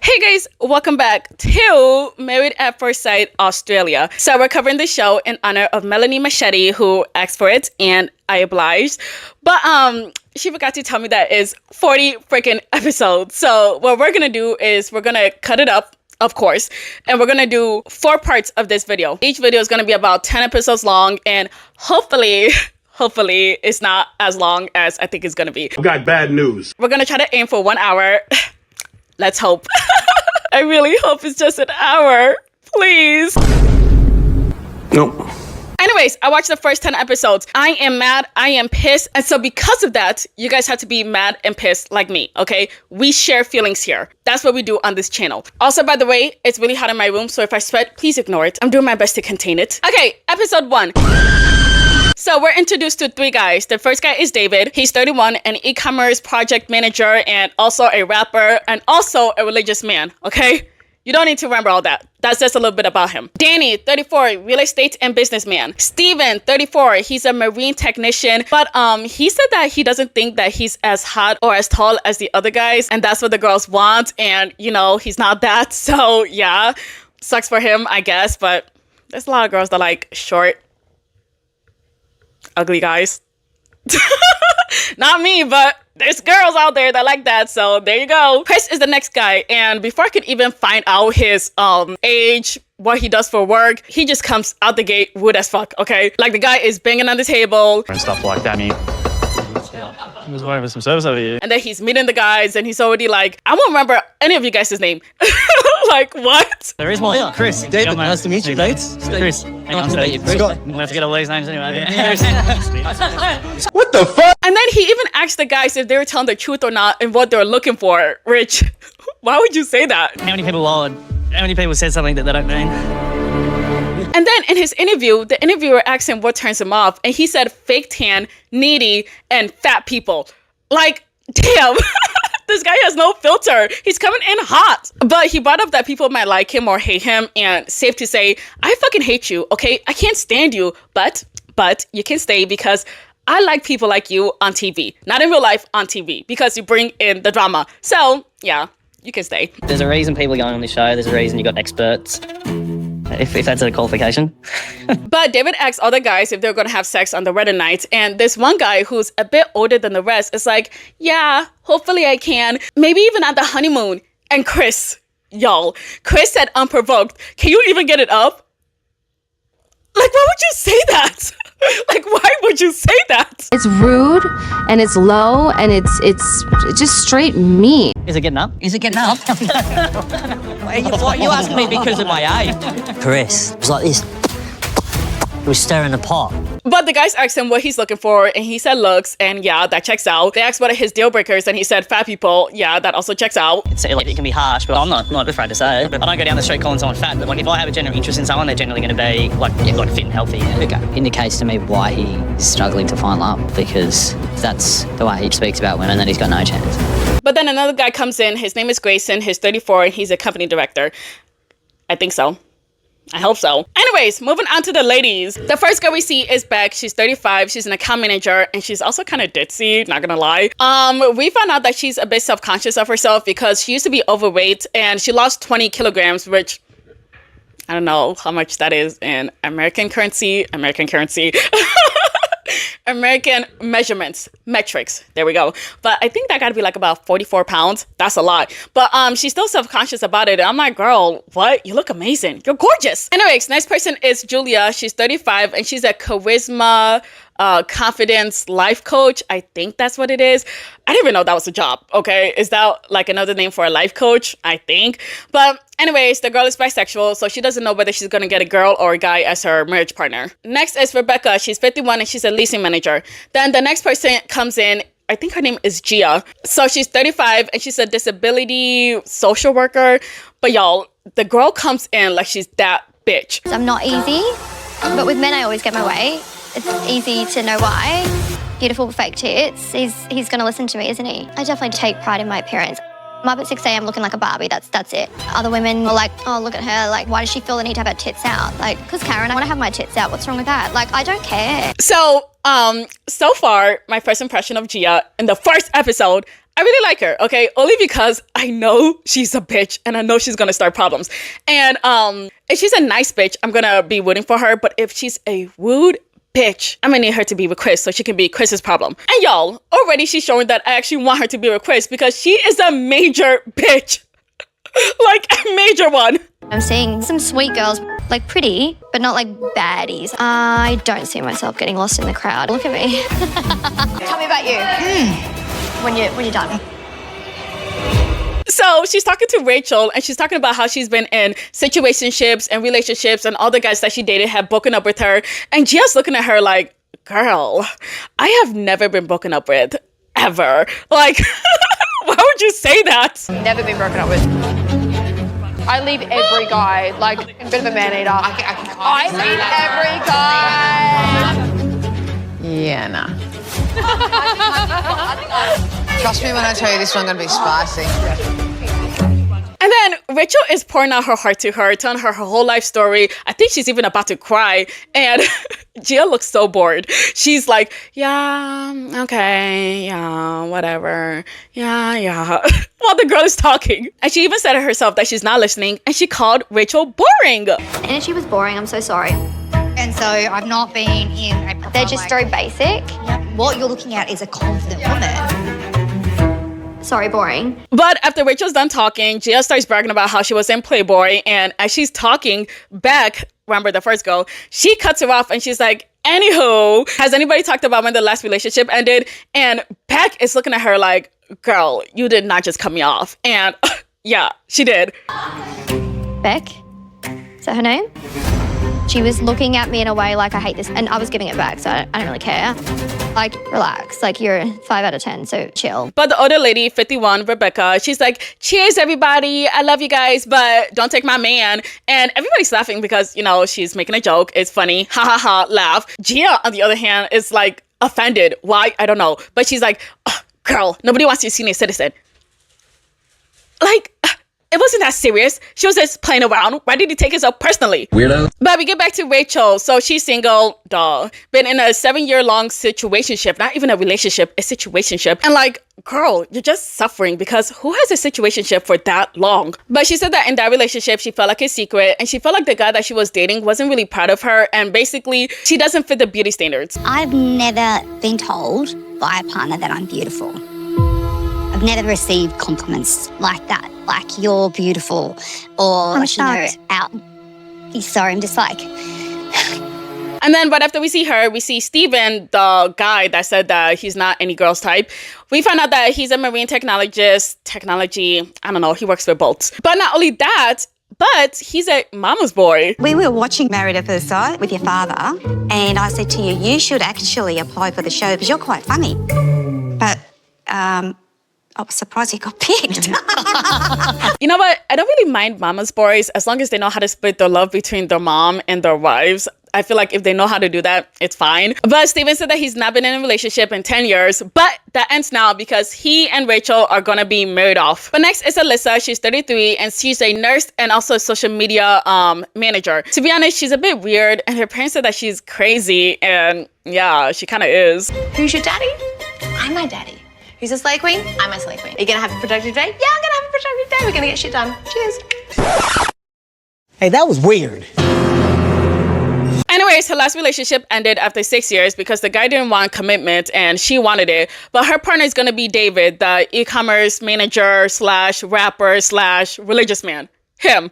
Hey guys, welcome back to Married at First Sight Australia. So we're covering the show in honor of Melanie Machete, who asked for it, and I obliged. But she forgot to tell me that it's 40 freaking episodes. So what we're gonna do is we're gonna cut it up, of course, and we're gonna do 4 parts of this video. Each video is gonna be about 10 episodes long, and hopefully it's not as long as I think it's gonna be. I've got bad news. We're gonna try to aim for 1 hour. Let's hope. I really hope it's just an hour. Please. Nope. Anyways, I watched the first 10 episodes. I am mad. I am pissed. And so because of that, you guys have to be mad and pissed like me, okay? We share feelings here. That's what we do on this channel. Also, by the way, it's really hot in my room, so if I sweat, please ignore it. I'm doing my best to contain it. Okay, episode 1. So we're introduced to 3 guys. The first guy is David. He's 31, an e-commerce project manager, and also a rapper, and also a religious man, okay? You don't need to remember all that. That's just a little bit about him. Danny, 34, real estate and businessman. Steven, 34, he's a marine technician, but he said that he doesn't think that he's as hot or as tall as the other guys, and that's what the girls want, and you know, he's not that, so yeah, sucks for him, I guess, but there's a lot of girls that like short, ugly guys. Not me, but there's girls out there that like that, so there you go. Chris is the next guy, and before I could even find out his age, what he does for work, he just comes out the gate rude as fuck, okay? Like the guy is banging on the table and stuff like that. I was waiting for some service over here. And then he's meeting the guys, and he's already like, I won't remember any of you guys' name. Like, what? There is one. Chris. David, nice to meet you, mate. Chris. Nice to meet you, Chris. We'll have to get all these names anyway. What the fuck? And then he even asked the guys if they were telling the truth or not and what they were looking for. Rich, why would you say that? How many people lied? How many people said something that they don't mean? And then in his interview, the interviewer asked him what turns him off, and he said fake tan, needy, and fat people. Like, damn, this guy has no filter. He's coming in hot. But he brought up that people might like him or hate him, and safe to say, I fucking hate you, okay? I can't stand you, but you can stay because I like people like you on TV. Not in real life, on TV, because you bring in the drama. So, yeah, you can stay. There's a reason people are going on this show. There's a reason you got experts. If that's a qualification. But David asked other guys if they're going to have sex on the wedding night. And this one guy who's a bit older than the rest is like, yeah, hopefully I can. Maybe even at the honeymoon. And Chris, y'all, Chris said unprovoked, can you even get it up? Like, why would you say that? Like, why would you say that? It's rude and it's low and it's just straight mean. Is it getting up? Is it getting up? You asking me because of my age? Chris was like this. He was stirring the pot. But the guys asked him what he's looking for, and he said looks, and yeah, that checks out. They asked what are his deal breakers, and he said fat people. Yeah, that also checks out. It can be harsh, but I'm not afraid to say it. I don't go down the street calling someone fat, but like if I have a genuine interest in someone, they're generally going to be like fit and healthy. Okay. Indicates to me why he's struggling to find love, because that's the way he speaks about women, that he's got no chance. But then another guy comes in. His name is Grayson. He's 34, and he's a company director. I think so. I hope so. Anyways, moving on to the ladies. The first girl we see is Beck. She's 35. She's an account manager, and she's also kind of ditzy, not gonna lie. We found out that she's a bit self-conscious of herself because she used to be overweight, and she lost 20 kilograms, which I don't know how much that is in American currency. American metrics. There we go. But I think that gotta be like about 44 pounds. That's a lot. But she's still self-conscious about it. I'm like, girl, what? You look amazing. You're gorgeous. Anyways, next person is Julia. She's 35, and she's a charisma, confidence life coach. I think that's what it is. I didn't even know that was a job. Okay. Is that like another name for a life coach? I think. But anyways, the girl is bisexual, so she doesn't know whether she's going to get a girl or a guy as her marriage partner. Next is Rebecca. She's 51, and she's a leasing manager. Then the next person comes in. I think her name is Gia. So she's 35, and she's a disability social worker. But y'all, the girl comes in like she's that bitch. I'm not easy, but with men I always get my way. It's easy to know why. Beautiful fake tits. He's gonna listen to me, isn't he? I definitely take pride in my appearance. I'm up at 6 a.m. looking like a Barbie, that's it. Other women are like, oh, look at her, like, why does she feel the need to have her tits out? Like, because Karen, I want to have my tits out, what's wrong with that? Like, I don't care. So far, my first impression of Gia in the first episode, I really like her, okay? Only because I know she's a bitch and I know she's gonna start problems. And if she's a nice bitch, I'm gonna be rooting for her. But if she's a rude bitch, I'm gonna need her to be with Chris so she can be Chris's problem. And y'all, already she's showing that I actually want her to be with Chris because she is a major bitch. Like a major one. I'm seeing some sweet girls, like pretty, but not like baddies. I don't see myself getting lost in the crowd. Look at me. Tell me about you. When you're done. So she's talking to Rachel and she's talking about how she's been in situationships and relationships and all the guys that she dated have broken up with her. And Gia's looking at her like, girl, I have never been broken up with, ever. Like, why would you say that? Never been broken up with. I leave every guy, like a bit of a man eater. I leave every guy. Yeah, nah. Trust me when I tell you this one's gonna be spicy. And then Rachel is pouring out her heart to her, telling her her whole life story. I think she's even about to cry. And Gia looks so bored. She's like, yeah, okay, yeah, whatever. Yeah. While the girl is talking. And she even said it herself that she's not listening. And she called Rachel boring. And if she was boring, I'm so sorry. And so I've not been in a proper, They're just very basic. What you're looking at is a confident woman. Sorry, boring. But after Rachel's done talking, Gia starts bragging about how she was in Playboy. And as she's talking back, remember the first girl, she cuts her off and she's like, anywho, has anybody talked about when the last relationship ended? And Beck is looking at her like, girl, you did not just cut me off. And yeah, she did. Beck? Is that her name? She was looking at me in a way like, I hate this. And I was giving it back, so I don't really care. Like, relax. Like, you're 5 out of 10, so chill. But the older lady, 51, Rebecca, she's like, cheers, everybody. I love you guys, but don't take my man. And everybody's laughing because, you know, she's making a joke. It's funny. Ha ha ha, laugh. Gia, on the other hand, is like offended. Why? I don't know. But she's like, oh, girl, nobody wants you to see a citizen. Like, it wasn't that serious. She was just playing around. Why did you take it so personally? Weirdo. But we get back to Rachel. So she's single, duh. Been in a 7-year-long situationship. Not even a relationship, a situationship. And like, girl, you're just suffering because who has a situationship for that long? But she said that in that relationship, she felt like a secret. And she felt like the guy that she was dating wasn't really proud of her. And basically, she doesn't fit the beauty standards. I've never been told by a partner that I'm beautiful. I've never received compliments like that, like you're beautiful, or I'm you know, shocked. out. Sorry, I'm just like. And then right after we see her, we see Steven, the guy that said that he's not any girl's type. We found out that he's a marine technologist, I don't know, he works for boats. But not only that, but he's a mama's boy. We were watching Married at First Sight with your father, and I said to you, you should actually apply for the show because you're quite funny. But, I was surprised he got picked. You know what? I don't really mind mama's boys as long as they know how to split their love between their mom and their wives. I feel like if they know how to do that, it's fine. But Steven said that he's not been in a relationship in 10 years, but that ends now because he and Rachel are gonna be married off. But next is Alyssa. She's 33 and she's a nurse and also a social media manager. To be honest, she's a bit weird and her parents said that she's crazy and yeah, she kind of is. Who's your daddy? I'm my daddy. Who's a slay queen? I'm a slay queen. Are you gonna have a productive day? Yeah, I'm gonna have a productive day. We're gonna get shit done. Cheers. Hey, that was weird. Anyways, her last relationship ended after 6 years because the guy didn't want commitment and she wanted it. But her partner is gonna be David, the e-commerce manager / rapper / religious man. Him.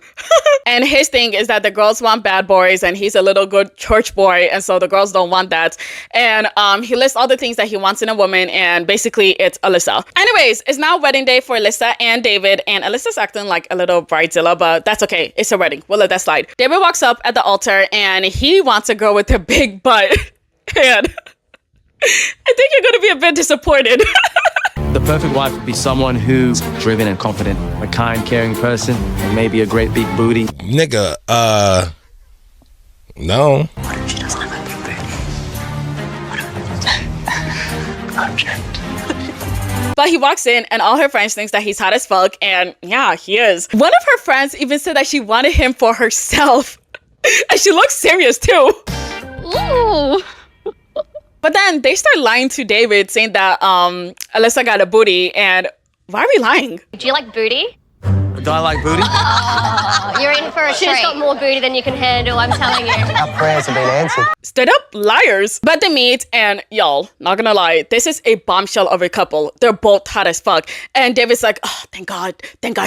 And his thing is that the girls want bad boys and he's a little good church boy and so the girls don't want that. And he lists all the things that he wants in a woman and basically it's Alyssa. Anyways, it's now wedding day for Alyssa and David and Alyssa's acting like a little bridezilla, but that's okay. It's a wedding. We'll let that slide. David walks up at the altar and he wants a girl with a big butt. And I think you're gonna be a bit disappointed. The perfect wife would be someone who's driven and confident, a kind, caring person, and maybe a great big booty. Nigga, no. What if she doesn't have a big booty? Object. But he walks in and all her friends thinks that he's hot as fuck and yeah, he is. One of her friends even said that she wanted him for herself. And she looks serious too. Ooh. But then they start lying to David, saying that Alyssa got a booty, and why are we lying? Do you like booty? Do I like booty? You're in for a treat. She's got more booty than you can handle, I'm telling you. Our prayers have been answered. Straight up liars. But they meet, and y'all, not gonna lie, this is a bombshell of a couple. They're both hot as fuck. And David's like, oh, thank God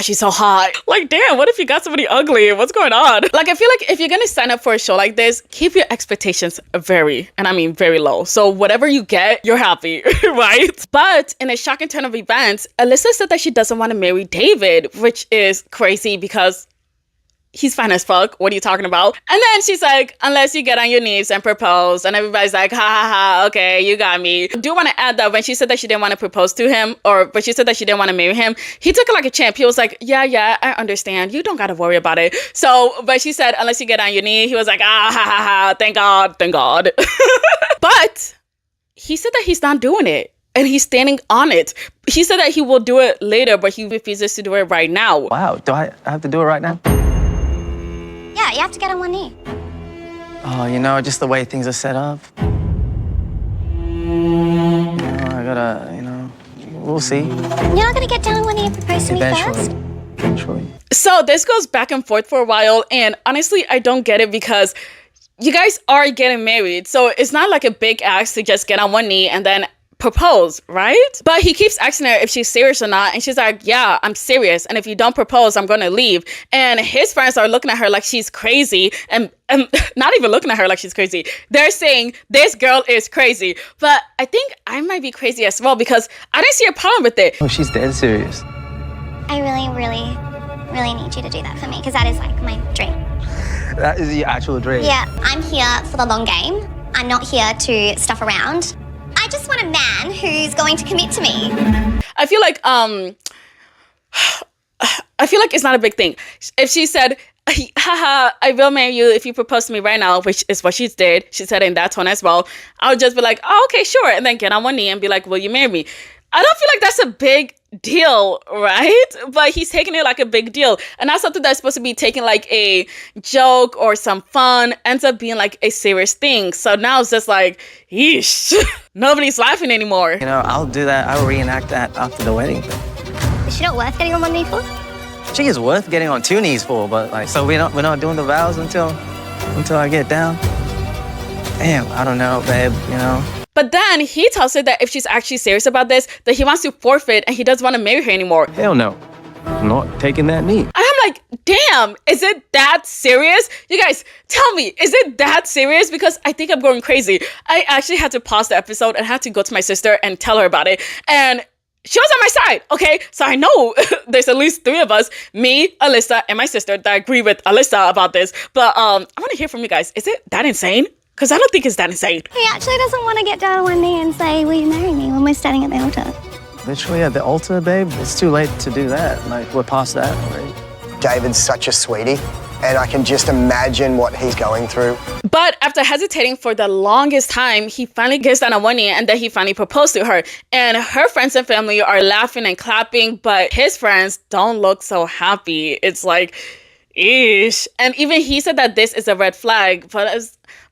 she's so hot. Like, damn, what if you got somebody ugly? What's going on? Like, I feel like if you're gonna sign up for a show like this, keep your expectations very, and I mean very low. So whatever you get, you're happy, right? But in a shocking turn of events, Alyssa said that she doesn't want to marry David, which is crazy because he's fine as fuck. What are you talking about? And then she's like, unless you get on your knees and propose. And everybody's like, ha ha ha, okay, you got me. I do want to add that when she said that she didn't want to propose to him, but she said that she didn't want to marry him, he took it like a champ. He was like, yeah, I understand. You don't got to worry about it. So, but she said, unless you get on your knee, he was like, ah, ha ha ha, thank God. But he said that he's not doing it. And he's standing on it. He said that he will do it later, but he refuses to do it right now. Wow, do I have to do it right now? Yeah, you have to get on one knee. Oh, you know, just the way things are set up. I gotta, we'll see. You're not going to get down on one knee and propose to me first? Eventually. So this goes back and forth for a while, and honestly, I don't get it because you guys are getting married. So it's not like a big ask to just get on one knee and then propose, right? But he keeps asking her if she's serious or not, and she's like, yeah, I'm serious, and if you don't propose, I'm gonna leave. And his friends are looking at her like she's crazy, and not even looking at her like she's crazy. They're saying this girl is crazy. But I think I might be crazy as well because I didn't see a problem with it. Oh, she's dead serious. I really need you to do that for me because that is like my dream. That is your actual dream? Yeah, I'm here for the long game. I'm not here to stuff around. I just want a man who's going to commit to me. I feel like it's not a big thing. If she said, haha, I will marry you if you propose to me right now, which is what she did. She said it in that tone as well. I would just be like, oh, okay, sure. And then get on one knee and be like, will you marry me? I don't feel like that's a big deal, right? But he's taking it like a big deal. And that's something that's supposed to be taken like a joke or some fun, ends up being like a serious thing. So now it's just like, yeesh, nobody's laughing anymore. I'll do that. I'll reenact that after the wedding. Is she not worth getting on one knee for? She is worth getting on two knees for, but so we're not doing the vows until I get down. Damn, I don't know, babe, But then he tells her that if she's actually serious about this, that he wants to forfeit and he doesn't want to marry her anymore. Hell no. I'm not taking that knee. And I'm like, damn, is it that serious? You guys, tell me, is it that serious? Because I think I'm going crazy. I actually had to pause the episode and had to go to my sister and tell her about it. And she was on my side, okay? So I know there's at least 3 of us, me, Alyssa, and my sister, that agree with Alyssa about this. But I want to hear from you guys. Is it that insane? Because I don't think it's that insane. He actually doesn't want to get down on one knee and say, will you marry me when we're standing at the altar? Literally at the altar, babe? It's too late to do that. Like, we're past that already. David's such a sweetie, and I can just imagine what he's going through. But after hesitating for the longest time, he finally gets down on one knee and then he finally proposed to her. And her friends and family are laughing and clapping, but his friends don't look so happy. It's like, eesh. And even he said that this is a red flag, but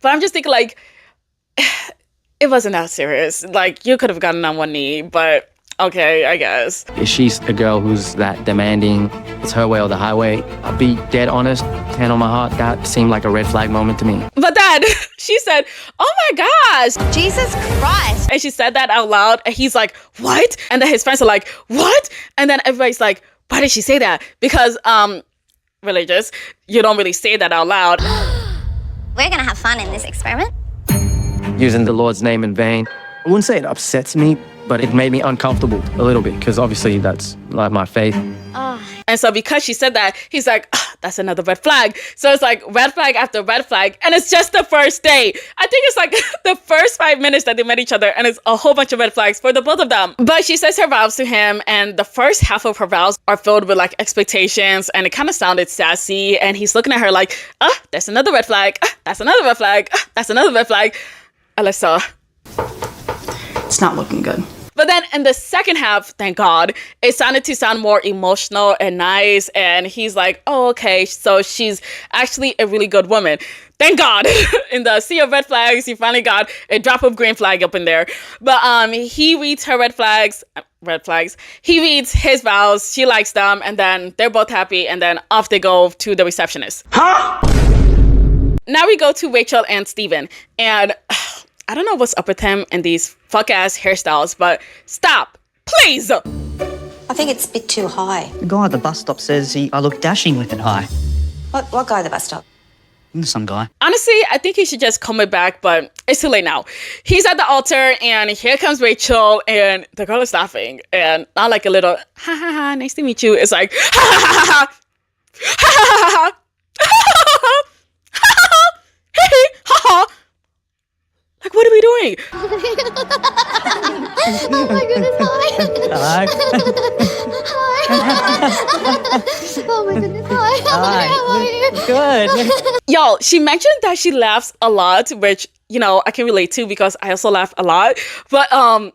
I'm just thinking like, it wasn't that serious. Like, you could have gotten on one knee, but okay, I guess. If she's a girl who's that demanding, it's her way or the highway, I'll be dead honest, hand on my heart, that seemed like a red flag moment to me. But then she said, oh my gosh, Jesus Christ. And she said that out loud, and he's like, what? And then his friends are like, what? And then everybody's like, why did she say that? Because, religious, you don't really say that out loud. We're going to have fun in this experiment. Using the Lord's name in vain. I wouldn't say it upsets me, but it made me uncomfortable a little bit because obviously that's like my faith. Oh. And so because she said that, he's like, that's another red flag. So it's like red flag after red flag. And it's just the first day. I think it's like the first 5 minutes that they met each other and it's a whole bunch of red flags for the both of them. But she says her vows to him and the first half of her vows are filled with like expectations and it kind of sounded sassy. And he's looking at her like, that's another red flag. That's another red flag. That's another red flag. Alyssa. It's not looking good. But then in the second half, thank God, it sounded to sound more emotional and nice. And he's like, oh, okay, so she's actually a really good woman. Thank God. In the sea of red flags, he finally got a drop of green flag up in there. But he reads her red flags. He reads his vows. She likes them. And then they're both happy. And then off they go to the receptionist. Huh? Now we go to Rachel and Steven. And I don't know what's up with him and these fuck-ass hairstyles, but stop. Please. I think it's a bit too high. The guy at the bus stop says I look dashing with it high. What guy at the bus stop? Some guy. Honestly, I think he should just comb it back, but it's too late now. He's at the altar, and here comes Rachel, and the girl is laughing, and not like a little, ha ha ha, nice to meet you. It's like, ha ha ha ha, ha ha ha ha, ha ha ha, hey, ha ha. Like, what are we doing? Oh my goodness, hi. Hi. Oh my goodness, hi. Hi. How are you? Good. Y'all, she mentioned that she laughs a lot, which, you know, I can relate to because I also laugh a lot. But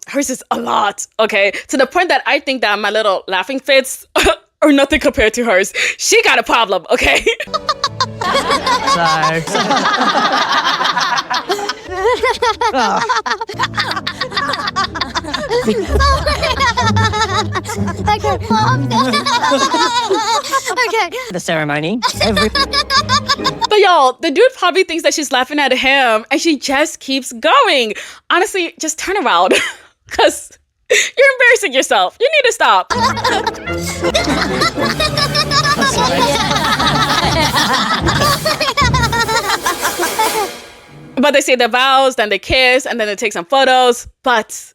hers is a lot, okay? To the point that I think that my little laughing fits are nothing compared to hers. She got a problem, okay? Okay, Mom. Okay. The ceremony. But y'all, the dude probably thinks that she's laughing at him and she just keeps going. Honestly, just turn around because you're embarrassing yourself. You need to stop. But they say their vows, then they kiss, and then they take some photos. But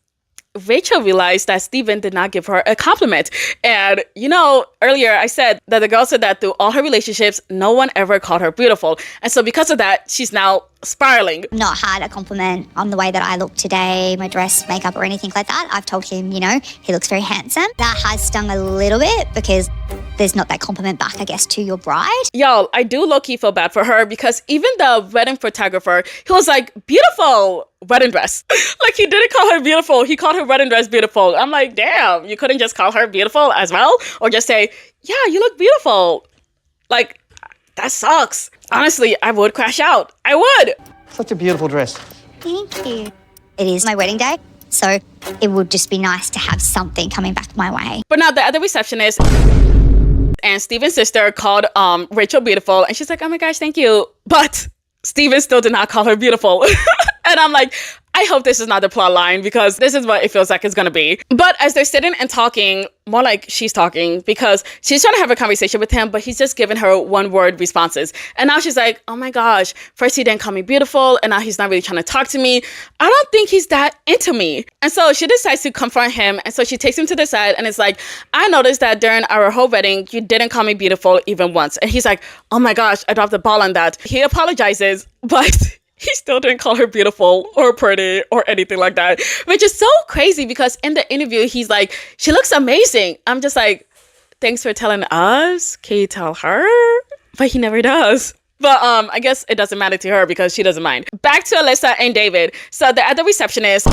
Rachel realized that Steven did not give her a compliment. And, you know, earlier I said that the girl said that through all her relationships, no one ever called her beautiful. And so because of that, she's now spiraling. Not had a compliment on the way that I look today, my dress, makeup, or anything like that. I've told him, you know, he looks very handsome. That has stung a little bit because there's not that compliment back, I guess, to your bride. Y'all, I do low-key feel bad for her because even the wedding photographer, he was like, beautiful wedding dress. Like, he didn't call her beautiful. He called her wedding dress beautiful. I'm like, damn, you couldn't just call her beautiful as well? Or just say, yeah, you look beautiful. Like, that sucks. Honestly, I would crash out. I would. Such a beautiful dress. Thank you. It is my wedding day, so it would just be nice to have something coming back my way. But now the other receptionist and Steven's sister called Rachel beautiful, and she's like, oh my gosh, thank you. But Steven still did not call her beautiful. And I'm like, I hope this is not the plot line because this is what it feels like it's gonna be. But as they're sitting and talking, more like she's talking because she's trying to have a conversation with him, but he's just giving her one-word responses. And now she's like, oh my gosh, first he didn't call me beautiful, and now he's not really trying to talk to me. I don't think he's that into me. And so she decides to confront him, and so she takes him to the side and is like, I noticed that during our whole wedding, you didn't call me beautiful even once. And he's like, oh my gosh, I dropped the ball on that. He apologizes, but he still didn't call her beautiful or pretty or anything like that, which is so crazy because in the interview, he's like, she looks amazing. I'm just like, thanks for telling us. Can you tell her? But he never does. But I guess it doesn't matter to her because she doesn't mind. Back to Alyssa and David. So the other receptionist,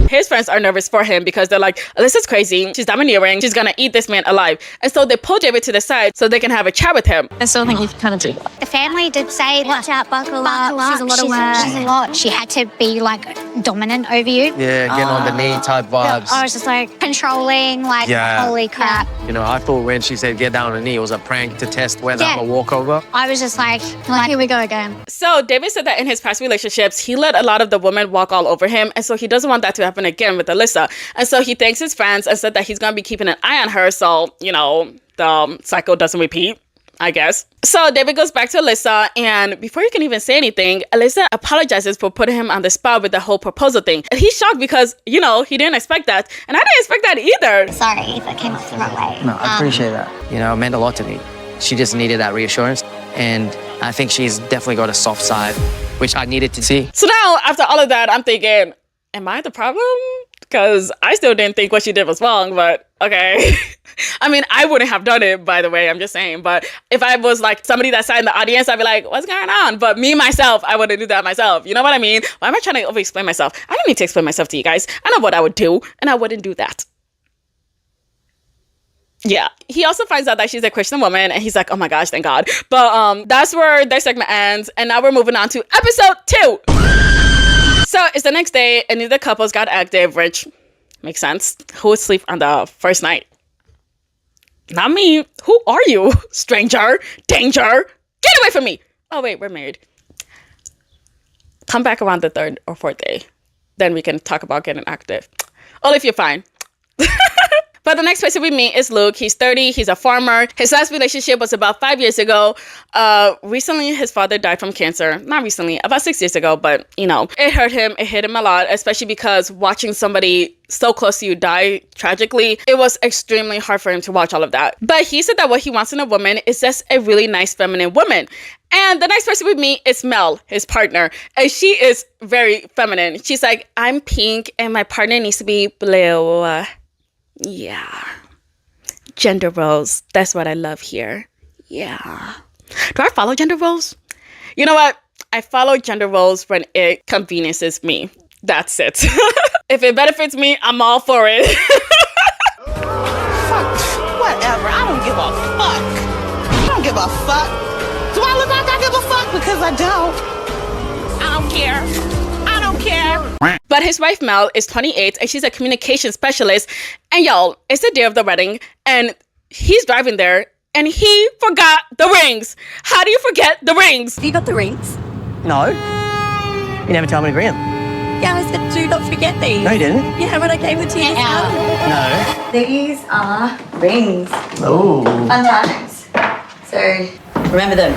his friends are nervous for him because they're like, Alyssa's crazy. She's domineering. She's gonna eat this man alive. And so they pull David to the side so they can have a chat with him. I still think you kind of do. The family did say, watch out, buckle up. She's a lot of work. She's a lot. She had to be like dominant over you. Yeah, get on the knee type vibes. I was just like controlling, like, Yeah. holy crap. You know, I thought when she said get down on the knee, it was a prank to test whether Yeah. I'm a walkover. I was just like, here we go again. So David said that in his past relationships, he let a lot of the women walk all over him. And so he doesn't want that to happen again with Alyssa. And so he thanks his friends and said that he's going to be keeping an eye on her. So, you know, the cycle doesn't repeat, I guess. So David goes back to Alyssa. And before he can even say anything, Alyssa apologizes for putting him on the spot with the whole proposal thing. And he's shocked because, you know, he didn't expect that. And I didn't expect that either. Sorry if that came off the wrong way. No, I appreciate that. You know, it meant a lot to me. She just needed that reassurance. And I think she's definitely got a soft side, which I needed to see. So now, after all of that, I'm thinking, am I the problem? Because I still didn't think what she did was wrong, but Okay. I mean, I wouldn't have done it, by the way, I'm just saying. But if I was like somebody that sat in the audience, I'd be like, what's going on? But me, myself, I wouldn't do that myself. You know what I mean? Why am I trying to over-explain myself? I don't need to explain myself to you guys. I know what I would do, and I wouldn't do that. Yeah. He also finds out that she's a Christian woman, and he's like, oh my gosh, thank God. But that's where their segment ends. And now we're moving on to episode 2. So it's the next day, and neither couples got active, which makes sense. Who would sleep on the first night? Not me. Who are you? Stranger. Danger. Get away from me. Oh, wait, we're married. Come back around the 3rd or 4th day. Then we can talk about getting active. Only if you're fine. But the next person we meet is Luke. He's 30. He's a farmer. His last relationship was about 5 years ago. Recently, his father died from cancer. Not recently, about 6 years ago. But, you know, it hurt him. It hit him a lot, especially because watching somebody so close to you die tragically, it was extremely hard for him to watch all of that. But he said that what he wants in a woman is just a really nice feminine woman. And the next person we meet is Mel, his partner. And she is very feminine. She's like, I'm pink and my partner needs to be blue. Yeah. Gender roles. That's what I love here. Yeah. Do I follow gender roles? You know what? I follow gender roles when it conveniences me. That's it. If it benefits me, I'm all for it. Fuck. Whatever. I don't give a fuck. I don't give a fuck. Do I look like I give a fuck? Because I don't. I don't care. I don't care. But his wife Mel is 28 and she's a communication specialist. And y'all, it's the day of the wedding and he's driving there and he forgot the rings. How do you forget the rings? You got the rings? No. You never told me to bring them. Yeah, I said do not forget these. No, you didn't. Yeah, when I gave it to you. No. These are rings. Oh. Fun times. So remember them.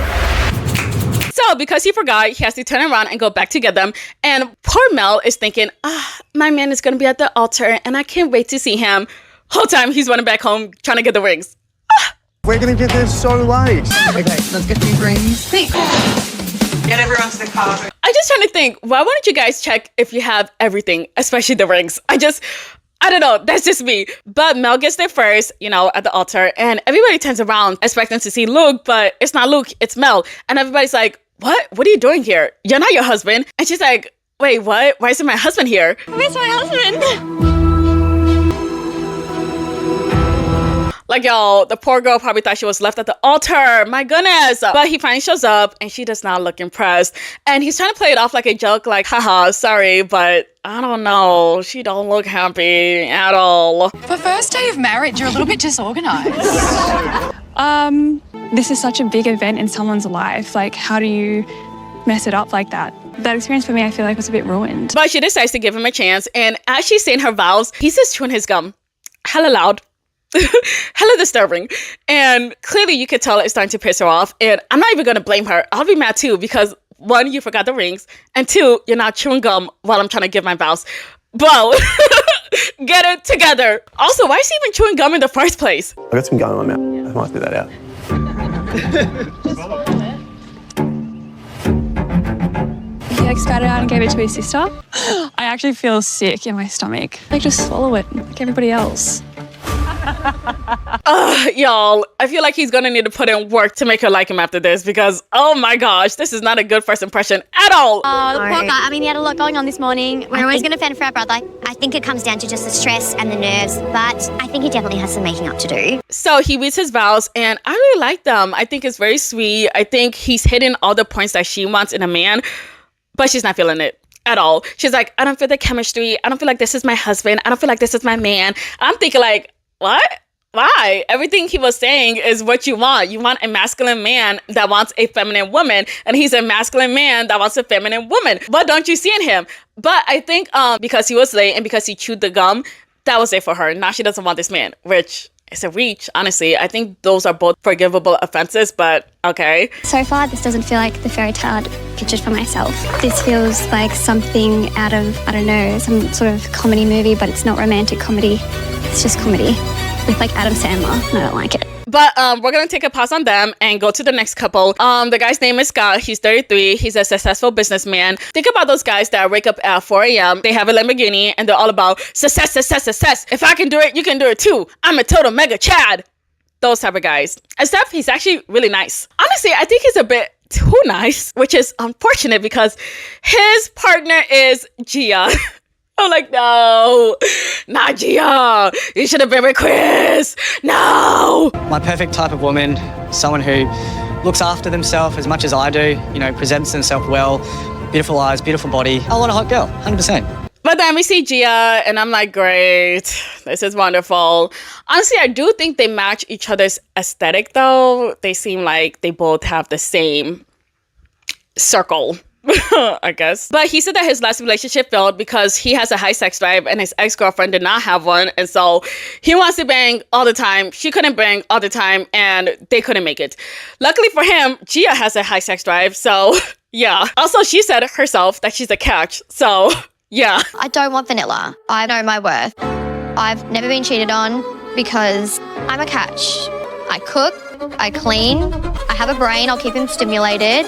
So because he forgot, he has to turn around and go back to get them. And poor Mel is thinking, my man is going to be at the altar and I can't wait to see him. Whole time he's running back home trying to get the rings. We're going to get there so late. Okay, let's get these rings. Thanks. Get everyone to the car. I'm just trying to think, why wouldn't you guys check if you have everything, especially the rings? I don't know. That's just me. But Mel gets there first, you know, at the altar. And everybody turns around expecting to see Luke, but it's not Luke, it's Mel. And everybody's like, what are you doing here? You're not your husband. And she's like, wait, what? Why isn't my husband here? Where's my husband? Like, y'all, the poor girl probably thought she was left at the altar. My goodness. But he finally shows up and she does not look impressed. And he's trying to play it off like a joke, like, haha, sorry, but I don't know. She don't look happy at all. For first day of marriage, you're a little bit disorganized. This is such a big event in someone's life. Like, how do you mess it up like that? That experience for me, I feel like was a bit ruined. But she decides to give him a chance. And as she's saying her vows, he's just chewing his gum. Hella loud. Hella disturbing. And clearly you could tell it's starting to piss her off. And I'm not even going to blame her. I'll be mad too because 1, you forgot the rings. And 2, you're not chewing gum while I'm trying to give my vows. Bro, get it together. Also, why is he even chewing gum in the first place? I got some gum in my mouth. I might spit that out. He like spat it out and gave it to his sister. I actually feel sick in my stomach. Like, just swallow it like everybody else. Y'all, I feel like he's gonna need to put in work to make her like him after this because, oh my gosh, this is not a good first impression at all. Oh, the poor guy. I mean, he had a lot going on this morning. We're always going to fend for our brother. I think it comes down to just the stress and the nerves, but I think he definitely has some making up to do. So he reads his vows and I really like them. I think it's very sweet. I think he's hitting all the points that she wants in a man, but she's not feeling it at all. She's like, I don't feel the chemistry. I don't feel like this is my husband. I don't feel like this is my man. I'm thinking like, what? Why? Everything he was saying is what you want. You want a masculine man that wants a feminine woman, and he's a masculine man that wants a feminine woman. What don't you see in him? But I think because he was late and because he chewed the gum, that was it for her. Now she doesn't want this man, which is a reach, honestly. I think those are both forgivable offenses, but okay. So far, this doesn't feel like the fairy tale I'd pictured for myself. This feels like something out of, I don't know, some sort of comedy movie, but it's not romantic comedy. It's just comedy with like Adam Sandler, and I don't like it. But we're gonna take a pause on them and go to the next couple. The guy's name is Scott. He's 33. He's a successful businessman. Think about those guys that wake up at 4 a.m. They have a Lamborghini and they're all about success, success, success. If I can do it, you can do it too. I'm a total mega Chad. Those type of guys. Except he's actually really nice. Honestly, I think he's a bit too nice, which is unfortunate because his partner is Gia. I'm like, no, not Gia. You should have been with Chris. No. My perfect type of woman, someone who looks after themselves as much as I do, you know, presents themselves well, beautiful eyes, beautiful body. I want a hot girl, 100%. But then we see Gia, and I'm like, great, this is wonderful. Honestly, I do think they match each other's aesthetic, though. They seem like they both have the same circle, I guess. But he said that his last relationship failed because he has a high sex drive and his ex-girlfriend did not have one. And so he wants to bang all the time. She couldn't bang all the time, and they couldn't make it. Luckily for him, Gia has a high sex drive, so yeah. Also, she said herself that she's a catch, so... yeah. I don't want vanilla. I know my worth. I've never been cheated on because I'm a catch. I cook, I clean, I have a brain, I'll keep him stimulated,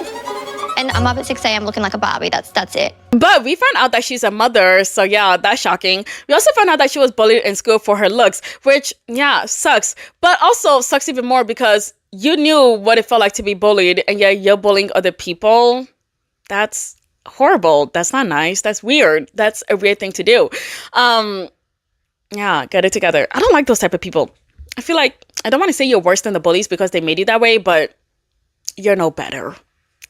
and I'm up at 6 a.m. looking like a Barbie. That's it. But we found out that she's a mother, so yeah, that's shocking. We also found out that she was bullied in school for her looks, which, yeah, sucks. But also sucks even more because you knew what it felt like to be bullied, and yet you're bullying other people. That's horrible. That's not nice. That's weird. That's a weird thing to do. Yeah, get it together. I don't like those type of people. I feel like, I don't want to say you're worse than the bullies because they made you that way, but you're no better.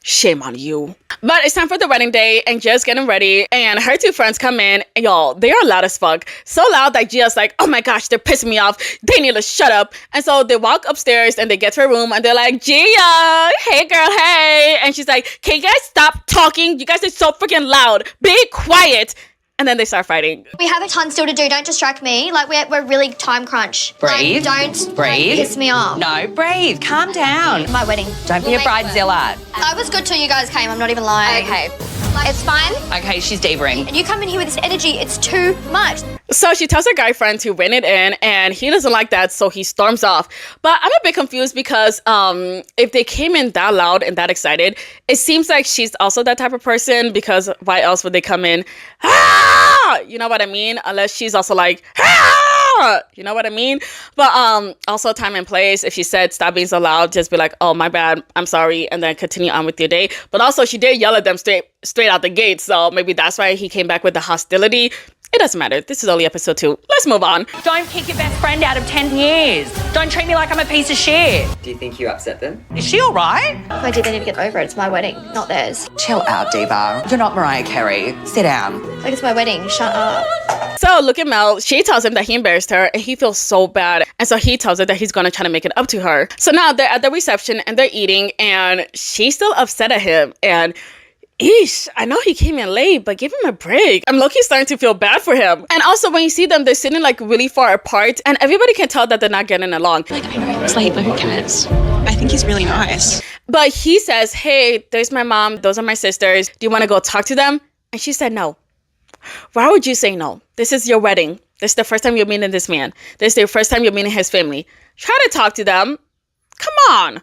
Shame on you. But it's time for the wedding day, and Gia's getting ready, and her two friends come in, and y'all, they are loud as fuck. So loud that Gia's like, oh my gosh, they're pissing me off. They need to shut up. And so they walk upstairs, and they get to her room, and they're like, Gia, hey girl, hey. And she's like, can you guys stop talking? You guys are so freaking loud. Be quiet. And then they start fighting. We have a ton still to do. Don't distract me. Like, we're really time crunch. Breathe. Don't piss me off. No, breathe. Calm down. My wedding. Don't be a bridezilla. I was good till you guys came. I'm not even lying. Okay. It's fine. Okay, she's debriefing. And you come in here with this energy. It's too much. So she tells her guy friend to rein it in, and he doesn't like that, so he storms off. But I'm a bit confused because if they came in that loud and that excited, it seems like she's also that type of person, because why else would they come in? Ah! You know what I mean? Unless she's also like, ah! You know what I mean? But also time and place. If she said stop being so loud, just be like, oh my bad, I'm sorry, and then continue on with your day. But also she did yell at them straight out the gate, so maybe that's why he came back with the hostility. It doesn't matter. This is only episode 2. Let's move on. Don't kick your best friend out of 10 years. Don't treat me like I'm a piece of shit. Do you think you upset them? Is she all right? If I did, they need to get over it. It's my wedding, not theirs. Chill out, Diva. You're not Mariah Carey. Sit down. Like, it's my wedding. Shut up. So look at Mel. She tells him that he embarrassed her and he feels so bad. And so he tells her that he's going to try to make it up to her. So now they're at the reception and they're eating, and she's still upset at him. And eesh, I know he came in late, but give him a break. I'm low-key starting to feel bad for him. And also when you see them, they're sitting like really far apart, and everybody can tell that they're not getting along. Like, I know he was late, but who cares? I think he's really nice. But he says, hey, there's my mom, those are my sisters. Do you want to go talk to them? And she said no. Why would you say no? This is your wedding. This is the first time you're meeting this man. This is the first time you're meeting his family. Try to talk to them. Come on.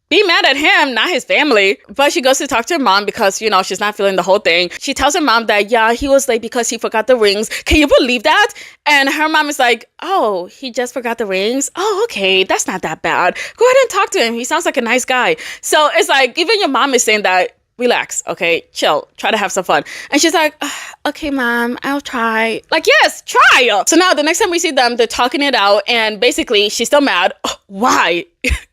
Be mad at him, not his family. But she goes to talk to her mom because, you know, she's not feeling the whole thing. She tells her mom that, yeah, he was late because he forgot the rings. Can you believe that? And her mom is like, oh, he just forgot the rings? Oh, okay, that's not that bad. Go ahead and talk to him. He sounds like a nice guy. So it's like, even your mom is saying that, relax, okay? Chill. Try to have some fun. And she's like, okay, mom, I'll try. Like, yes, try. So now the next time we see them, they're talking it out. And basically, she's still mad. Why?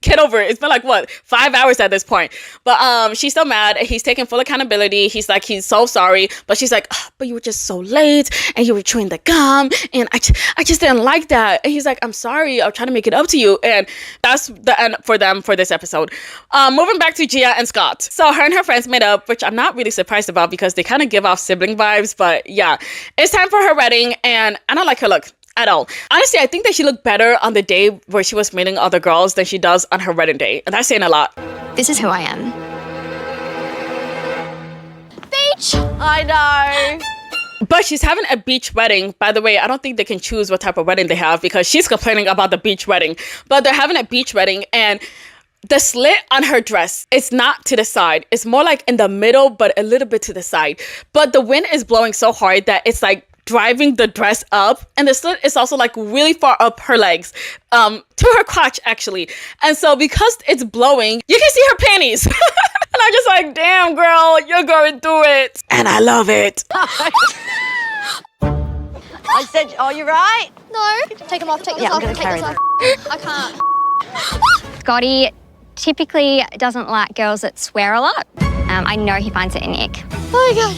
Get over it. It's been like, what, 5 hours at this point. But she's still mad. He's taking full accountability. He's like, he's so sorry. But she's like, but you were just so late. And you were chewing the gum. And I just didn't like that. And he's like, I'm sorry. I'll try to make it up to you. And that's the end for them for this episode. Moving back to Gia and Scott. So her and her friends made up, which I'm not really surprised about because they kind of give off sibling vibes. But yeah, it's time for her wedding. And I don't like her look at all. Honestly, I think that she looked better on the day where she was meeting other girls than she does on her wedding day. And that's saying a lot. This is who I am. Beach! I know. But she's having a beach wedding. By the way, I don't think they can choose what type of wedding they have because she's complaining about the beach wedding. But they're having a beach wedding, and the slit on her dress is not to the side. It's more like in the middle, but a little bit to the side. But the wind is blowing so hard that it's like driving the dress up, and the slit is also like really far up her legs, to her crotch actually. And so because it's blowing, you can see her panties. And I'm just like, damn girl, you're going through it. And I love it. I said, oh, you right? No. Take them off, take this Yeah, I'm off, gonna take carry this them. off. I can't. Scotty typically doesn't like girls that swear a lot. I know he finds it in ick. Oh my God.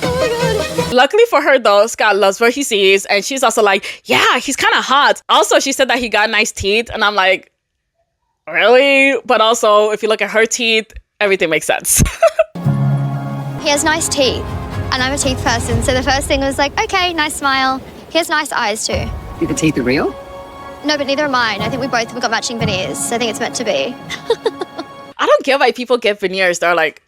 Oh my God. Luckily for her though, Scott loves what he sees, and she's also like, yeah, he's kind of hot. Also, she said that he got nice teeth, and I'm like, really? But also, if you look at her teeth, everything makes sense. He has nice teeth, and I'm a teeth person, so the first thing was like, okay, nice smile. He has nice eyes too. The teeth are real? No, but neither are mine. I think we got matching veneers, so I think it's meant to be. I don't get why people get veneers. They're like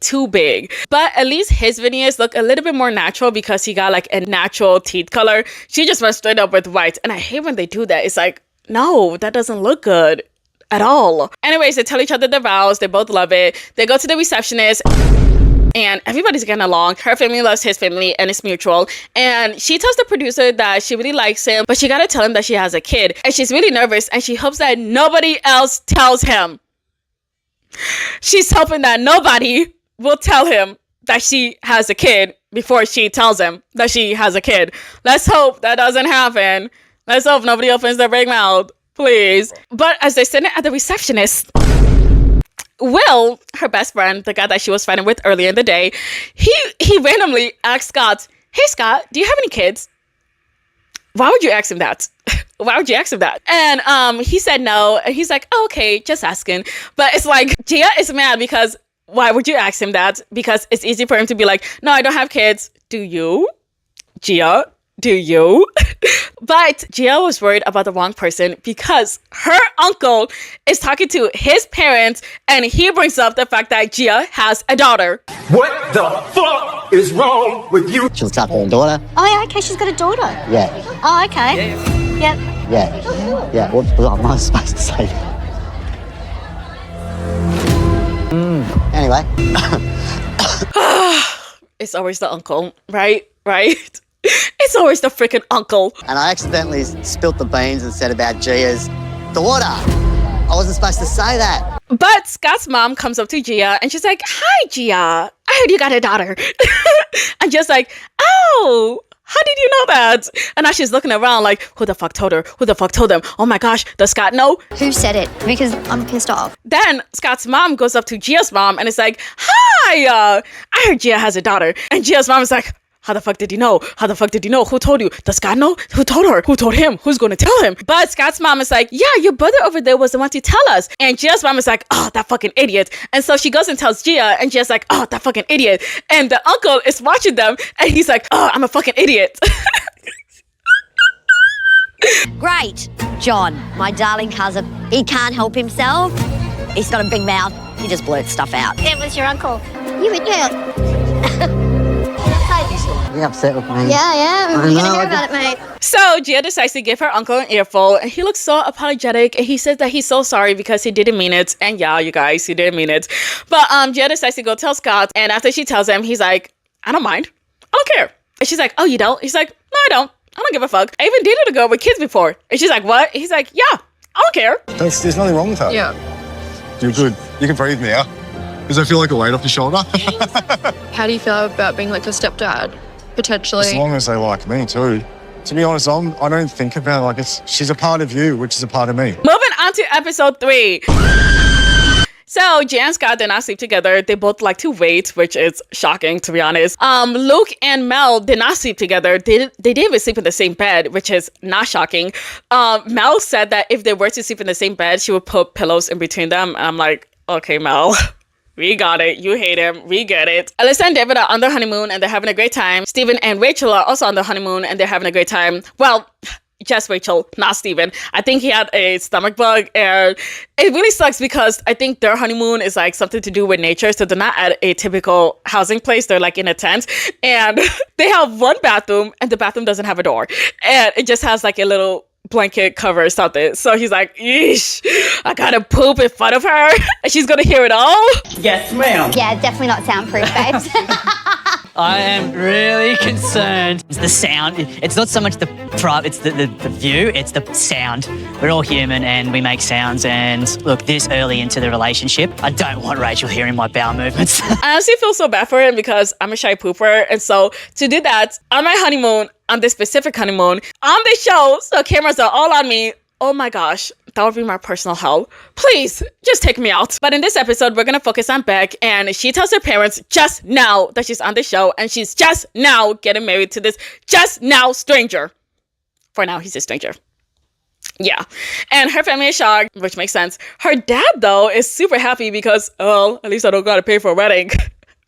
too big. But at least his veneers look a little bit more natural because he got like a natural teeth color. She just went straight up with white. And I hate when they do that. It's like, no, that doesn't look good at all. Anyways, they tell each other their vows. They both love it. They go to the receptionist, and everybody's getting along. Her family loves his family, and it's mutual. And she tells the producer that she really likes him, but she gotta tell him that she has a kid. And she's really nervous, and she hopes that nobody else tells him. She's hoping that nobody will tell him that she has a kid before she tells him that she has a kid. Let's hope that doesn't happen. Let's hope nobody opens their big mouth, please. But as they sit at the receptionist, Will, her best friend, the guy that she was fighting with earlier in the day, he randomly asked Scott, hey Scott, do you have any kids? Why would you ask him that? Why would you ask him that? And he said no. And he's like, oh, okay, just asking. But it's like, Gia is mad because why would you ask him that? Because it's easy for him to be like, no, I don't have kids. Do you? Gia, do you? But Gia was worried about the wrong person because her uncle is talking to his parents, and he brings up the fact that Gia has a daughter. What the fuck is wrong with you? She looks after her daughter. Oh, yeah, okay, she's got a daughter. Yeah. Oh, okay. Yep. Yeah. Yeah. What am I supposed to say? Anyway. It's always the uncle, right? Right? It's always the freaking uncle. And I accidentally spilt the beans and said about Gia's daughter. I wasn't supposed to say that. But Scott's mom comes up to Gia and she's like, hi, Gia. I heard you got a daughter. And just like, oh, how did you know that? And now she's looking around like, who the fuck told her? Who the fuck told them? Oh my gosh, does Scott know? Who said it? Because I'm pissed off. Then Scott's mom goes up to Gia's mom and it's like, hi, I heard Gia has a daughter. And Gia's mom is like, how the fuck did you know? How the fuck did you know? Who told you? Does Scott know? Who told her? Who told him? Who's going to tell him? But Scott's mom is like, yeah, your brother over there was the one to tell us. And Gia's mom is like, oh, that fucking idiot. And so she goes and tells Gia, and Gia's like, oh, that fucking idiot. And the uncle is watching them, and he's like, oh, I'm a fucking idiot. Great. John, my darling cousin, he can't help himself. He's got a big mouth. He just blurts stuff out. It was your uncle. You idiot. You're upset with me. Yeah. You're gonna hear about it, mate. So Gia decides to give her uncle an earful, and he looks so apologetic, and he says that he's so sorry because he didn't mean it. And yeah, you guys, he didn't mean it. But Gia decides to go tell Scott, and after she tells him, he's like, I don't mind. I don't care. And she's like, oh, you don't? He's like, no, I don't. I don't give a fuck. I even dated a girl with kids before. And she's like, what? He's like, yeah, I don't care. There's nothing wrong with that. Yeah. You're good. You can breathe now. Does that feel like a weight off your shoulder? How do you feel about being like a stepdad, potentially? As long as they like me too. To be honest, I don't think about it like she's a part of you, which is a part of me. Moving on to episode 3. So Gia and Scott did not sleep together. They both like to wait, which is shocking to be honest. Luke and Mel did not sleep together. They didn't even sleep in the same bed, which is not shocking. Mel said that if they were to sleep in the same bed, she would put pillows in between them. And I'm like, okay, Mel. We got it. You hate him. We get it. Alyssa and David are on their honeymoon and they're having a great time. Steven and Rachel are also on their honeymoon and they're having a great time. Well, just Rachel, not Steven. I think he had a stomach bug, and it really sucks because I think their honeymoon is like something to do with nature. So they're not at a typical housing place. They're like in a tent, and they have one bathroom, and the bathroom doesn't have a door, and it just has like a little blanket cover or something. So he's like, yeesh, I gotta poop in front of her and she's gonna hear it all. Yes, ma'am. Yeah, definitely not soundproof, babes. I am really concerned. It's the sound. It's not so much the it's the view, it's the sound. We're all human and we make sounds, and look, this early into the relationship, I don't want Rachel hearing my bowel movements. I honestly feel so bad for him because I'm a shy pooper, and so to do that on my honeymoon, on this specific honeymoon, on the show, so cameras are all on me. Oh my gosh, that would be my personal hell. Please, just take me out. But in this episode, we're gonna focus on Beck, and she tells her parents just now that she's on the show, and she's just now getting married to this just now stranger. For now, he's a stranger. Yeah. And her family is shocked, which makes sense. Her dad, though, is super happy because, well, at least I don't gotta pay for a wedding.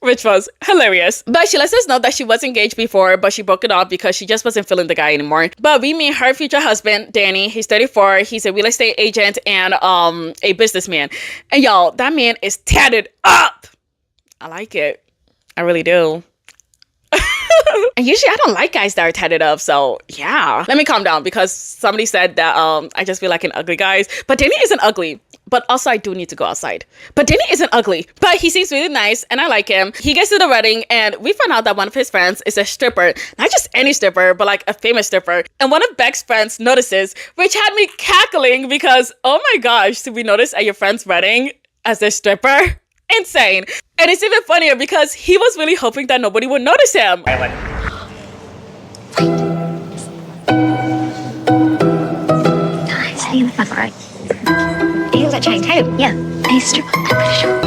Which was hilarious. But she lets us know that she was engaged before, but she broke it off because she just wasn't feeling the guy anymore. But we meet her future husband, Danny. He's 34. He's a real estate agent and a businessman. And y'all, that man is tatted up. I like it. I really do. And usually I don't like guys that are tatted up, so yeah. Let me calm down because somebody said that I just feel like an ugly guy. But Danny isn't ugly. But also I do need to go outside. But Danny isn't ugly. But he seems really nice and I like him. He gets to the wedding and we find out that one of his friends is a stripper. Not just any stripper, but like a famous stripper. And one of Beck's friends notices, which had me cackling because, oh my gosh, to be noticed at your friend's wedding as a stripper? Insane. And it's even funnier because he was really hoping that nobody would notice him. Nice. He looks like right. He looks like Channing Tatum. Yeah. He's a stripper. I'm pretty sure.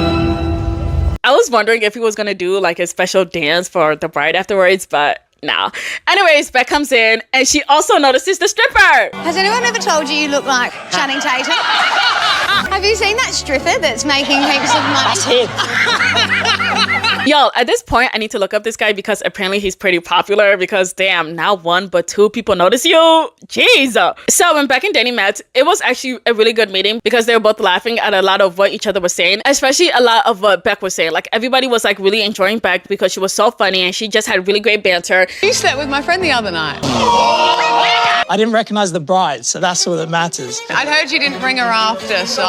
I was wondering if he was gonna do like a special dance for the bride afterwards, but no. Anyways, Beck comes in and she also notices the stripper. Has anyone ever told you you look like Channing Tatum? Have you seen that stripper that's making heaps of money? That's him. Y'all, at this point, I need to look up this guy because apparently he's pretty popular because damn, not one but two people notice you. Jeez. So when Beck and Danny met, it was actually a really good meeting because they were both laughing at a lot of what each other was saying, especially a lot of what Beck was saying. Like everybody was like really enjoying Beck because she was so funny and she just had really great banter. You slept with my friend the other night. I didn't recognize the bride, so that's all that matters. I'd heard you didn't bring her after, so...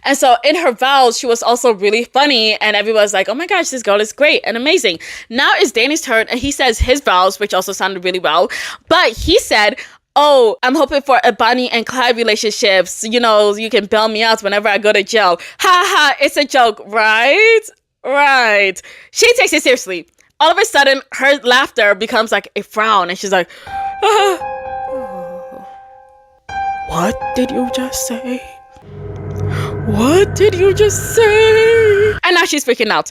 And so in her vows, she was also really funny and everyone's like, oh my gosh, this girl is great and amazing. Now it's Danny's turn and he says his vows, which also sounded really well. But he said, oh, I'm hoping for a Bonnie and Clyde relationship. So, you know, you can bail me out whenever I go to jail. Ha ha, it's a joke, right? Right. She takes it seriously. All of a sudden, her laughter becomes like a frown and she's like, what did you just say? What did you just say? And now she's freaking out.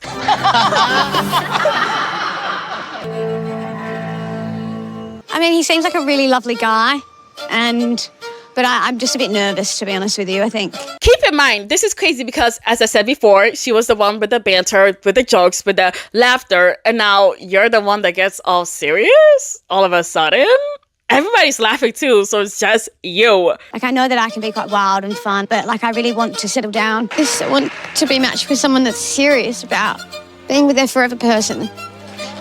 I mean, he seems like a really lovely guy, but I'm just a bit nervous, to be honest with you, I think. Keep in mind, this is crazy because, as I said before, she was the one with the banter, with the jokes, with the laughter, and now you're the one that gets all serious all of a sudden? Everybody's laughing too, so it's just you. Like, I know that I can be quite wild and fun, but, like, I really want to settle down. I want to be matched with someone that's serious about being with their forever person,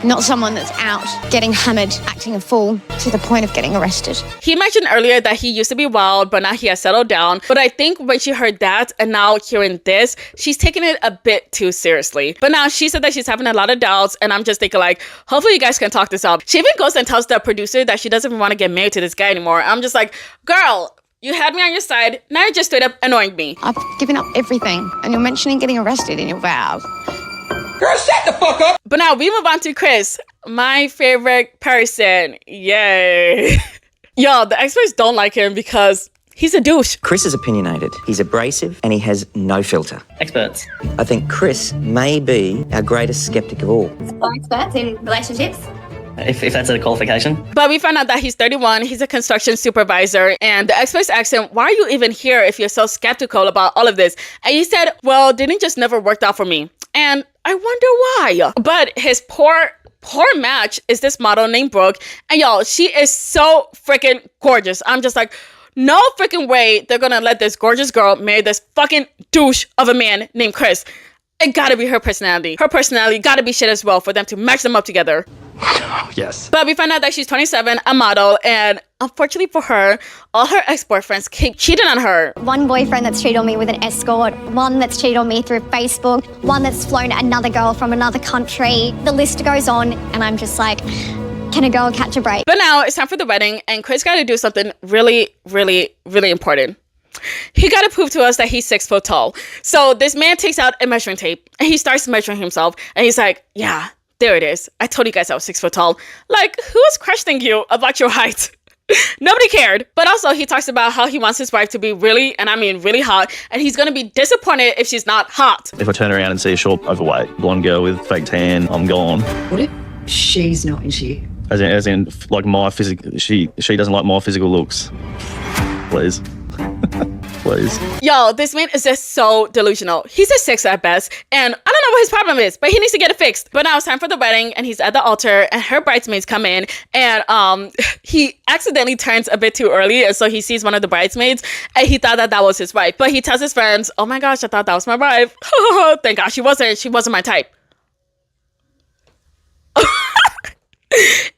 not someone that's out getting hammered, acting a fool to the point of getting arrested. He mentioned earlier that he used to be wild, but now he has settled down. But I think when she heard that and now hearing this, she's taking it a bit too seriously. But now she said that she's having a lot of doubts, and I'm just thinking like, hopefully you guys can talk this out. She even goes and tells the producer that she doesn't even want to get married to this guy anymore. I'm just like, girl, you had me on your side. Now you're just straight up annoying me. I've given up everything, and you're mentioning getting arrested in your vows. Girl, shut the fuck up! But now we move on to Chris, my favorite person. Yay. Y'all, the experts don't like him because he's a douche. Chris is opinionated, he's abrasive, and he has no filter. Experts. I think Chris may be our greatest skeptic of all. Are experts in relationships? If that's a qualification. But we found out that he's 31, he's a construction supervisor, and the experts asked him, why are you even here if you're so skeptical about all of this? And he said, well, didn't just never worked out for me. And I wonder why. But his poor match is this model named Brooke. And y'all, she is so freaking gorgeous. I'm just like, no freaking way they're gonna let this gorgeous girl marry this fucking douche of a man named Chris. It gotta be her personality. Her personality gotta be shit as well for them to match them up together. Yes. But we find out that she's 27, a model, and unfortunately for her, all her ex-boyfriends keep cheating on her. One boyfriend that's cheated on me with an escort, one that's cheated on me through Facebook, one that's flown another girl from another country. The list goes on, and I'm just like, can a girl catch a break? But now it's time for the wedding, and Chris got to do something really, really, really important. He got to prove to us that he's 6 foot tall. So this man takes out a measuring tape, and he starts measuring himself, and he's like, yeah, there it is. I told you guys I was 6 foot tall. Like, who is questioning you about your height? Nobody cared. But also, he talks about how he wants his wife to be really, and I mean really hot, and he's gonna be disappointed if she's not hot. If I turn around and see a short, overweight blonde girl with fake tan, I'm gone. What if she's not into you? As in, like my physical, she doesn't like my physical looks. Please. Please. Yo, this man is just so delusional. He's a 6 at best, and I don't know what his problem is, but he needs to get it fixed. But now it's time for the wedding, and he's at the altar, and her bridesmaids come in, and he accidentally turns a bit too early, and so he sees one of the bridesmaids, and he thought that was his wife. But he tells his friends, oh my gosh, I thought that was my wife. Thank God she wasn't my type.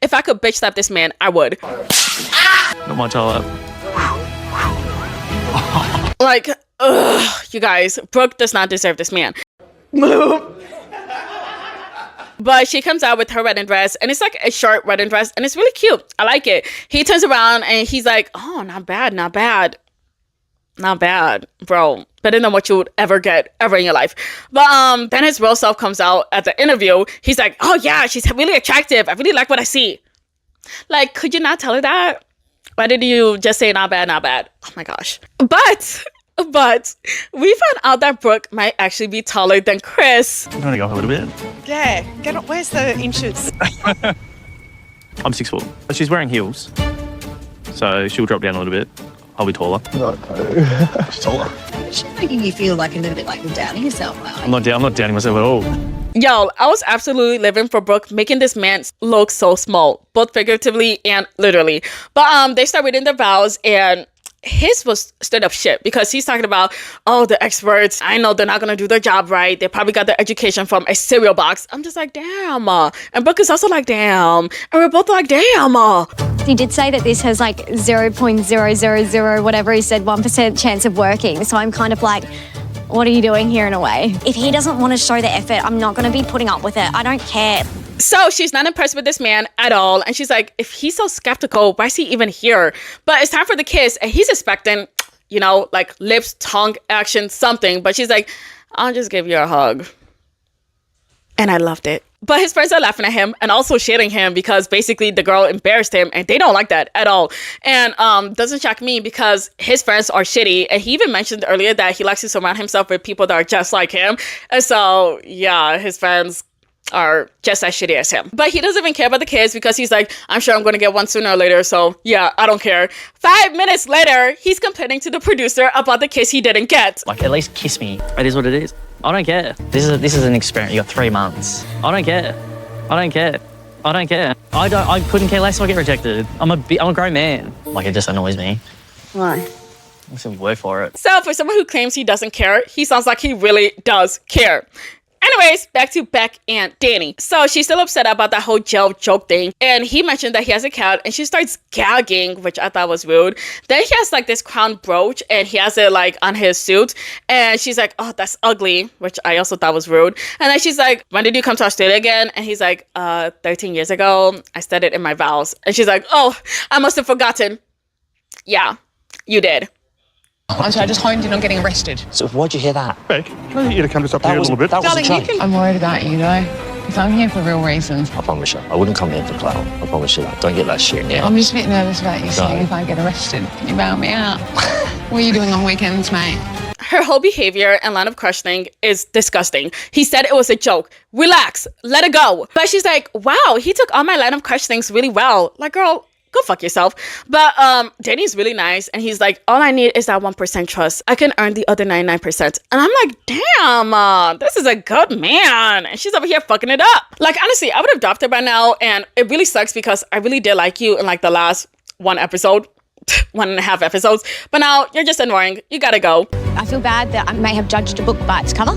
If I could bitch slap this man, I would. Not my type. Like, you guys, Brooke does not deserve this man. But she comes out with her wedding dress, and it's like a short wedding dress, and it's really cute. I like it. He turns around, and he's like, oh, not bad, not bad. Not bad, bro. Better than what you would ever get ever in your life. But then his real self comes out at the interview. He's like, oh yeah, she's really attractive. I really like what I see. Like, could you not tell her that? Why did you just say not bad, not bad? Oh my gosh. But we found out that Brooke might actually be taller than Chris. I'm gonna go up a little bit. Yeah, get up. Where's the inches? I'm 6 foot. But she's wearing heels, so she'll drop down a little bit. I'll be taller. She's taller. She's making you feel like a little bit like you're doubting yourself. I'm not doubting myself at all. Yo, I was absolutely living for Brooke, making this man look so small, both figuratively and literally. But they start reading their vows, and his was straight up shit because he's talking about, oh, the experts, I know they're not gonna do their job right. They probably got their education from a cereal box. I'm just like, damn. And Brooke is also like, damn. And we're both like, damn. He did say that this has like 0.000 whatever he said, 1% chance of working. So I'm kind of like, what are you doing here in a way? If he doesn't want to show the effort, I'm not going to be putting up with it. I don't care. So she's not impressed with this man at all. And she's like, if he's so skeptical, why is he even here? But it's time for the kiss, and he's expecting, you know, like lips, tongue, action, something. But she's like, I'll just give you a hug. And I loved it. But his friends are laughing at him and also shading him because basically the girl embarrassed him, and they don't like that at all. And doesn't shock me because his friends are shitty. And he even mentioned earlier that he likes to surround himself with people that are just like him. And so, yeah, his friends are just as shitty as him. But he doesn't even care about the kids because he's like, I'm sure I'm going to get one sooner or later. So, yeah, I don't care. 5 minutes later, he's complaining to the producer about the kiss he didn't get. Like, at least kiss me. It is what it is. I don't care. This is an experiment. You got 3 months. I don't care. I don't care. I don't care. I couldn't care less if I get rejected. I'm a grown man. Like, it just annoys me. Why? What's the word for it? So for someone who claims he doesn't care, he sounds like he really does care. Anyways, back to Beck and Danny. So she's still upset about that whole jail joke thing. And he mentioned that he has a cat, and she starts gagging, which I thought was rude. Then he has like this crown brooch, and he has it like on his suit. And she's like, oh, that's ugly, which I also thought was rude. And then she's like, when did you come to Australia again? And he's like, 13 years ago. I said it in my vows. And she's like, oh, I must have forgotten. Yeah, you did. And so I just honed in on getting arrested. So why'd you hear that? Beck, can I get you to come just up here a little bit? Darling, I'm worried about you, though. Because I'm here for real reasons. I promise you, I wouldn't come here for clout. I promise you that. Don't get that shit, yeah? I'm just a bit nervous about you saying if I get arrested, you bail me out. What are you doing on weekends, mate? Her whole behavior and line of questioning is disgusting. He said it was a joke. Relax, let it go. But she's like, wow, he took all my line of questionings really well. Like, girl, go fuck yourself. But Danny's really nice, and he's like, all I need is that 1% trust. I can earn the other 99%. And I'm like, damn, this is a good man. And she's over here fucking it up. Like, honestly, I would have dropped her by now, and it really sucks because I really did like you in like the last 1.5 episodes, but now you're just annoying. You gotta go. I feel bad that I may have judged a book by its cover.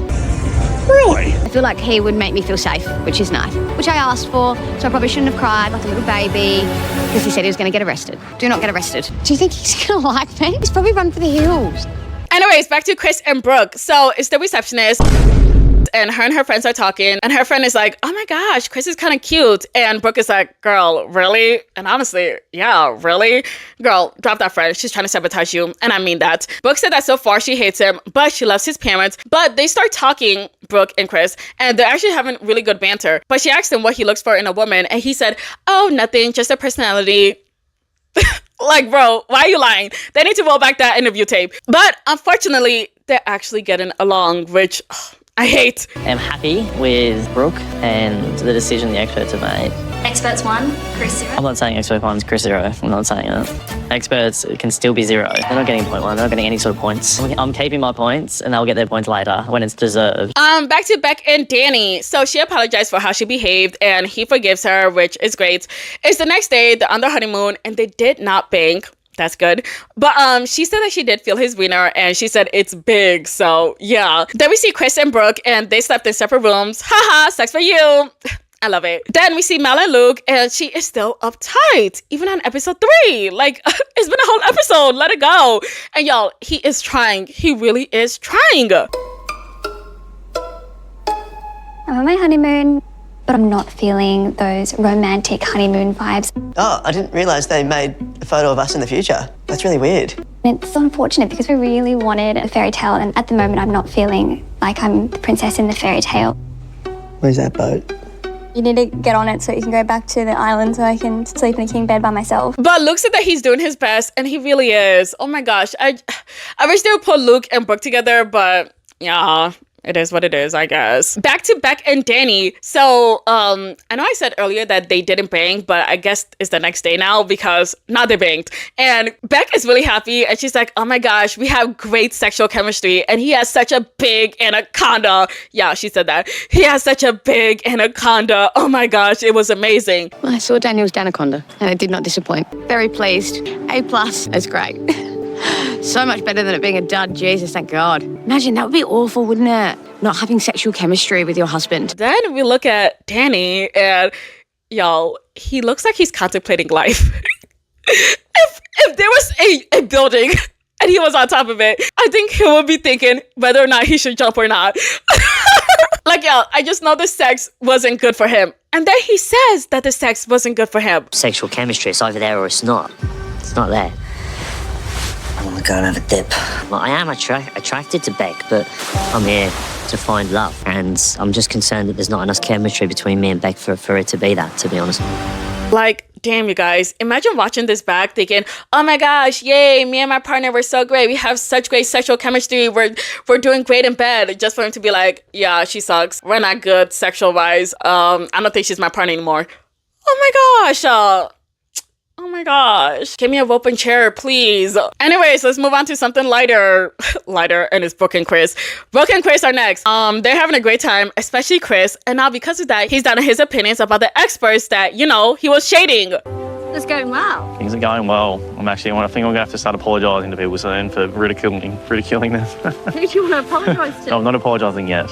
Really? I feel like he would make me feel safe, which is nice. Which I asked for, so I probably shouldn't have cried like a little baby because he said he was going to get arrested. Do not get arrested. Do you think he's going to like me? He's probably run for the hills. Anyways, back to Chris and Brooke. So it's the receptionist, and her friends are talking, and her friend is like, oh my gosh, Chris is kind of cute. And Brooke is like, girl, really? And honestly, yeah, really? Girl, drop that friend. She's trying to sabotage you. And I mean that. Brooke said that so far she hates him, but she loves his parents. But they start talking, Brooke and Chris, and they're actually having really good banter. But she asked him what he looks for in a woman, and he said, oh, nothing, just a personality. Like, bro, why are you lying? They need to roll back that interview tape. But unfortunately, they're actually getting along, which I hate. I'm happy with Brooke and the decision the experts have made. Experts 1, Chris 0. I'm not saying expert 1 is Chris 0. I'm not saying that. Experts can still be 0. They're not getting point 1. They're not getting any sort of points. I'm keeping my points, and they'll get their points later when it's deserved. Back to Beck and Danny. So she apologized for how she behaved, and he forgives her, which is great. It's the next day, they're on their honeymoon, and they did not bang. That's good. But she said that she did feel his wiener, and she said it's big. So yeah. Then we see Chris and Brooke, and they slept in separate rooms. Haha, sex for you. I love it. Then we see Mel and Luke, and she is still uptight, even on episode 3. Like, it's been a whole episode. Let it go. And y'all, he is trying. He really is trying. I'm on my honeymoon, but I'm not feeling those romantic honeymoon vibes. Oh, I didn't realise they made a photo of us in the future. That's really weird. It's so unfortunate because we really wanted a fairy tale, and at the moment I'm not feeling like I'm the princess in the fairy tale. Where's that boat? You need to get on it so you can go back to the island so I can sleep in a king bed by myself. But Luke said that he's doing his best, and he really is. Oh my gosh. I wish they would put Luke and Brooke together, but yeah, it is what it is, I guess. Back to Beck and Danny. So, I know I said earlier that they didn't bang, but I guess it's the next day now because now they banged. And Beck is really happy, and she's like, oh my gosh, we have great sexual chemistry, and he has such a big anaconda. Yeah, she said that. He has such a big anaconda. Oh my gosh, it was amazing. I saw Daniel's anaconda, and it did not disappoint. Very pleased. A+. That's great. So much better than it being a dud. Jesus, thank God. Imagine, that would be awful, wouldn't it? Not having sexual chemistry with your husband. Then we look at Danny, and y'all, he looks like he's contemplating life. if there was a building and he was on top of it, I think he would be thinking whether or not he should jump or not. Like, y'all, I just know the sex wasn't good for him. And then he says that the sex wasn't good for him. Sexual chemistry, it's either there or it's not. It's not there. I want to go and have a dip. Well, I am attracted to Beck, but I'm here to find love. And I'm just concerned that there's not enough chemistry between me and Beck for it to be that, to be honest. Like, damn, you guys. Imagine watching this back thinking, oh my gosh, yay, me and my partner were so great. We have such great sexual chemistry. We're doing great in bed. Just for him to be like, yeah, she sucks. We're not good sexual-wise. I don't think she's my partner anymore. Oh my gosh. Oh my gosh. Give me a open chair, please. Anyways, let's move on to something lighter. Lighter, and it's Brooke and Chris. Brooke and Chris are next. They're having a great time, especially Chris. And now because of that, he's down in his opinions about the experts that, you know, he was shading. It's going well. Things are going well. I think I'm going to have to start apologising to people soon for ridiculing them. Who do you want to apologise to? No, I'm not apologising yet.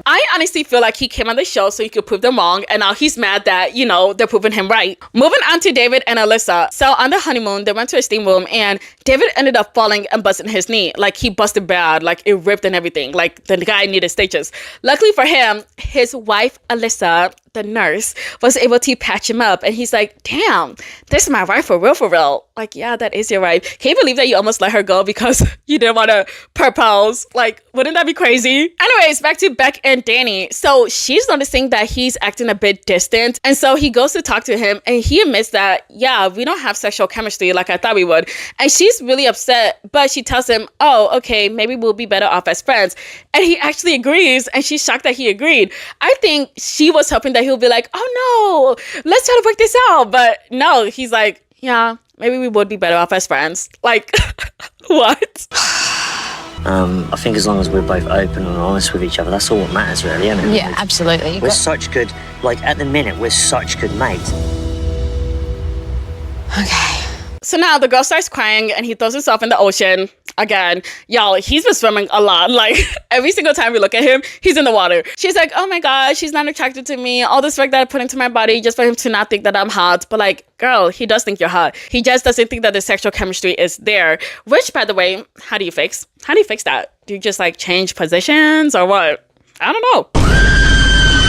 I honestly feel like he came on the show so he could prove them wrong, and now he's mad that, you know, they're proving him right. Moving on to David and Alyssa. So on the honeymoon, they went to a steam room, and David ended up falling and busting his knee. Like, he busted bad, like it ripped and everything. Like, the guy needed stitches. Luckily for him, his wife, Alyssa, the nurse, was able to patch him up, and he's like, damn, this is my wife for real, for real. Like, yeah, that is your wife. Can you believe that you almost let her go because you didn't want to propose? Like, wouldn't that be crazy? Anyways, back to Beck and Danny. So she's noticing that he's acting a bit distant, and so he goes to talk to him, and he admits that, yeah, we don't have sexual chemistry like I thought we would. And she's really upset, but she tells him, oh, okay, maybe we'll be better off as friends. And he actually agrees, and she's shocked that he agreed. I think she was hoping that he'll be like, oh no, let's try to work this out. But no, he's like, yeah, maybe we would be better off as friends. Like, what? I think as long as we're both open and honest with each other, that's all that matters, really, isn't it? Yeah, absolutely. We're such good, like, at the minute, we're such good mates. So now the girl starts crying and he throws himself in the ocean. Again, y'all, he's been swimming a lot. Like, every single time we look at him, he's in the water. She's like, oh my God, she's not attracted to me. All this work that I put into my body just for him to not think that I'm hot. But like, girl, he does think you're hot. He just doesn't think that the sexual chemistry is there. Which, by the way, how do you fix? How do you fix that? Do you just like change positions or what? I don't know.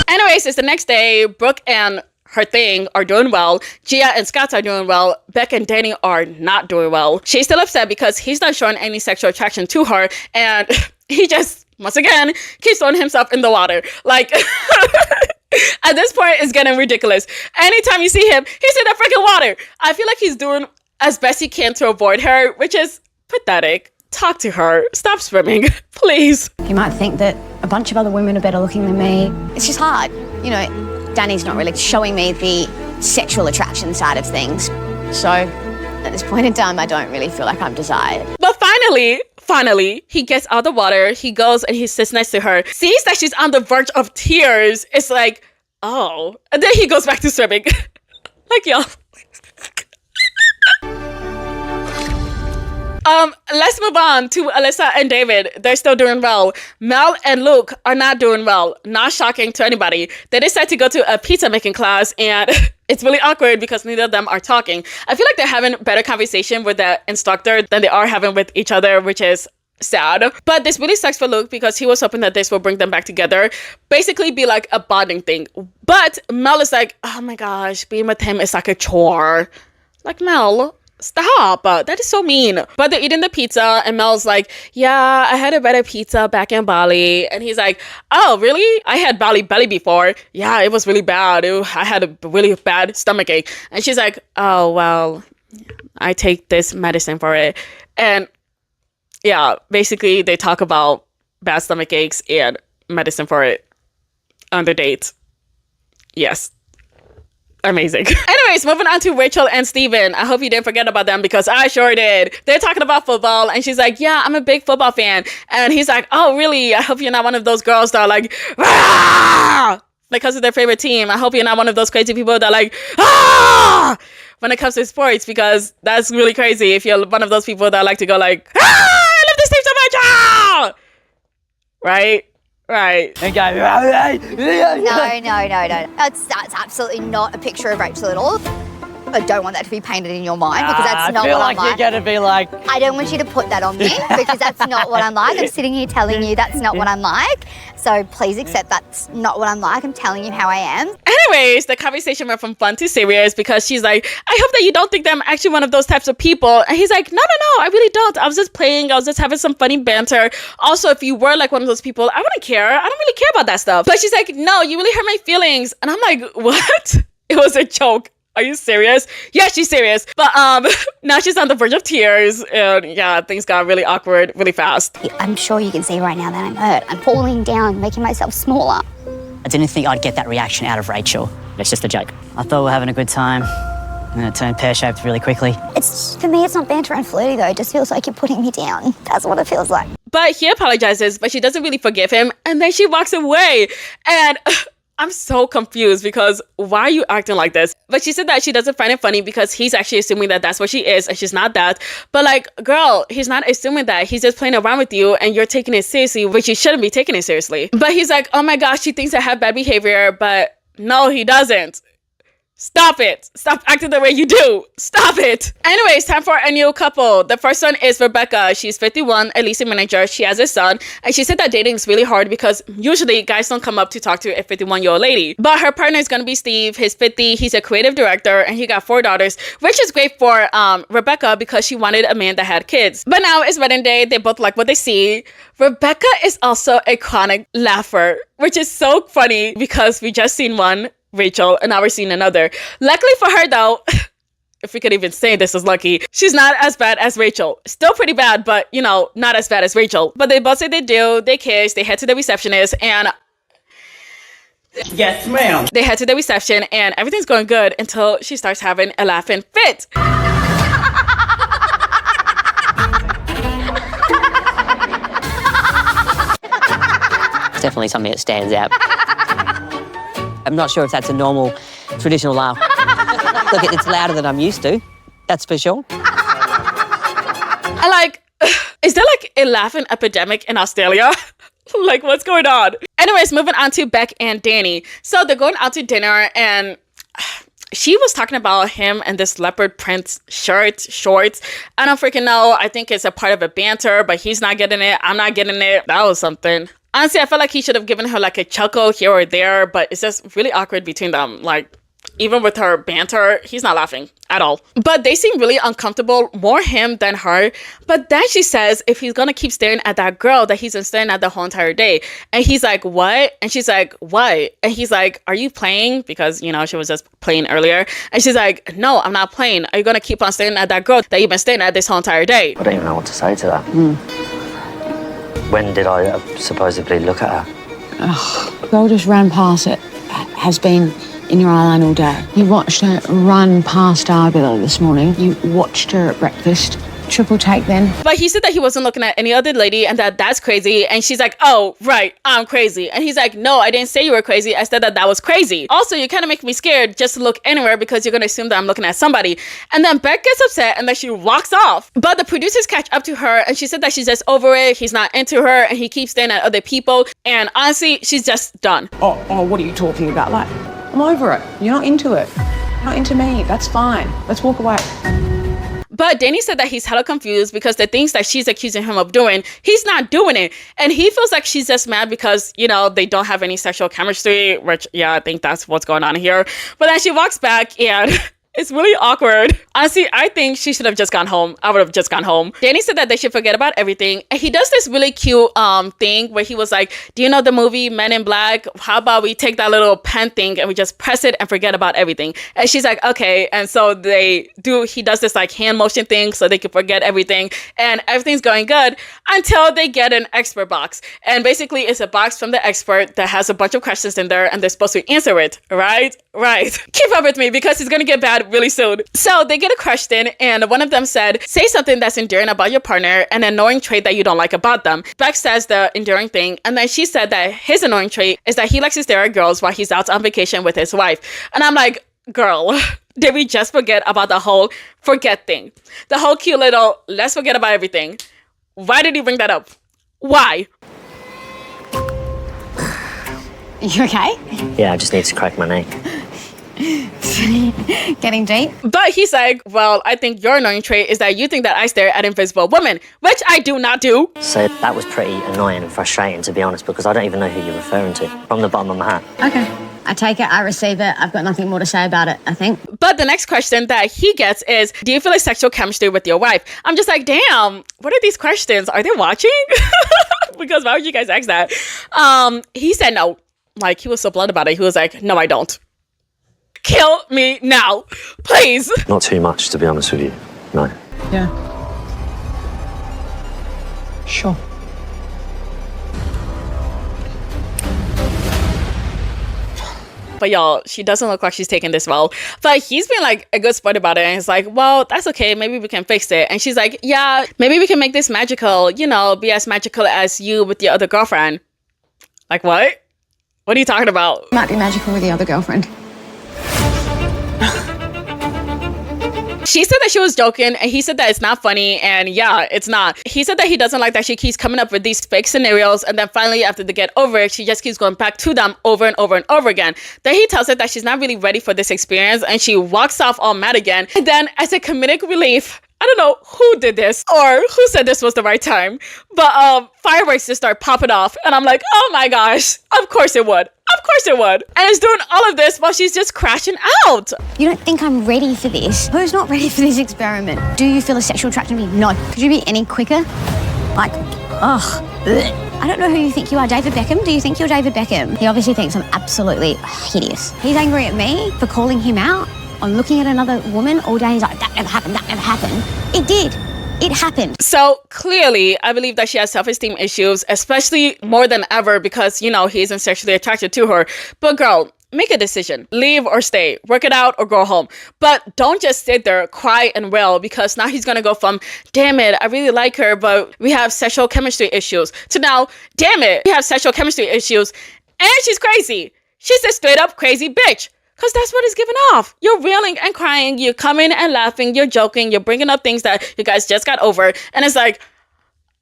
Anyways, it's the next day. Brooke and her thing are doing well. Gia and Scott are doing well. Beck and Danny are not doing well. She's still upset because he's not showing any sexual attraction to her, and he just, once again, keeps throwing himself in the water. Like, at this point, it's getting ridiculous. Anytime you see him, he's in the freaking water. I feel like he's doing as best he can to avoid her, which is pathetic. Talk to her. Stop swimming, please. You might think that a bunch of other women are better looking than me. It's just hard. You know, Danny's not really showing me the sexual attraction side of things. So at this point in time, I don't really feel like I'm desired. But finally, he gets out of the water. He goes and he sits next to her, sees that she's on the verge of tears. It's like, oh. And then he goes back to swimming. Like, y'all. Let's move on to Alyssa and David. They're still doing well. Mel and Luke are not doing well. Not shocking to anybody. They decide to go to a pizza making class, and it's really awkward because neither of them are talking. I feel like they're having better conversation with the instructor than they are having with each other, which is sad. But this really sucks for Luke because he was hoping that this will bring them back together. Basically be like a bonding thing. But Mel is like, oh my gosh, being with him is like a chore. Like, Mel, stop. That is so mean. But they're eating the pizza and Mel's like, yeah, I had a better pizza back in Bali. And he's like, oh, really? I had Bali belly before. Yeah, it was really bad. I had a really bad stomach ache. And she's like, oh, well, I take this medicine for it. And yeah, basically they talk about bad stomach aches and medicine for it on their dates. Yes. Amazing. Anyways, moving on to Rachel and Steven. I hope you didn't forget about them because I sure did. They're talking about football and she's like, yeah, I'm a big football fan. And he's like, oh, really? I hope you're not one of those girls that are like, ah! Because of their favorite team. I hope you're not one of those crazy people that are like, ah! When it comes to sports, because that's really crazy if you're one of those people that like to go like, ah! I love this team so much! Ah! Right? Right. And go, No. That's absolutely not a picture of Rachel at all. I don't want that to be painted in your mind because that's not what I'm like. I feel like you're going to be like... I don't want you to put that on me because that's not what I'm like. I'm sitting here telling you that's not what I'm like. So please accept that's not what I'm like. I'm telling you how I am. Anyways, the conversation went from fun to serious because she's like, I hope that you don't think that I'm actually one of those types of people. And he's like, no, I really don't. I was just playing. I was just having some funny banter. Also, if you were like one of those people, I wouldn't care. I don't really care about that stuff. But she's like, no, you really hurt my feelings. And I'm like, what? It was a joke. Are you serious? Yeah, she's serious. But now she's on the verge of tears. And yeah, things got really awkward really fast. I'm sure you can see right now that I'm hurt. I'm falling down, making myself smaller. I didn't think I'd get that reaction out of Rachel. It's just a joke. I thought we were having a good time. And then it turned pear-shaped really quickly. For me, it's not banter and flirty though. It just feels like you're putting me down. That's what it feels like. But he apologizes, but she doesn't really forgive him. And then she walks away. And... I'm so confused because why are you acting like this? But she said that she doesn't find it funny because he's actually assuming that that's what she is and she's not that. But like, girl, he's not assuming that. He's just playing around with you and you're taking it seriously, which you shouldn't be taking it seriously. But he's like, oh my gosh, she thinks I have bad behavior, but no, he doesn't. Stop it. Stop acting the way you do. Stop it. Anyways, time for a new couple. The first one is Rebecca. She's 51, a leasing manager. She has a son. And she said that dating is really hard because usually guys don't come up to talk to a 51-year-old lady. But her partner is going to be Steve. He's 50. He's a creative director and he got 4 daughters, which is great for Rebecca because she wanted a man that had kids. But now it's wedding day. They both like what they see. Rebecca is also a chronic laugher, which is so funny because we just seen one, Rachel, and now we're seeing another. Luckily for her though, if we could even say this is lucky, she's not as bad as Rachel. Still pretty bad, but you know, not as bad as Rachel. But they both say they do, they kiss, they head to the receptionist, and Yes, ma'am. They head to the reception and everything's going good until she starts having a laughing fit. It's definitely something that stands out. I'm not sure if that's a normal, traditional laugh. Look, it's louder than I'm used to. That's for sure. I like, is there like a laughing epidemic in Australia? Like, what's going on? Anyways, moving on to Beck and Danny. So they're going out to dinner and she was talking about him and this leopard print shorts. I don't freaking know. I think it's a part of a banter, but he's not getting it. I'm not getting it. That was something. Honestly, I felt like he should have given her like a chuckle here or there, but it's just really awkward between them. Like, even with her banter, he's not laughing at all. But they seem really uncomfortable, more him than her. But then she says if he's gonna keep staring at that girl that he's been staring at the whole entire day. And he's like, what? And she's like, what? And he's like, are you playing? Because, you know, she was just playing earlier. And she's like, no, I'm not playing. Are you gonna keep on staring at that girl that you've been staring at this whole entire day? I don't even know what to say to that. When did I supposedly look at her? Ugh, girl just ran past it. Has been in your eye line all day. You watched her run past Arbilla this morning. You watched her at breakfast. Triple take then. But he said that he wasn't looking at any other lady and that's crazy. And she's like, oh, right, I'm crazy. And he's like, no, I didn't say you were crazy. I said that was crazy. Also, you kind of make me scared just to look anywhere because you're going to assume that I'm looking at somebody. And then Beck gets upset and then she walks off. But the producers catch up to her and she said that she's just over it. He's not into her and he keeps staring at other people. And honestly, she's just done. Oh, what are you talking about? Like, I'm over it. You're not into it. You're not into me. That's fine. Let's walk away. But Danny said that he's hella confused because the things that she's accusing him of doing, he's not doing it. And he feels like she's just mad because, you know, they don't have any sexual chemistry, which, yeah, I think that's what's going on here. But then she walks back and it's really awkward. Honestly, I think she should have just gone home. I would have just gone home. Danny said that they should forget about everything. And he does this really cute thing where he was like, do you know the movie Men in Black? How about we take that little pen thing and we just press it and forget about everything? And she's like, okay. And so he does this like hand motion thing so they can forget everything. And everything's going good until they get an expert box. And basically it's a box from the expert that has a bunch of questions in there and they're supposed to answer it, right? Right. Keep up with me because it's going to get bad really soon. So they get a question and one of them said, say something that's endearing about your partner and an annoying trait that you don't like about them. Beck says the endearing thing and then she said that his annoying trait is that he likes to stare at girls while he's out on vacation with his wife. And I'm like, girl, did we just forget about the whole forget thing? The whole cute little let's forget about everything. Why did you bring that up? Why? You okay? Yeah, I just need to crack my neck. Getting deep? But he's like, well, I think your annoying trait is that you think that I stare at invisible women, which I do not do. So that was pretty annoying and frustrating, to be honest, because I don't even know who you're referring to from the bottom of my hat. Okay. I take it, I receive it. I've got nothing more to say about it, I think. But the next question that he gets is, do you feel like sexual chemistry with your wife? I'm just like, damn, what are these questions? Are they watching? Because why would you guys ask that? He said no. Like, he was so blunt about it. He was like, no, I don't. Kill me now, please. Not too much, to be honest with you. No. Yeah. Sure. But y'all, she doesn't look like she's taking this well. But he's been like a good sport about it. And he's like, well, that's okay. Maybe we can fix it. And she's like, yeah, maybe we can make this magical. You know, be as magical as you with your other girlfriend. Like, what? What are you talking about? Might be magical with the other girlfriend. She said that she was joking and he said that it's not funny, and yeah, it's not. He said that he doesn't like that she keeps coming up with these fake scenarios and then finally after they get over it, she just keeps going back to them over and over and over again. Then he tells her that she's not really ready for this experience and she walks off all mad again. And then as a comedic relief, I don't know who did this or who said this was the right time, but fireworks just start popping off and I'm like, oh my gosh, of course it would. Of course it would. And it's doing all of this while she's just crashing out. You don't think I'm ready for this? Who's not ready for this experiment? Do you feel a sexual attraction to me? No. Could you be any quicker? Like, ugh. I don't know who you think you are, David Beckham? Do you think you're David Beckham? He obviously thinks I'm absolutely hideous. He's angry at me for calling him out on looking at another woman all day. He's like, that never happened, that never happened. It did. It happened. So clearly, I believe that she has self-esteem issues, especially more than ever because, you know, he isn't sexually attracted to her. But girl, make a decision. Leave or stay. Work it out or go home. But don't just sit there, cry and wail, because now he's going to go from, damn it, I really like her, but we have sexual chemistry issues, to now, damn it, we have sexual chemistry issues and she's crazy. She's a straight up crazy bitch. Because that's what it's giving off. You're wailing and crying. You're coming and laughing. You're joking. You're bringing up things that you guys just got over. And it's like,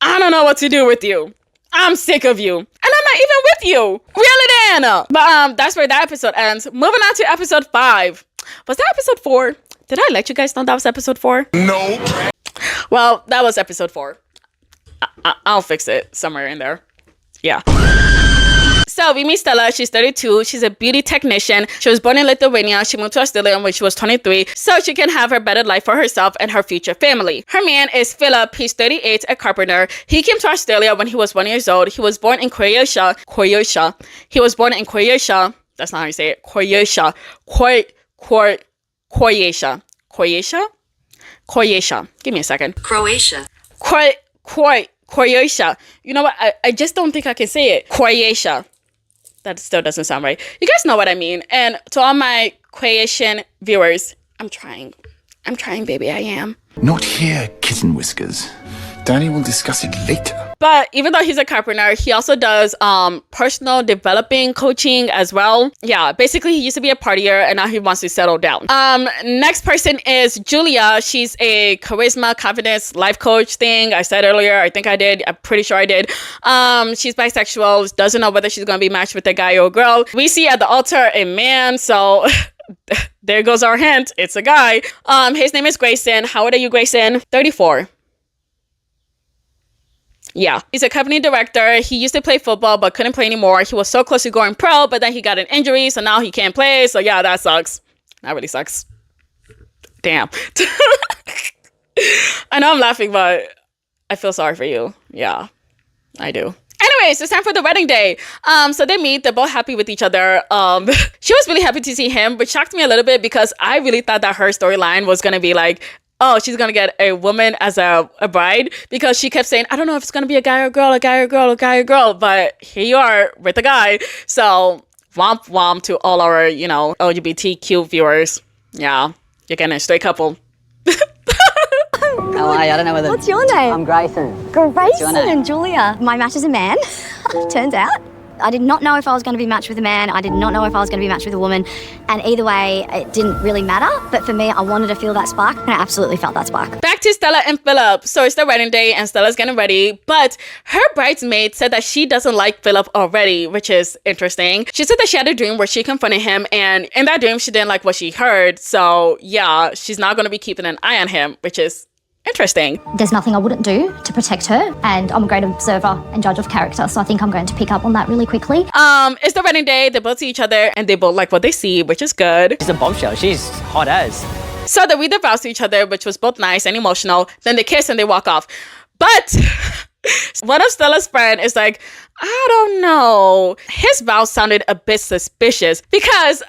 I don't know what to do with you. I'm sick of you. And I'm not even with you. Really, then. But that's where that episode ends. Moving on to episode 5. Was that episode 4? Did I let you guys know that was episode 4? No. Well, that was episode 4. I'll fix it somewhere in there. Yeah. So we meet Stella. She's 32. She's a beauty technician. She was born in Lithuania. She moved to Australia when she was 23 so she can have a better life for herself and her future family. Her man is Philip. He's 38, a carpenter. He came to Australia when he was 1 year old. He was born in Croatia. He was born in Croatia. That's not how you say it. Croatia. Croatia. Give me a second. Croatia. Croatia. You know what? I just don't think I can say it. Croatia. That still doesn't sound right. You guys know what I mean. And to all my Croatian viewers, I'm trying, baby, I am. Not here, kitten whiskers. Danny will discuss it later. But even though he's a carpenter, he also does personal developing coaching as well. Yeah, basically he used to be a partier and now he wants to settle down. Next person is Julia. She's a charisma, confidence, life coach thing. I said earlier, I think I did. I'm pretty sure I did. She's bisexual, doesn't know whether she's gonna be matched with a guy or a girl. We see at the altar a man, so there goes our hint. It's a guy. His name is Grayson. How old are you, Grayson? 34. Yeah, he's a company director. He used to play football but couldn't play anymore. He was so close to going pro, but then he got an injury, so now he can't play. So yeah, that sucks. That really sucks. Damn. I know I'm laughing, but I feel sorry for you. Yeah, I do. Anyways, it's time for the wedding day. So they meet. They're both happy with each other. She was really happy to see him, which shocked me a little bit because I really thought that her storyline was gonna be like, oh, she's gonna get a woman as a bride, because she kept saying, I don't know if it's gonna be a guy or a girl, a guy or a girl, a guy or a girl, but here you are with a guy. So womp womp to all our, you know, LGBTQ viewers. Yeah, you're getting a straight couple. How are you? I don't know whether... What's your name? I'm Grayson. Grayson and Julia. My match is a man, turns out. I did not know if I was going to be matched with a man. I did not know if I was going to be matched with a woman. And either way, it didn't really matter. But for me, I wanted to feel that spark, and I absolutely felt that spark. Back to Stella and Philip. So it's their wedding day, and Stella's getting ready. But her bridesmaid said that she doesn't like Philip already, which is interesting. She said that she had a dream where she confronted him, and in that dream, she didn't like what she heard. So yeah, she's not going to be keeping an eye on him, which is interesting. There's nothing I wouldn't do to protect her, and I'm a great observer and judge of character, so I think I'm going to pick up on that really quickly. It's the wedding day. They both see each other, and they both like what they see, which is good. She's a bombshell. She's hot as. So they read their vows to each other, which was both nice and emotional. Then they kiss and they walk off. But one of Stella's friend is like, I don't know. His vows sounded a bit suspicious because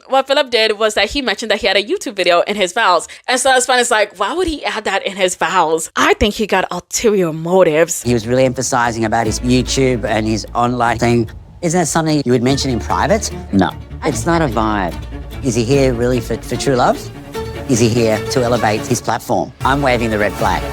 what Philip did was that he mentioned that he had a YouTube video in his vows. And Stella's friend is like, why would he add that in his vows? I think he got ulterior motives. He was really emphasizing about his YouTube and his online thing. Isn't that something you would mention in private? No. It's not a vibe. Is he here really for true love? Is he here to elevate his platform? I'm waving the red flag.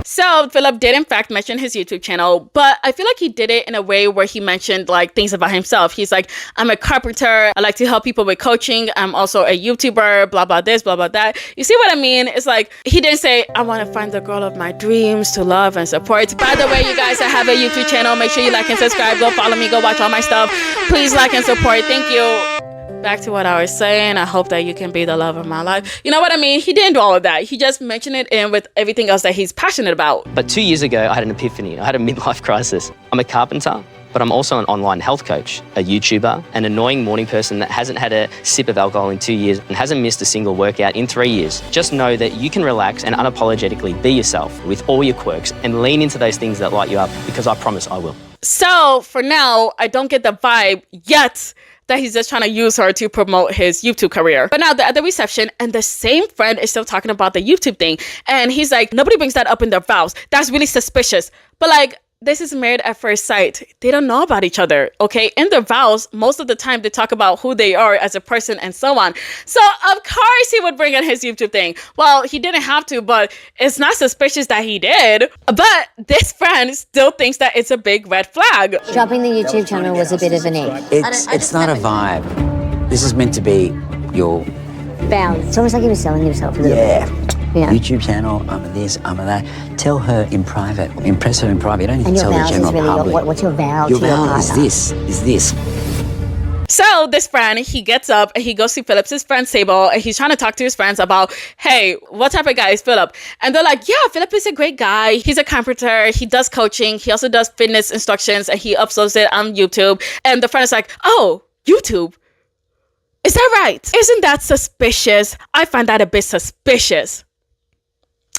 So Philip did in fact mention his YouTube channel, but I feel like he did it in a way where he mentioned like things about himself. He's like, I'm a carpenter. I like to help people with coaching. I'm also a YouTuber, blah, blah, this, blah, blah, that. You see what I mean? It's like, he didn't say, I want to find the girl of my dreams to love and support. By the way, you guys, I have a YouTube channel. Make sure you like and subscribe. Go follow me. Go watch all my stuff. Please like and support. Thank you. Back to what I was saying, I hope that you can be the love of my life. You know what I mean? He didn't do all of that. He just mentioned it in with everything else that he's passionate about. But 2 years ago, I had an epiphany. I had a midlife crisis. I'm a carpenter, but I'm also an online health coach, a YouTuber, an annoying morning person that hasn't had a sip of alcohol in 2 years and hasn't missed a single workout in 3 years. Just know that you can relax and unapologetically be yourself with all your quirks and lean into those things that light you up, because I promise I will. So for now, I don't get the vibe yet that he's just trying to use her to promote his YouTube career. But now they're at the reception and the same friend is still talking about the YouTube thing. And he's like, nobody brings that up in their vows. That's really suspicious. But like, this is married at first sight. They don't know about each other, okay? In their vows, most of the time they talk about who they are as a person and so on. So of course he would bring in his YouTube thing. Well, he didn't have to, but it's not suspicious that he did. But this friend still thinks that it's a big red flag. Dropping the YouTube channel was a bit of an egg. It's not a vibe. This is meant to be your Bound. It's almost like he was selling himself a little bit. Yeah. YouTube channel, I'm a this, I'm a that. Tell her in private, impress her in private. You don't need to tell the general public. What's your vow Your to your vow partner? is this. So this friend, he gets up and he goes to Philip's friend's table and he's trying to talk to his friends about, hey, what type of guy is Philip? And they're like, yeah, Philip is a great guy. He's a carpenter. He does coaching. He also does fitness instructions and he uploads it on YouTube. And the friend is like, oh, YouTube? Is that right? Isn't that suspicious? I find that a bit suspicious.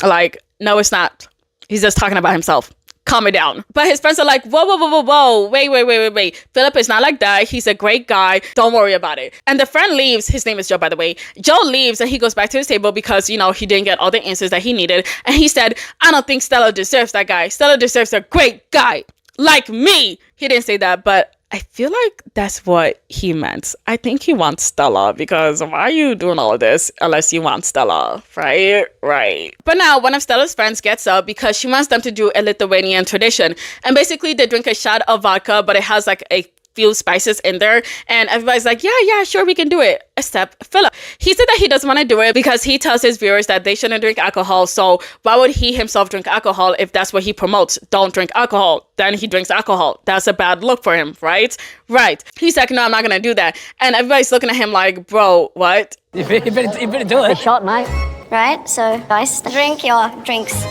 Like, no, it's not. He's just talking about himself. Calm it down. But his friends are like, whoa. Wait. Philip is not like that. He's a great guy. Don't worry about it. And the friend leaves. His name is Joe, by the way. Joe leaves and he goes back to his table because, you know, he didn't get all the answers that he needed. And he said, I don't think Stella deserves that guy. Stella deserves a great guy like me. He didn't say that, but I feel like that's what he meant. I think he wants Stella because why are you doing all of this unless you want Stella, right? Right. But now one of Stella's friends gets up because she wants them to do a Lithuanian tradition. And basically they drink a shot of vodka, but it has like a few spices in there. And everybody's like, yeah, sure, we can do it. Except Philip. He said that he doesn't want to do it because he tells his viewers that they shouldn't drink alcohol. So why would he himself drink alcohol if that's what he promotes? Don't drink alcohol. Then he drinks alcohol. That's a bad look for him, right? Right. He's like, no, I'm not going to do that. And everybody's looking at him like, bro, what? You better do it. Good shot, mate. Right? So, guys, drink your drinks.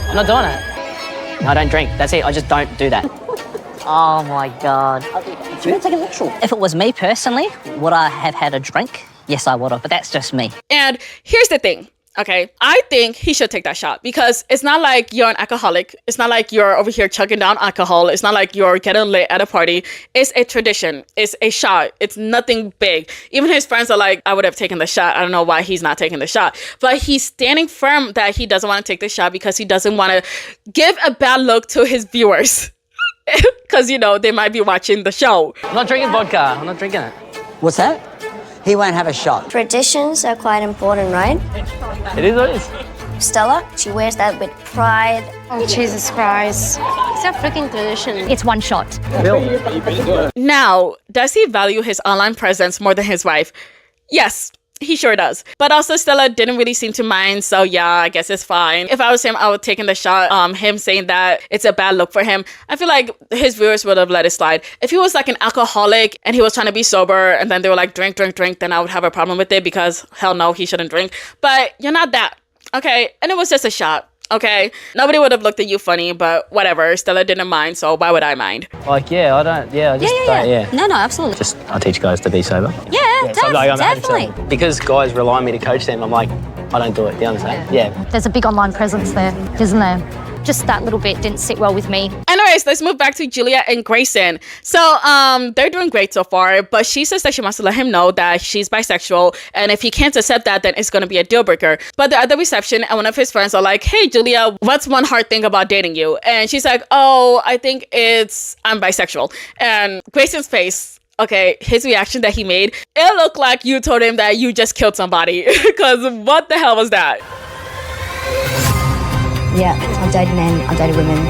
I'm not doing it. I don't drink. That's it. I just don't do that. Oh my God. If it was me personally, would I have had a drink? Yes, I would have, but that's just me. And here's the thing. Okay, I think he should take that shot because it's not like you're an alcoholic. It's not like you're over here chugging down alcohol. It's not like you're getting lit at a party. It's a tradition. It's a shot. It's nothing big. Even his friends are like, I would have taken the shot. I don't know why he's not taking the shot. But he's standing firm that he doesn't want to take the shot because he doesn't want to give a bad look to his viewers. Because, you know, they might be watching the show. I'm not drinking vodka. I'm not drinking it. What's that? He won't have a shot. Traditions are quite important, right? It is what it is. Stella, she wears that with pride. Oh, Jesus Christ. It's a freaking tradition. It's one shot. Now, does he value his online presence more than his wife? Yes. He sure does. But also Stella didn't really seem to mind, so yeah, I guess it's fine. If I was him, I would take in the shot. Him saying that it's a bad look for him, I feel like his viewers would have let it slide. If he was like an alcoholic and he was trying to be sober and then they were like, drink, then I would have a problem with it because hell no, he shouldn't drink. But you're not that, okay? And it was just a shot. Okay, nobody would have looked at you funny, but whatever. Stella didn't mind, so why would I mind? Like, yeah, I don't, I just don't, No, absolutely. Just, I teach guys to be sober. Yeah, definitely. Because guys rely on me to coach them, I'm like, I don't do it, do you understand? Yeah. There's a big online presence there, isn't there? Just that little bit didn't sit well with me. Anyways, let's move back to Julia and Grayson. So, they're doing great so far, but she says that she wants to let him know that she's bisexual, and if he can't accept that, then it's gonna be a deal breaker. But they're at the reception, and one of his friends are like, hey, Julia, what's one hard thing about dating you? And she's like, oh, I think I'm bisexual. And Grayson's face, okay, his reaction that he made, it looked like you told him that you just killed somebody, because what the hell was that? Yeah, I've dated men, I've dated women.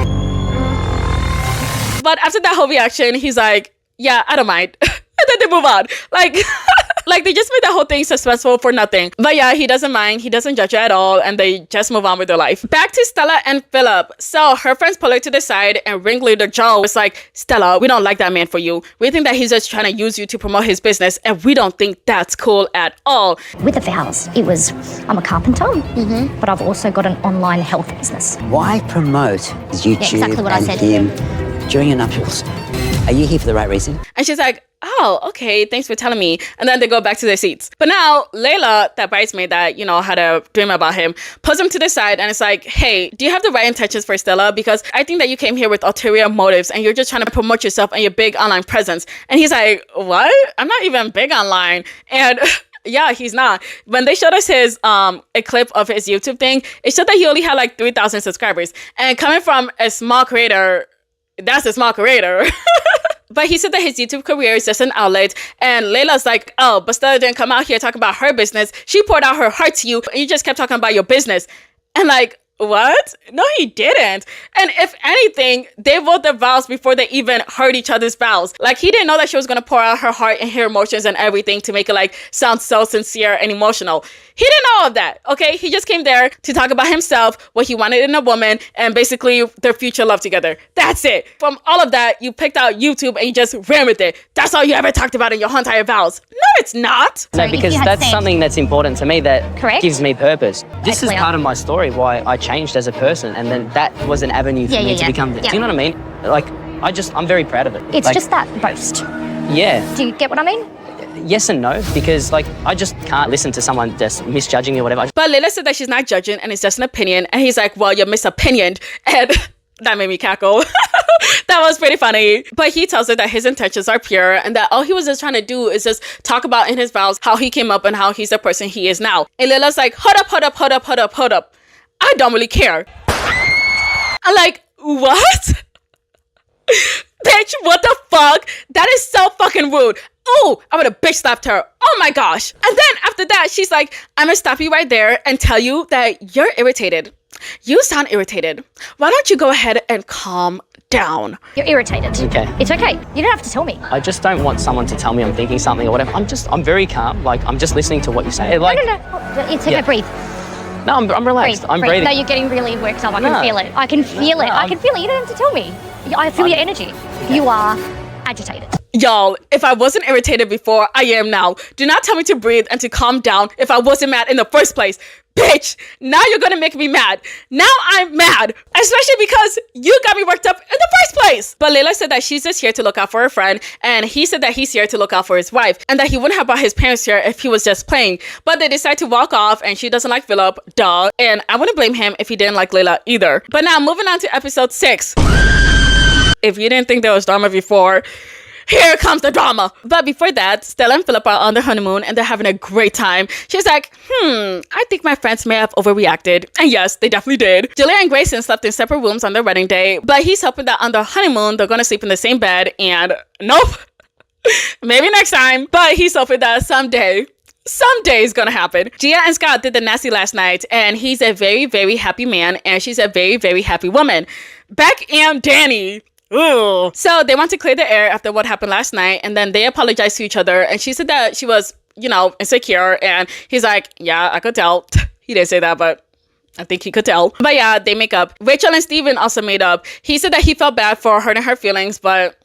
But after that whole reaction, he's like, yeah, I don't mind. And then they move on. Like, like they just made that whole thing suspenseful for nothing. But yeah, he doesn't mind. He doesn't judge her at all. And they just move on with their life. Back to Stella and Philip. So her friends pull her to the side and ringleader Joe was like, Stella, we don't like that man for you. We think that he's just trying to use you to promote his business. And we don't think that's cool at all. With the vows, it was, I'm a carpenter, but I've also got an online health business. Why promote YouTube exactly what I and said. him during your nuptials? Are you here for the right reason? And she's like, oh, okay, thanks for telling me. And then they go back to their seats. But now Layla, that bridesmaid that, you know, had a dream about him, pulls him to the side and it's like, hey, do you have the right intentions for Stella? Because I think that you came here with ulterior motives and you're just trying to promote yourself and your big online presence. And he's like, what? I'm not even big online. And yeah, he's not. When they showed us his a clip of his YouTube thing, it showed that he only had like 3,000 subscribers. And coming from a small creator, that's a small creator. But he said that his YouTube career is just an outlet. And Layla's like, oh, but Stella didn't come out here talking about her business. She poured out her heart to you and you just kept talking about your business. And like, what? No, he didn't. And if anything, they wrote their vows before they even heard each other's vows. Like, he didn't know that she was going to pour out her heart and her emotions and everything to make it like sound so sincere and emotional. He didn't know all of that, okay? He just came there to talk about himself, what he wanted in a woman, and basically their future love together. That's it. From all of that, you picked out YouTube and you just ran with it. That's all you ever talked about in your whole entire vows. No, it's not. No, because that's something that's important to me that gives me purpose. This is part of my story, why I changed as a person, and then that was an avenue for me to become. Do you know what I mean? Like, I'm very proud of it. It's like, just that boast. Yeah. Do you get what I mean? Yes and no, because like I just can't listen to someone just misjudging me or whatever. But Layla said that she's not judging and it's just an opinion. And he's like, well, you're misopinioned. And that made me cackle. That was pretty funny. But he tells her that his intentions are pure and that all he was just trying to do is just talk about in his vows how he came up and how he's the person he is now. And Layla's like, hold up. I don't really care. I'm like, what? Bitch, what the fuck? That is so fucking rude. Oh, I would have bitch slapped her. Oh my gosh. And then after that, she's like, I'm gonna stop you right there and tell you that you're irritated. You sound irritated. Why don't you go ahead and calm down? You're irritated. Okay. It's okay. You don't have to tell me. I just don't want someone to tell me I'm thinking something or whatever. I'm very calm. Like, I'm just listening to what you say. Like, No. It's okay. Breathe. No, I'm relaxed. I'm breathing. No, you're getting really worked up. I can feel it. I can feel it. I can feel it. You don't have to tell me. I feel your energy. Okay. You are agitated. Y'all, if I wasn't irritated before, I am now. Do not tell me to breathe and to calm down if I wasn't mad in the first place. Bitch, now you're gonna make me mad. Now I'm mad, especially because you got me worked up in the first place. But Layla said that she's just here to look out for her friend, and he said that he's here to look out for his wife, and that he wouldn't have brought his parents here if he was just playing. But they decide to walk off, and she doesn't like Philip, duh. And I wouldn't blame him if he didn't like Layla either. But now, moving on to episode 6. If you didn't think there was drama before, here comes the drama. But before that, Stella and Philip are on their honeymoon and they're having a great time. She's like, I think my friends may have overreacted. And yes, they definitely did. Julia and Grayson slept in separate rooms on their wedding day, but he's hoping that on their honeymoon, they're gonna sleep in the same bed, and nope. Maybe next time. But he's hoping that someday is gonna happen. Gia and Scott did the nasty last night, and he's a very, very happy man, and she's a very, very happy woman. Beck and Danny. Ooh. So they want to clear the air after what happened last night, and then they apologized to each other, and she said that she was, insecure, and he's like, yeah, I could tell. He didn't say that, but I think he could tell. But yeah, they make up. Rachel and Steven also made up. He said that he felt bad for hurting her feelings, but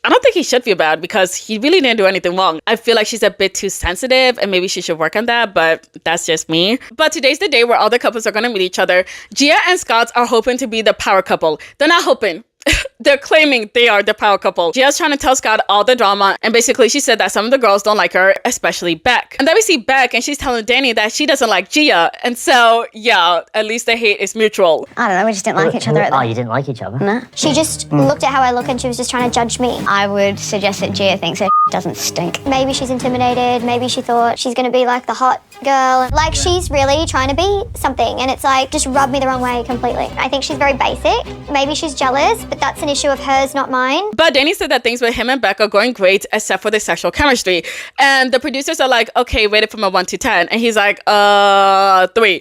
I don't think he should feel bad because he really didn't do anything wrong. I feel like she's a bit too sensitive and maybe she should work on that, but that's just me. But today's the day where all the couples are going to meet each other. Gia and Scott are hoping to be the power couple. They're not hoping. They're claiming they are the power couple. Gia's trying to tell Scott all the drama, and basically she said that some of the girls don't like her, especially Beck. And then we see Beck, and she's telling Danny that she doesn't like Gia. And so, yeah, at least the hate is mutual. I don't know, we just didn't like each other. Oh, you didn't like each other? No. She just looked at how I look and she was just trying to judge me. I would suggest that Gia thinks her doesn't stink. Maybe she's intimidated. Maybe she thought she's going to be like the hot girl. Like, she's really trying to be something, and it's like, just rubbed me the wrong way completely. I think she's very basic. Maybe she's jealous, but that's an issue of hers, not mine. But Danny said that things with him and Beck are going great, except for the sexual chemistry. And the producers are like, okay, rate it from a 1 to 10. And he's like, 3.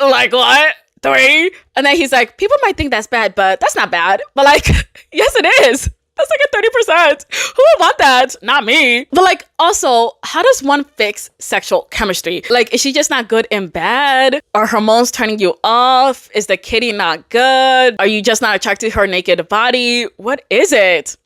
Like, what? 3? And then he's like, people might think that's bad, but that's not bad. But like, yes, it is. That's like a 30%. Who would want that? Not me. But like, also, how does one fix sexual chemistry? Like, is she just not good in bed? Are hormones turning you off? Is the kitty not good? Are you just not attracted to her naked body? What is it?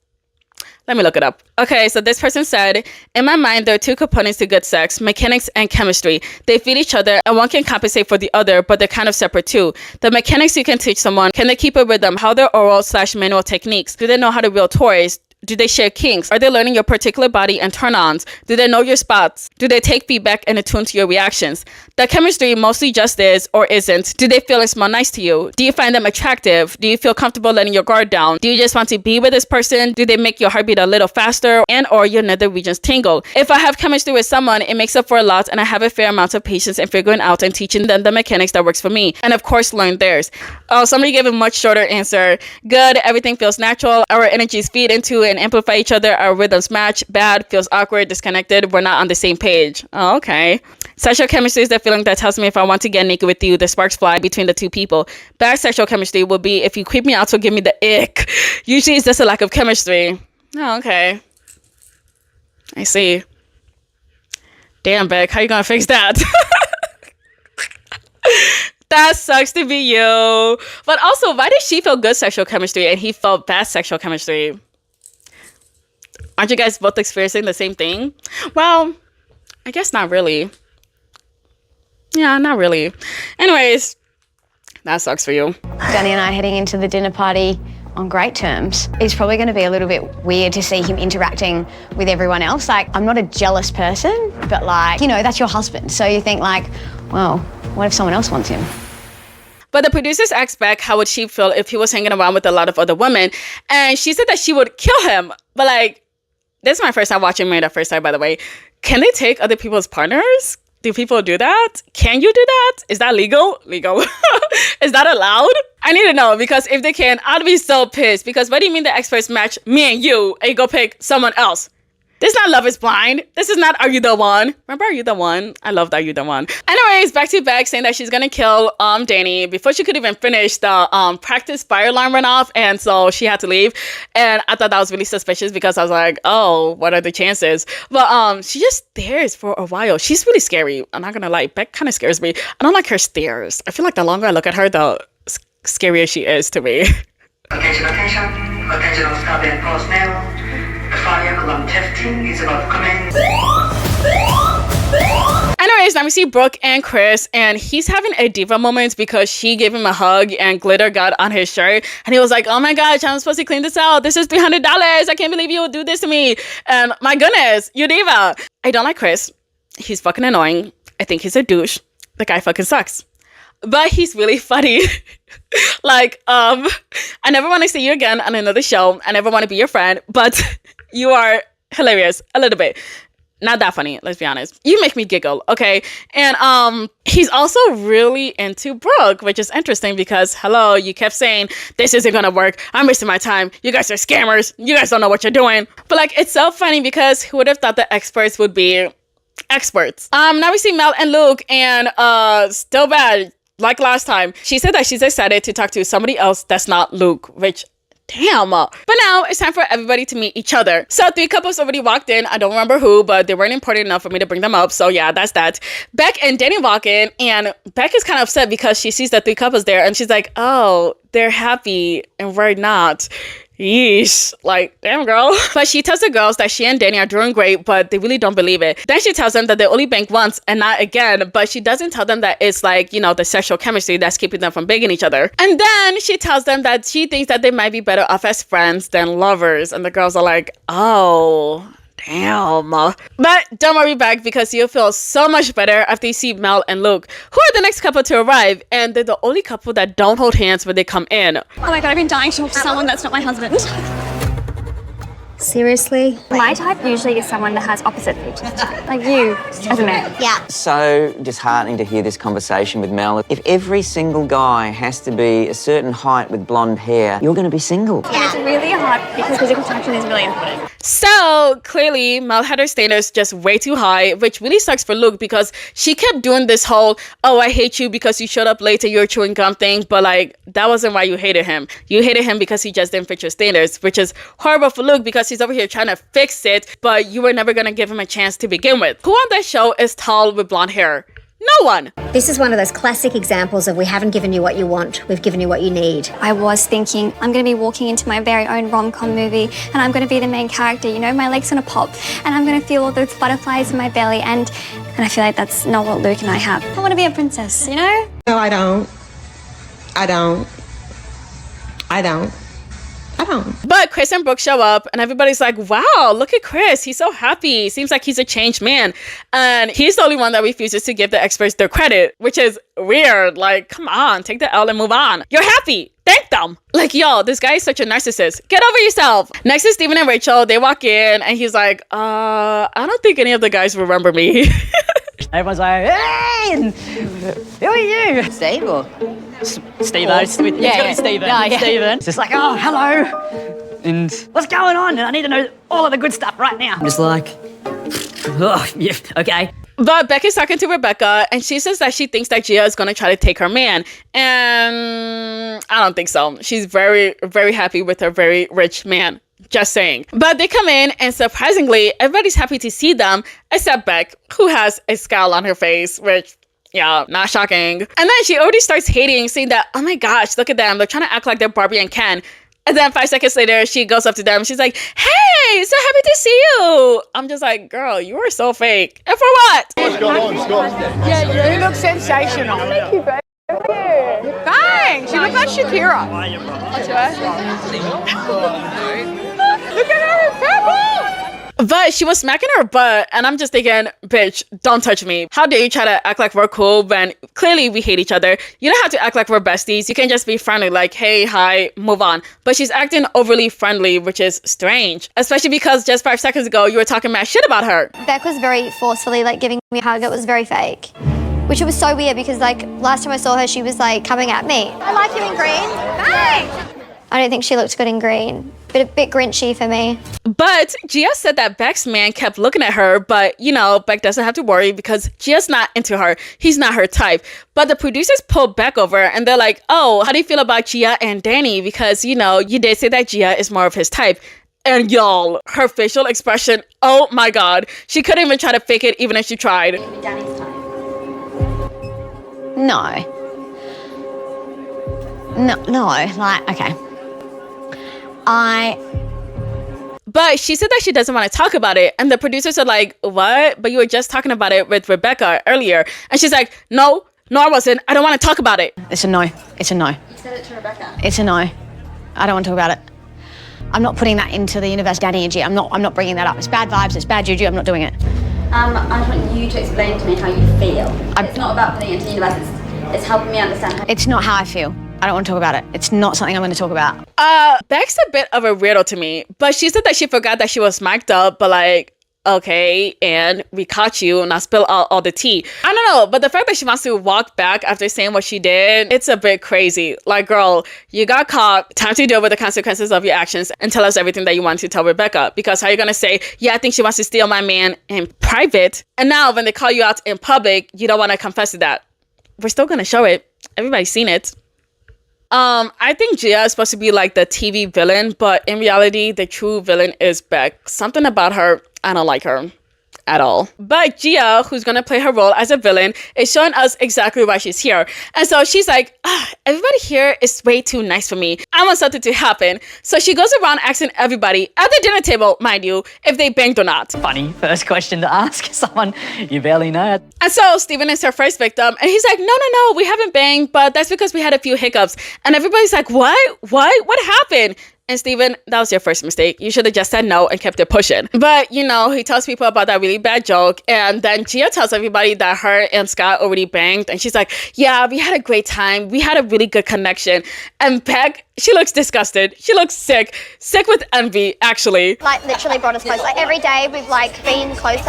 Let me look it up. Okay, so this person said, in my mind, there are 2 components to good sex, mechanics and chemistry. They feed each other and one can compensate for the other, but they're kind of separate too. The mechanics you can teach someone. Can they keep a rhythm? How their oral/manual techniques? Do they know how to wield toys? Do they share kinks? Are they learning your particular body and turn-ons? Do they know your spots? Do they take feedback and attune to your reactions? The chemistry mostly just is or isn't. Do they feel and smell nice to you? Do you find them attractive? Do you feel comfortable letting your guard down? Do you just want to be with this person? Do they make your heartbeat a little faster and or your nether regions tingle? If I have chemistry with someone, it makes up for a lot, and I have a fair amount of patience in figuring out and teaching them the mechanics that works for me, and of course learn theirs. Oh, somebody gave a much shorter answer. Good, everything feels natural. Our energies feed into and amplify each other. Our rhythms match. Bad, feels awkward, disconnected. We're not on the same page. Oh, okay. Sexual chemistry is the feeling that tells me if I want to get naked with you, the sparks fly between the two people. Bad sexual chemistry will be if you creep me out, so give me the ick. Usually it's just a lack of chemistry. Oh, okay. I see. Damn, Beck, how you gonna fix that? That sucks to be you. But also, why did she feel good sexual chemistry and he felt bad sexual chemistry? Aren't you guys both experiencing the same thing? Well, I guess not really. Yeah, not really. Anyways, that sucks for you. Danny and I heading into the dinner party on great terms. It's probably going to be a little bit weird to see him interacting with everyone else. Like, I'm not a jealous person, but like, you know, that's your husband. So you think like, well, what if someone else wants him? But the producers asked Beck how would she feel if he was hanging around with a lot of other women. And she said that she would kill him. But like, this is my first time watching Married at First Sight, by the way. Can they take other people's partners? Do people do that? Can you do that? Is that legal? Legal. Is that allowed? I need to know, because if they can, I'd be so pissed. Because what do you mean the experts match me and you go pick someone else? This is not Love is Blind. This is not Are You the One? Remember Are You the One? I loved Are You the One. Anyways, back to Beck saying that she's gonna kill Danny before she could even finish the practice fire alarm went off, and so she had to leave. And I thought that was really suspicious because I was like, oh, what are the chances? But she just stares for a while. She's really scary. I'm not gonna lie. Beck kind of scares me. I don't like her stares. I feel like the longer I look at her, the scarier she is to me. Attention, attention. Attention on stop and pause now. The fire alarm testing is about to commence. Anyways, now we see Brooke and Chris, and he's having a diva moment because she gave him a hug and glitter got on his shirt, and he was like, oh my gosh, I'm supposed to clean this out. This is $300. I can't believe you would do this to me. And my goodness, you diva. I don't like Chris. He's fucking annoying. I think he's a douche. The guy fucking sucks. But he's really funny. Like, I never want to see you again on another show. I never want to be your friend, but you are hilarious a little bit. Not that funny, let's be honest. You make me giggle, okay? And he's also really into Brooke, which is interesting because, hello, you kept saying, this isn't gonna work. I'm wasting my time. You guys are scammers. You guys don't know what you're doing. But like, it's so funny because who would have thought the experts would be experts? Now we see Mel and Luke, and still bad. Like last time, she said that she's excited to talk to somebody else that's not Luke, which, damn. But now it's time for everybody to meet each other. So 3 couples already walked in. I don't remember who, but they weren't important enough for me to bring them up. So yeah, that's that. Beck and Danny walk in, and Beck is kind of upset because she sees the 3 couples there, and she's like, oh, they're happy and we're not. Yeesh, like, damn girl. But she tells the girls that she and Danny are doing great, but they really don't believe it. Then she tells them that they only bang once and not again, but she doesn't tell them that it's like, you know, the sexual chemistry that's keeping them from banging each other. And then she tells them that she thinks that they might be better off as friends than lovers, and the girls are like, oh, damn. But don't worry, Beck, because you'll feel so much better after you see Mel and Luke, who are the next couple to arrive, and they're the only couple that don't hold hands when they come in. Oh my god, I've been dying to talk to someone that's not my husband. Seriously? My type usually is someone that has opposite features. Like you, as a man. Yeah. So disheartening to hear this conversation with Mel. If every single guy has to be a certain height with blonde hair, you're going to be single. Yeah. It's really hard because physical attraction is really important. So clearly Mel had her standards just way too high, which really sucks for Luke because she kept doing this whole, oh, I hate you because you showed up late and you're chewing gum thing, but like, that wasn't why you hated him. You hated him because he just didn't fit your standards, which is horrible for Luke because he's over here trying to fix it, but you were never gonna give him a chance to begin with. Who on that show is tall with blonde hair? No one. This is one of those classic examples of we haven't given you what you want, we've given you what you need. I was thinking, I'm going to be walking into my very own rom-com movie and I'm going to be the main character, you know, my leg's going to pop and I'm going to feel all those butterflies in my belly and I feel like that's not what Luke and I have. I want to be a princess, you know? No, I don't. I don't. I don't. But Chris and Brooke show up and everybody's like, wow, look at Chris. He's so happy. Seems like he's a changed man. And he's the only one that refuses to give the experts their credit, which is weird. Like, come on, take the L and move on. You're happy. Thank them. Like, yo, this guy is such a narcissist. Get over yourself. Next is Steven and Rachel. They walk in and he's like, I don't think any of the guys remember me. Everyone's like, hey, and who are you? Steve or? Steve-O. It's gotta be Steven. Yeah. Steven. It's just like, oh, hello. And what's going on? And I need to know all of the good stuff right now. I'm just like, oh, yeah, okay. But Becca's talking to Rebecca, and she says that she thinks that Gia is going to try to take her man. And I don't think so. She's very, very happy with her very rich man. Just saying. But they come in, and surprisingly, everybody's happy to see them, except Beck, who has a scowl on her face, which... yeah, not shocking. And then she already starts hating, saying that, oh my gosh, look at them. They're trying to act like they're Barbie and Ken. And then 5 seconds later, she goes up to them. She's like, hey, so happy to see you. I'm just like, girl, you are so fake. And for what? What's going on, Scott? Yeah, you look sensational. Thank you, babe. Thanks. You look like Shakira. Look at her, purple. But she was smacking her butt, and I'm just thinking, bitch, don't touch me. How dare you try to act like we're cool when clearly we hate each other? You don't have to act like we're besties. You can just be friendly, like, hey, hi, move on. But she's acting overly friendly, which is strange. Especially because just 5 seconds ago, you were talking mad shit about her. Beck was very forcefully like giving me a hug. It was very fake. Which was so weird because like last time I saw her, she was like coming at me. I like you in green. Thanks. I don't think she looked good in green. A bit grinchy for me. But Gia said that Beck's man kept looking at her, but you know, Beck doesn't have to worry because Gia's not into her. He's not her type. But the producers pulled Beck over and they're like, oh, how do you feel about Gia and Danny? Because, you know, you did say that Gia is more of his type. And y'all, her facial expression, oh my God. She couldn't even try to fake it even if she tried. Danny's type. No. No, like, okay. But she said that she doesn't want to talk about it. And the producers are like, what? But you were just talking about it with Rebecca earlier. And she's like, no, I wasn't. I don't want to talk about it. It's a no. It's a no. You said it to Rebecca. It's a no. I don't want to talk about it. I'm not putting that into the universe, Danny and G. I'm not bringing that up. It's bad vibes. It's bad juju. I'm not doing it. I just want you to explain to me how you feel. It's not about putting it into the universe. It's helping me understand how. It's not how I feel. I don't want to talk about it. It's not something I'm going to talk about. Beck's a bit of a weirdo to me, but she said that she forgot that she was mic'd up, but like, okay, and we caught you and I spill out all the tea. I don't know, but the fact that she wants to walk back after saying what she did, it's a bit crazy. Like, girl, you got caught. Time to deal with the consequences of your actions and tell us everything that you want to tell Rebecca. Because how are you going to say, yeah, I think she wants to steal my man in private, and now when they call you out in public, you don't want to confess to that? We're still going to show it. Everybody's seen it. I think Gia is supposed to be like the TV villain, but in reality, the true villain is Beck. Something about her, I don't like her at all. But Gia, who's gonna play her role as a villain, is showing us exactly why she's here. And so she's like, everybody here is way too nice for me. I want something to happen. So she goes around asking everybody at the dinner table, mind you, if they banged or not. Funny first question to ask someone you barely know. And so Steven is her first victim, and he's like, no, we haven't banged, but that's because we had a few hiccups. And everybody's like, what? What happened? And Steven, that was your first mistake. You should have just said no and kept it pushing. But, you know, he tells people about that really bad joke. And then Gia tells everybody that her and Scott already banged. And she's like, yeah, we had a great time. We had a really good connection. And Beck, she looks disgusted. She looks sick. Sick with envy, actually. Like, literally brought us close. Like, every day we've, like, been closer.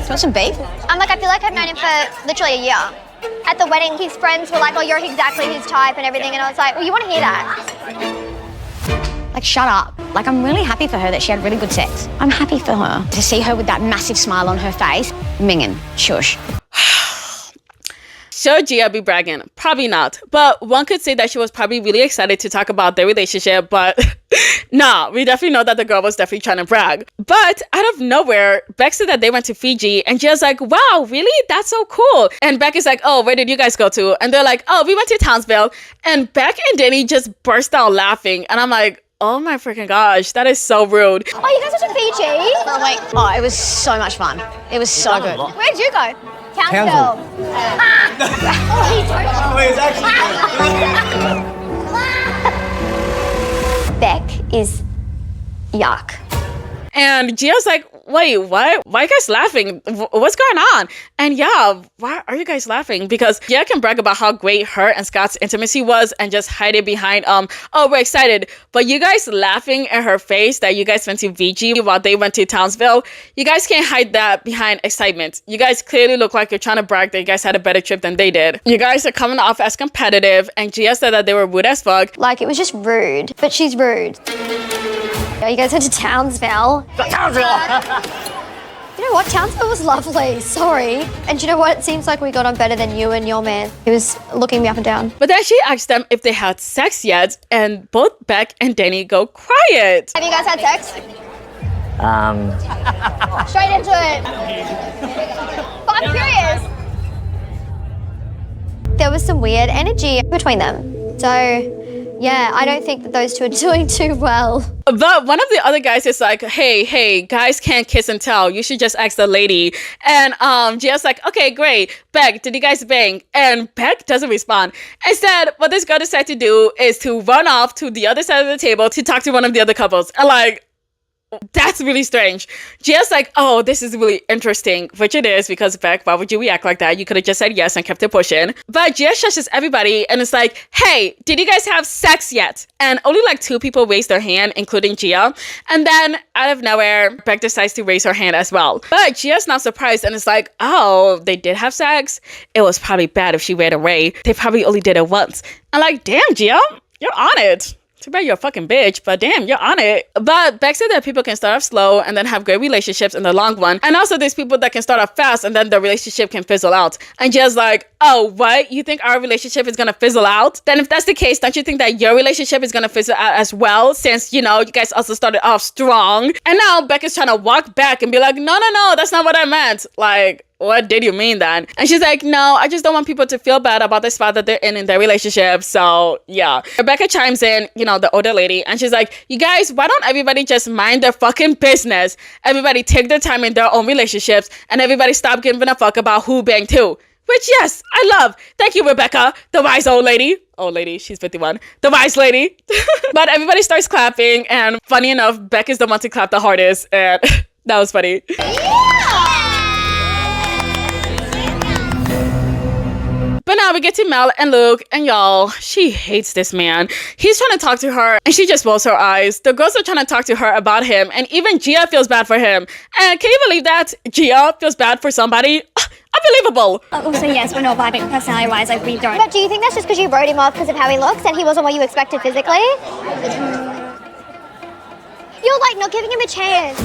Want some beef? I'm like, I feel like I've known him for literally a year. At the wedding, his friends were like, oh, you're exactly his type and everything. And I was like, well, you want to hear that? Like, shut up. Like, I'm really happy for her that she had really good sex. I'm happy for her. To see her with that massive smile on her face, minging, shush. Should Gia be bragging? Probably not. But one could say that she was probably really excited to talk about their relationship, but nah, we definitely know that the girl was definitely trying to brag. But out of nowhere, Beck said that they went to Fiji, and Gia's like, wow, really? That's so cool. And Beck is like, oh, where did you guys go to? And they're like, oh, we went to Townsville. And Beck and Danny just burst out laughing, and I'm like, oh my freaking gosh, that is so rude. Oh, you guys went to Fiji? Oh, wait. Oh, it was so much fun. It was so good. Where'd you go? Townsville. Beck is yuck. And Gia's like, wait, what? Why are you guys laughing? What's going on? And yeah, why are you guys laughing? Because Gia can brag about how great her and Scott's intimacy was and just hide it behind, oh, we're excited. But you guys laughing at her face that you guys went to VG while they went to Townsville, you guys can't hide that behind excitement. You guys clearly look like you're trying to brag that you guys had a better trip than they did. You guys are coming off as competitive, and Gia said that they were rude as fuck. Like, it was just rude, but she's rude. You guys went to Townsville. You know what? Townsville was lovely. Sorry. And you know what? It seems like we got on better than you and your man. He was looking me up and down. But then she asked them if they had sex yet, and both Beck and Danny go quiet. Have you guys had sex? Straight into it. But I'm curious. There was some weird energy between them. So, yeah, I don't think that those two are doing too well. But one of the other guys is like, hey, guys can't kiss and tell. You should just ask the lady. And Gia's like, okay, great. Beck, did you guys bang? And Beck doesn't respond. Instead, what this girl decided to do is to run off to the other side of the table to talk to one of the other couples. And like, that's really strange. Gia's like, oh, this is really interesting, which it is, because Beck, why would you react like that? You could have just said yes and kept it pushing. But Gia shushes everybody and it's like, hey, did you guys have sex yet? And only like 2 people raised their hand, including Gia. And then out of nowhere, Beck decides to raise her hand as well. But Gia's not surprised and it's like, oh, they did have sex? It was probably bad if she ran away. They probably only did it once. I'm like, damn, Gia, you're on it. Too bad you're a fucking bitch, but damn, you're on it. But Beck said that people can start off slow and then have great relationships in the long run. And also there's people that can start off fast and then the relationship can fizzle out. And just like, oh, what? You think our relationship is gonna fizzle out? Then if that's the case, don't you think that your relationship is gonna fizzle out as well? Since, you know, you guys also started off strong. And now Beck is trying to walk back and be like, no, that's not what I meant. Like, what did you mean then? And she's like, no, I just don't want people to feel bad about the spot that they're in their relationship. So yeah. Rebecca chimes in, you know, the older lady, and she's like, you guys, why don't everybody just mind their fucking business? Everybody take their time in their own relationships and everybody stop giving a fuck about who banged who. Which, yes, I love. Thank you, Rebecca, the wise old lady. Old lady, she's 51. The wise lady. But everybody starts clapping, and funny enough, Beck is the one to clap the hardest, and that was funny. But now we get to Mel and Luke, and y'all, she hates this man. He's trying to talk to her, and she just rolls her eyes. The girls are trying to talk to her about him, and even Gia feels bad for him. And can you believe that? Gia feels bad for somebody? Unbelievable. Also, yes, we're not vibing personality-wise, like we don't. But do you think that's just because you wrote him off because of how he looks and he wasn't what you expected physically? You're like not giving him a chance.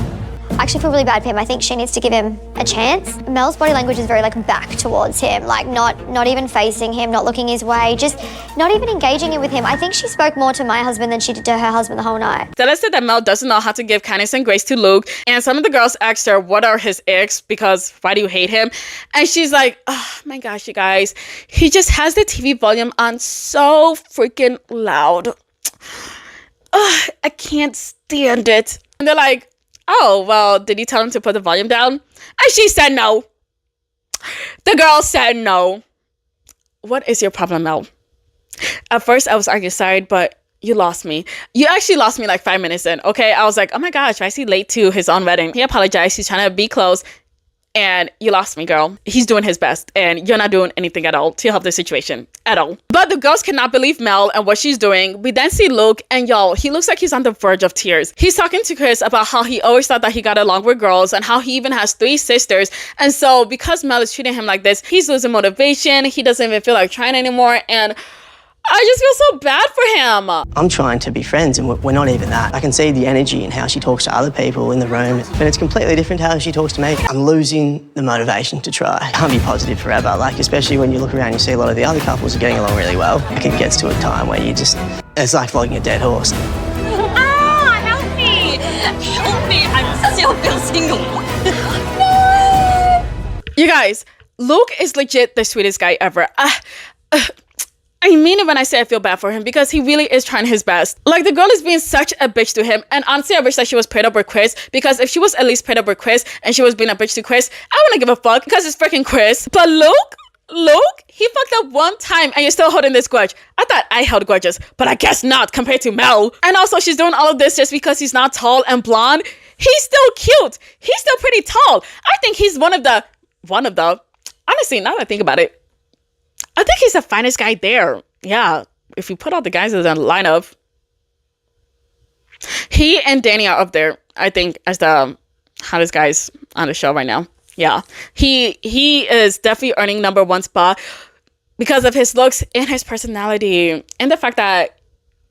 I actually feel really bad for him. I think she needs to give him a chance. Mel's body language is very like back towards him, like not even facing him, not looking his way, just not even engaging with him. I think she spoke more to my husband than she did to her husband the whole night. Stella said that Mel doesn't know how to give kindness and grace to Luke, and some of the girls asked her what are his icks, because why do you hate him? And she's like, oh my gosh, you guys, he just has the TV volume on so freaking loud. I can't stand it. And they're like, oh, well, did you tell him to put the volume down? And she said no. The girl said no. What is your problem, Mel? At first, I was on your side, but you lost me. You actually lost me like 5 minutes in, okay? I was like, oh my gosh, why is he late to his own wedding? He apologized. He's trying to be close. And you lost me, girl. He's doing his best, and you're not doing anything at all to help the situation at all. But the girls cannot believe Mel and what she's doing. We then see Luke, and y'all, he looks like he's on the verge of tears. He's talking to Chris about how he always thought that he got along with girls and how he even has 3 sisters. And so because Mel is treating him like this, he's losing motivation. He doesn't even feel like trying anymore, and I just feel so bad for him. I'm trying to be friends and we're not even that. I can see the energy in how she talks to other people in the room, but it's completely different how she talks to me. I'm losing the motivation to try. I can't be positive forever, like especially when you look around and you see a lot of the other couples are getting along really well. Like it gets to a time where you just, it's like flogging a dead horse. Ah, help me! Help me, I still feel single. You guys, Luke is legit the sweetest guy ever. I mean it when I say I feel bad for him, because he really is trying his best. Like, the girl is being such a bitch to him, and honestly I wish that she was paired up with Chris, because if she was at least paired up with Chris and she was being a bitch to Chris, I wouldn't give a fuck, because it's freaking Chris. But Luke? Luke, he fucked up one time and you're still holding this grudge. I thought I held grudges, but I guess not compared to Mel. And also she's doing all of this just because he's not tall and blonde. He's still cute. He's still pretty tall. I think he's one of the, honestly, now that I think about it, I think he's the finest guy there. Yeah, if you put all the guys in the lineup, he and Danny are up there, I think, as the hottest guys on the show right now. Yeah, he is definitely earning #1 spot because of his looks and his personality and the fact that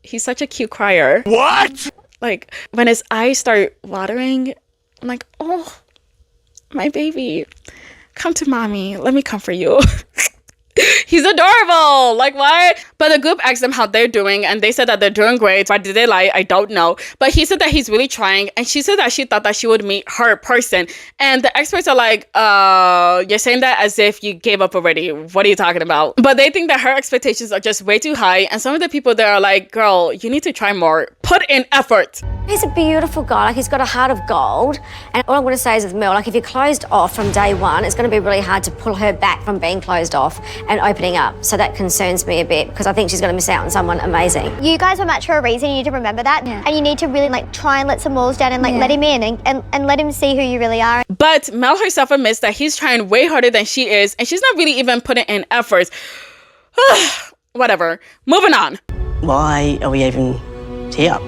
he's such a cute crier. What? Like, when his eyes start watering, I'm like, oh, my baby, come to mommy. Let me comfort you. He's adorable. Like, what? But the group asked them how they're doing, and they said that they're doing great. Why did they lie? I don't know. But he said that he's really trying, and she said that she thought that she would meet her person. And the experts are like, you're saying that as if you gave up already. What are you talking about? But they think that her expectations are just way too high, and some of the people there are like, girl, you need to try more. Put in effort. He's a beautiful guy. Like, he's got a heart of gold. And all I'm going to say is with Mel, like, if you're closed off from day one, it's going to be really hard to pull her back from being closed off and opening up. So that concerns me a bit because I think she's going to miss out on someone amazing. You guys were matched for a reason. You need to remember that. Yeah. And you need to really like try and let some walls down and like let him in and let him see who you really are. But Mel herself admits that he's trying way harder than she is, and she's not really even putting in efforts. Whatever. Moving on. Why are we even here?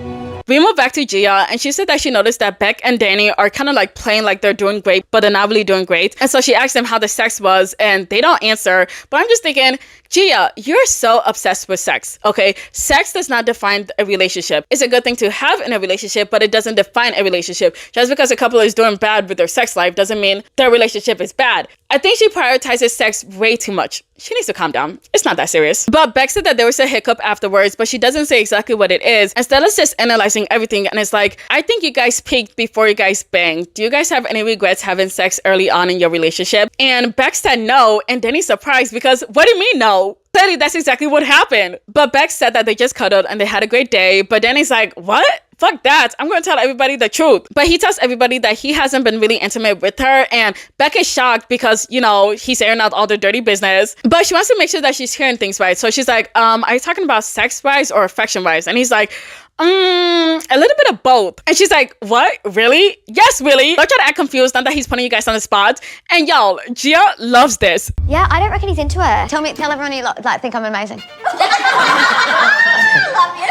We move back to Gia, and she said that she noticed that Beck and Danny are kind of like playing like they're doing great, but they're not really doing great. And so she asked them how the sex was, and they don't answer. But I'm just thinking, Gia, you're so obsessed with sex, okay? Sex does not define a relationship. It's a good thing to have in a relationship, but it doesn't define a relationship. Just because a couple is doing bad with their sex life doesn't mean their relationship is bad. I think she prioritizes sex way too much. She needs to calm down. It's not that serious. But Beck said that there was a hiccup afterwards, but she doesn't say exactly what it is. Instead of just analyzing everything, and it's like, I think you guys peaked before you guys banged. Do you guys have any regrets having sex early on in your relationship? And Beck said no, and Danny's surprised because, what do you mean no? Clearly, that's exactly what happened. But Beck said that they just cuddled and they had a great day. But Danny's like, what? Fuck that. I'm going to tell everybody the truth. But he tells everybody that he hasn't been really intimate with her. And Beck is shocked because, you know, he's airing out all the dirty business. But she wants to make sure that she's hearing things right. So she's like, are you talking about sex-wise or affection-wise? And he's like, a little bit of both. And she's like, what? Really? Yes, really? Don't try to act confused now that he's putting you guys on the spot. And y'all, Gia loves this. Yeah, I don't reckon he's into her. Tell everyone you like think I'm amazing.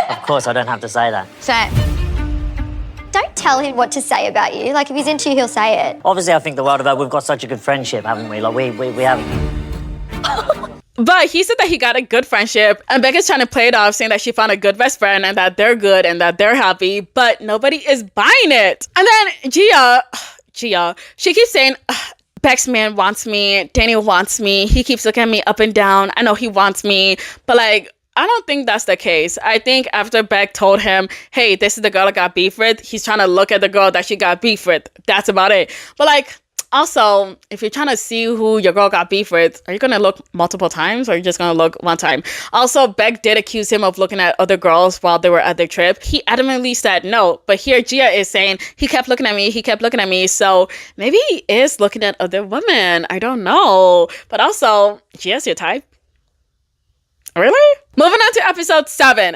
Of course, I don't have to say that. Say it. Don't tell him what to say about you. Like, if he's into you, he'll say it. Obviously, I think the world about we've got such a good friendship, haven't we? Like, we have... But he said that he got a good friendship, and Becca's trying to play it off, saying that she found a good best friend and that they're good and that they're happy, but nobody is buying it. And then Gia, she keeps saying, Beck's man wants me, Danny wants me, he keeps looking at me up and down, I know he wants me, but like, I don't think that's the case. I think after Beck told him, hey, this is the girl I got beef with, he's trying to look at the girl that she got beef with. That's about it. But like, also, if you're trying to see who your girl got beef with, are you going to look multiple times or are you just going to look one time? Also, Beck did accuse him of looking at other girls while they were at their trip. He adamantly said no, but here Gia is saying he kept looking at me, so maybe he is looking at other women. I don't know. But also, Gia's your type. Really? Moving on to episode 7.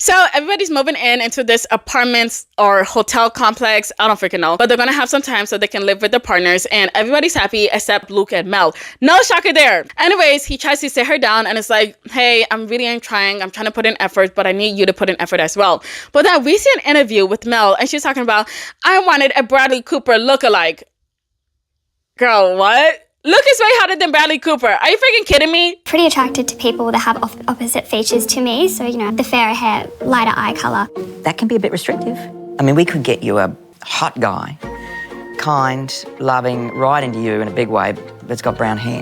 So everybody's moving into this apartment or hotel complex. I don't freaking know. But they're going to have some time so they can live with their partners. And everybody's happy except Luke and Mel. No shocker there. Anyways, he tries to sit her down and it's like, hey, I'm trying to put in effort, but I need you to put in effort as well. But then we see an interview with Mel and she's talking about, I wanted a Bradley Cooper lookalike. Girl, what? Luke is way hotter than Bradley Cooper. Are you freaking kidding me? Pretty attracted to people that have opposite features to me. So, you know, the fairer hair, lighter eye colour. That can be a bit restrictive. I mean, we could get you a hot guy, kind, loving, right into you in a big way, that's got brown hair.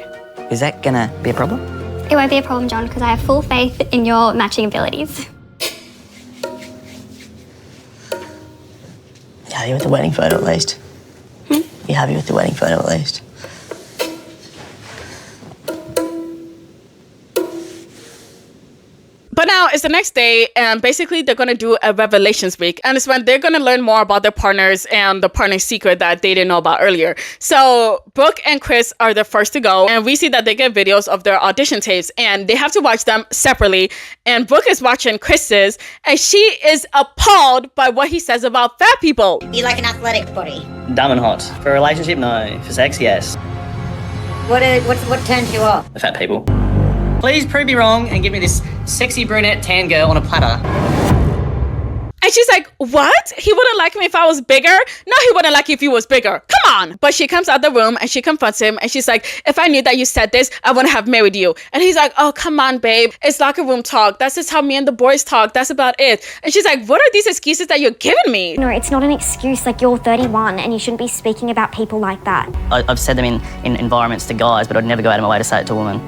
Is that gonna be a problem? It won't be a problem, John, because I have full faith in your matching abilities. You happy with the wedding photo at least? You happy with the wedding photo at least? But now it's the next day, and basically they're gonna do a revelations week, and it's when they're gonna learn more about their partners and the partner's secret that they didn't know about earlier. So Brooke and Chris are the first to go, and we see that they get videos of their audition tapes, and they have to watch them separately. And Brooke is watching Chris's, and she is appalled by what he says about fat people. You like an athletic body? Dumb and hot. For a relationship, no. For sex, yes. What turns you off? The fat people. Please prove me wrong and give me this sexy brunette tan girl on a platter. And she's like, what? He wouldn't like me if I was bigger? No, he wouldn't like you if you was bigger. Come on. But she comes out the room and she confronts him and she's like, if I knew that you said this, I wouldn't have married you. And he's like, oh, come on, babe. It's locker room talk. That's just how me and the boys talk. That's about it. And she's like, what are these excuses that you're giving me? No, it's not an excuse. Like, you're 31 and you shouldn't be speaking about people like that. I've said them in environments to guys, but I'd never go out of my way to say it to a woman.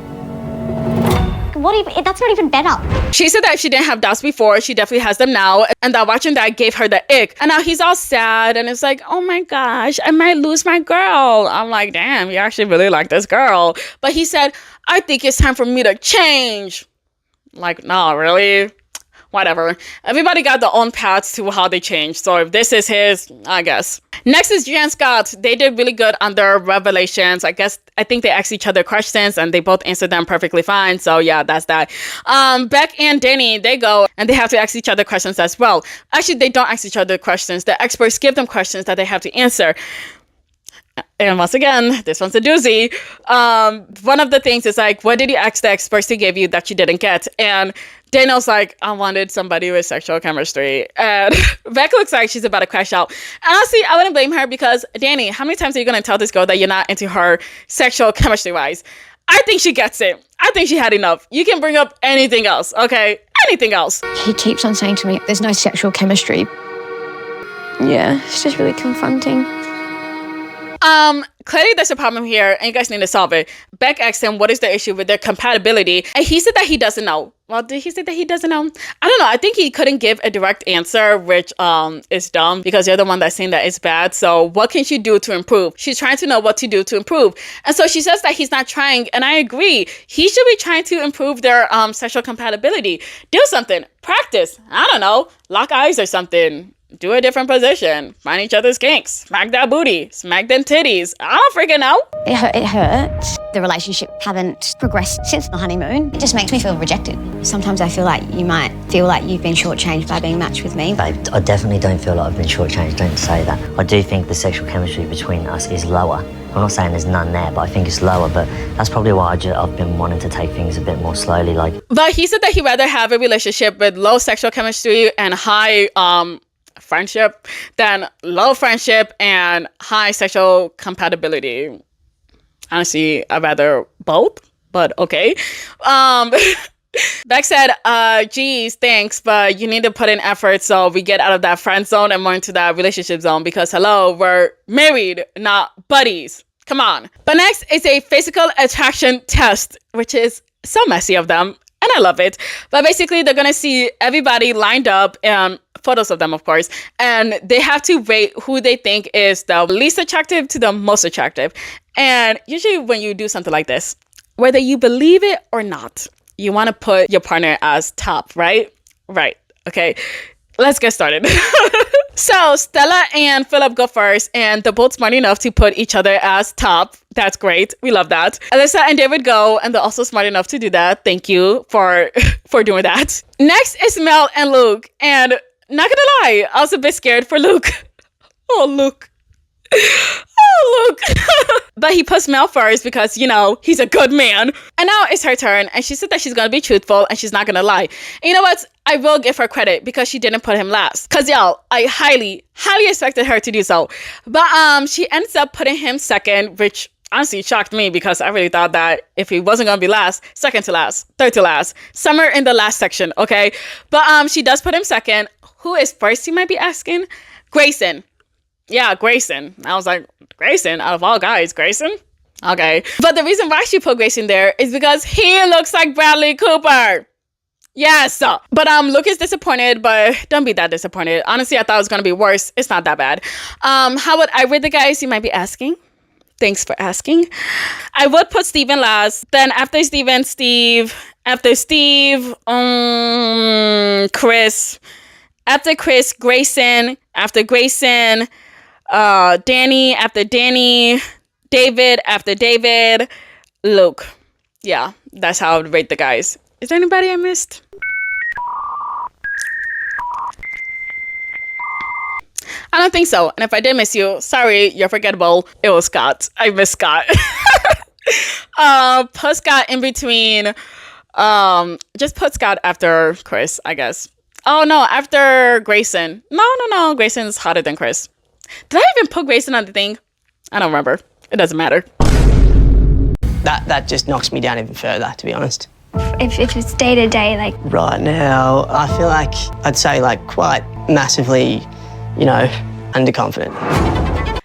That's not even better. She said that if she didn't have doubts before, she definitely has them now, and that watching that gave her the ick. And now he's all sad, and it's like, oh my gosh, I might lose my girl. I'm like, damn, you actually really like this girl. But he said, I think it's time for me to change. Like, no, really? Whatever. Everybody got their own paths to how they change. So if this is his, I guess. Next is Gia and Scott. They did really good on their revelations. I think they asked each other questions and they both answered them perfectly fine. So yeah, that's that. Beck and Danny, they go and they have to ask each other questions as well. Actually, they don't ask each other questions. The experts give them questions that they have to answer. And once again, this one's a doozy. One of the things is like, what did you ask the experts to give you that you didn't get? And Daniel's like, I wanted somebody with sexual chemistry. And Beck looks like she's about to crash out. And honestly, I wouldn't blame her because, Danny, how many times are you going to tell this girl that you're not into her sexual chemistry-wise? I think she gets it. I think she had enough. You can bring up anything else, okay? Anything else. He keeps on saying to me, there's no sexual chemistry. Yeah, it's just really confronting. Clearly there's a problem here and you guys need to solve it. Beck asked him what is the issue with their compatibility and he said that he doesn't know. Well, did he say that he doesn't know? I don't know. I think he couldn't give a direct answer, which is dumb because you're the one that's saying that it's bad. So what can she do to improve? She's trying to know what to do to improve. And so she says that he's not trying, and I agree. He should be trying to improve their sexual compatibility. Do something. Practice. I don't know. Lock eyes or something. Do a different position. Find each other's kinks. Smack that booty. Smack them titties. I don't freaking know. It hurts. The relationship haven't progressed since the honeymoon. It just makes me feel rejected. Sometimes I feel like you might feel like you've been shortchanged by being matched with me. I definitely don't feel like I've been shortchanged. Don't say that. I do think the sexual chemistry between us is lower. I'm not saying there's none there, but I think it's lower. But that's probably why I've been wanting to take things a bit more slowly. But he said that he'd rather have a relationship with low sexual chemistry and high friendship than low friendship and high sexual compatibility. Honestly, I'd rather both, but okay. Beck said, geez, thanks, but you need to put in effort so we get out of that friend zone and more into that relationship zone because, hello, we're married, not buddies. Come on. But next is a physical attraction test, which is so messy of them, and I love it. But basically, they're going to see everybody lined up and photos of them, of course, and they have to rate who they think is the least attractive to the most attractive. And usually when you do something like this, whether you believe it or not, you want to put your partner as top, right? Right. Okay. Let's get started. So Stella and Philip go first, and they're both smart enough to put each other as top. That's great. We love that. Alyssa and David go, and they're also smart enough to do that. Thank you for doing that. Next is Mel and Luke, and not gonna lie, I was a bit scared for Luke. Oh, Luke. Oh, Luke. But he puts Mel first because, you know, he's a good man. And now it's her turn, and she said that she's gonna be truthful and she's not gonna lie. And you know what? I will give her credit because she didn't put him last. Because, y'all, I highly expected her to do so. But she ends up putting him second, which honestly shocked me because I really thought that if he wasn't gonna be last, second to last, third to last, somewhere in the last section, okay? But she does put him second. Who is first, you might be asking? Grayson. Yeah, Grayson. I was like, Grayson? Out of all guys, Grayson? Okay. But the reason why she put Grayson there is because he looks like Bradley Cooper. Yes. But Luke is disappointed, but don't be that disappointed. Honestly, I thought it was going to be worse. It's not that bad. How would I rate the guys, you might be asking? Thanks for asking. I would put Steven last. Then after Steven, Steve. After Steve, Chris. After Chris, Grayson. After Grayson, Danny. After Danny, David. After David, Luke. Yeah, that's how I would rate the guys. Is there anybody I missed? I don't think so. And if I did miss you, sorry, you're forgettable. It was Scott. I miss Scott. Put Scott in between. Just put Scott after Chris, I guess. Oh no, after Grayson. No. Grayson's hotter than Chris. Did I even put Grayson on the thing? I don't remember. It doesn't matter. That just knocks me down even further, to be honest. If it's day to day, like... Right now, I feel like I'd say like quite massively, you know, underconfident.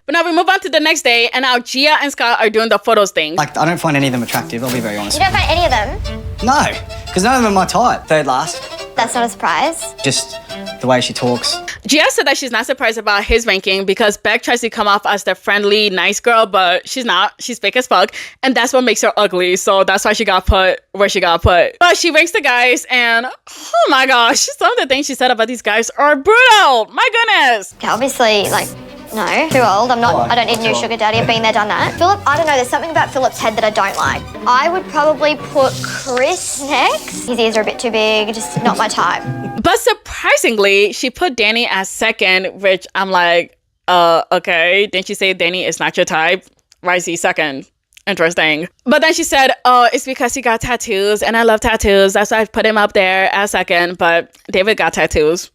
But now we move on to the next day, and now Gia and Scott are doing the photos thing. Like, I don't find any of them attractive, I'll be very honest. You don't find any of them? No, because none of them are my type. Third last. That's not a surprise. Just the way she talks. Gia said that she's not surprised about his ranking because Beck tries to come off as the friendly, nice girl, but she's not. She's fake as fuck, and that's what makes her ugly. So that's why she got put where she got put. But she ranks the guys, and oh my gosh, some of the things she said about these guys are brutal. My goodness. Yeah, obviously, like, no, too old. I don't need a new sugar daddy. I've been there, done that. Philip, I don't know. There's something about Philip's head that I don't like. I would probably put Chris next. His ears are a bit too big. Just not my type. But surprisingly, she put Danny as second, which I'm like, okay. Didn't she say Danny is not your type? Why is he second? Interesting. But then she said, oh, it's because he got tattoos and I love tattoos. That's why I put him up there as second. But David got tattoos.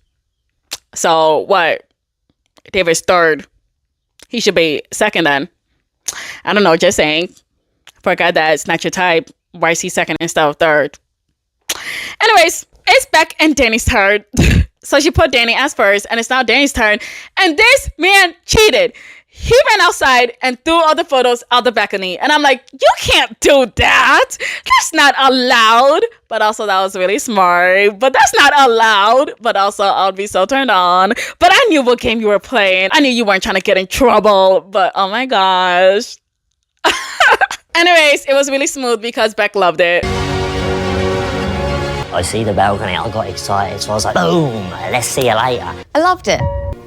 So what? David's third. He should be second then. I don't know, just saying. For a guy that's not your type, why is he second instead of third? Anyways, it's Beck and Danny's turn. So she put Danny as first, and it's now Danny's turn. And this man cheated. He ran outside and threw all the photos out the balcony. And I'm like, you can't do that. That's not allowed. But also, that was really smart. But that's not allowed. But also, I'll be so turned on. But I knew what game you were playing. I knew you weren't trying to get in trouble. But oh my gosh. Anyways, it was really smooth because Beck loved it. I see the balcony, I got excited, so I was like, boom, let's see you later. I loved it.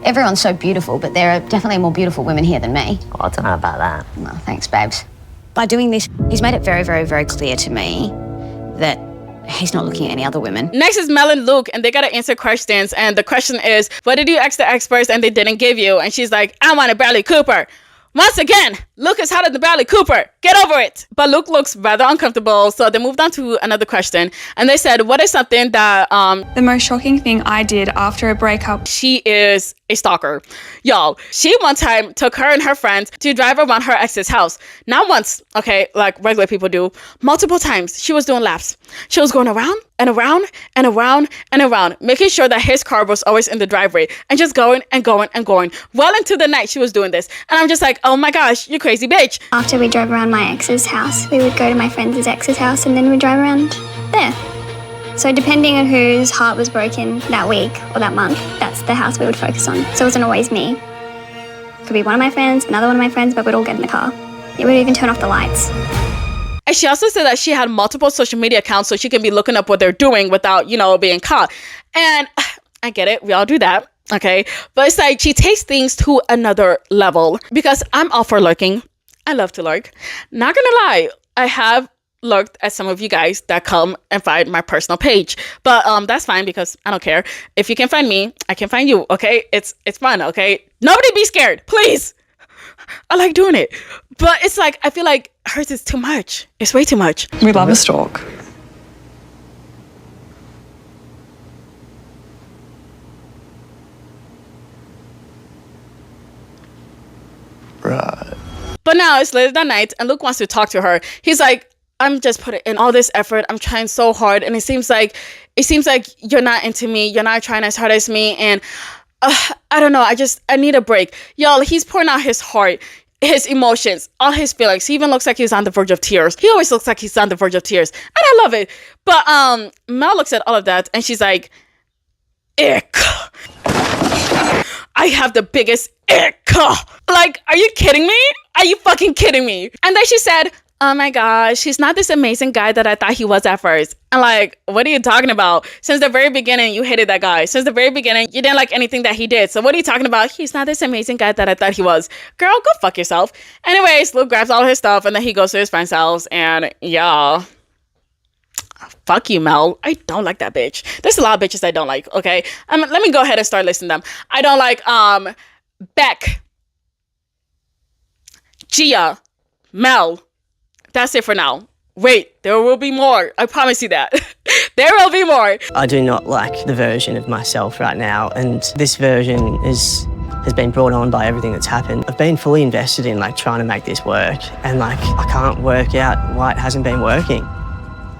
Everyone's so beautiful, but there are definitely more beautiful women here than me. Oh, I don't know about that. Well, thanks, babes. By doing this, he's made it very, very, very clear to me that he's not looking at any other women. Next is Mel and Luke, and they gotta answer questions. And the question is, what did you ask the experts and they didn't give you? And she's like, I want a Bradley Cooper. Once again, Luke is hotter than Bradley Cooper. Get over it. But Luke looks rather uncomfortable, so they moved on to another question. And they said, what is something that... The most shocking thing I did after a breakup. She is a stalker. Y'all, she one time took her and her friends to drive around her ex's house. Not once, okay, like regular people do. Multiple times, she was doing laps. She was going around and around and around and around, making sure that his car was always in the driveway and just going and going and going. Well into the night, she was doing this. And I'm just like, oh my gosh, you crazy bitch. After we drove around my ex's house, we would go to my friend's ex's house and then we'd drive around there. So depending on whose heart was broken that week or that month, that's the house we would focus on. So it wasn't always me. It could be one of my friends, another one of my friends, but we'd all get in the car. It would even turn off the lights. And she also said that she had multiple social media accounts so she can be looking up what they're doing without, being caught. And I get it. We all do that. Okay. But it's like she takes things to another level because I'm all for lurking. I love to lurk. Not gonna lie. I have lurked at some of you guys that come and find my personal page. But that's fine because I don't care. If you can find me, I can find you. Okay. It's fun. Okay. Nobody be scared. Please. I like doing it. But it's like, I feel like hers is too much. It's way too much. We love a stalk. Right. But now it's late at night and Luke wants to talk to her. He's like, I'm just putting in all this effort. I'm trying so hard. And it seems like you're not into me. You're not trying as hard as me. And I don't know. I need a break. Y'all, he's pouring out his heart, his emotions, all his feelings. He even looks like he's on the verge of tears. He always looks like he's on the verge of tears. And I love it. But Mel looks at all of that and she's like, ick. I have the biggest ick. Like, are you kidding me? Are you fucking kidding me? And then she said, oh my gosh, he's not this amazing guy that I thought he was at first. I'm like, what are you talking about? Since the very beginning, you hated that guy. Since the very beginning, you didn't like anything that he did. So what are you talking about? He's not this amazing guy that I thought he was. Girl, go fuck yourself. Anyways, Luke grabs all his stuff and then he goes to his friend's house. And yeah, fuck you, Mel. I don't like that bitch. There's a lot of bitches I don't like, okay? Let me go ahead and start listing them. I don't like Beck, Gia, Mel. That's it for now. Wait, there will be more. I promise you that. There will be more. I do not like the version of myself right now, and this version has been brought on by everything that's happened. I've been fully invested in like trying to make this work, and like I can't work out why it hasn't been working.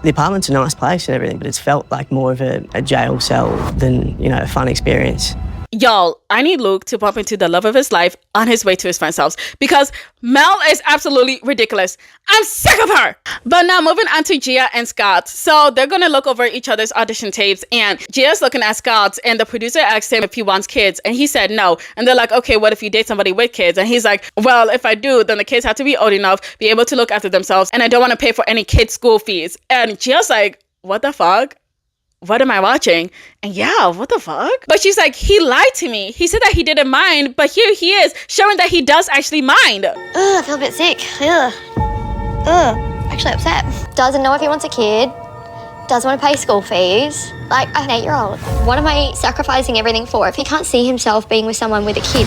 The apartment's a nice place and everything, but it's felt like more of a jail cell than, you know, a fun experience. Y'all, I need Luke to bump into the love of his life on his way to his friend's house because Mel is absolutely ridiculous. I'm sick of her. But now moving on to Gia and Scott. So they're going to look over each other's audition tapes and Gia's looking at Scott and the producer asked him if he wants kids and he said no. And they're like, okay, what if you date somebody with kids? And he's like, well, if I do, then the kids have to be old enough, be able to look after themselves, and I don't want to pay for any kids' school fees. And Gia's like, what the fuck? What am I watching? And yeah, what the fuck? But she's like, he lied to me. He said that he didn't mind, but here he is showing that he does actually mind. Ugh, I feel a bit sick. Ugh. Actually upset. Doesn't know if he wants a kid. Doesn't want to pay school fees. Like, I'm an 8-year-old. What am I sacrificing everything for if he can't see himself being with someone with a kid?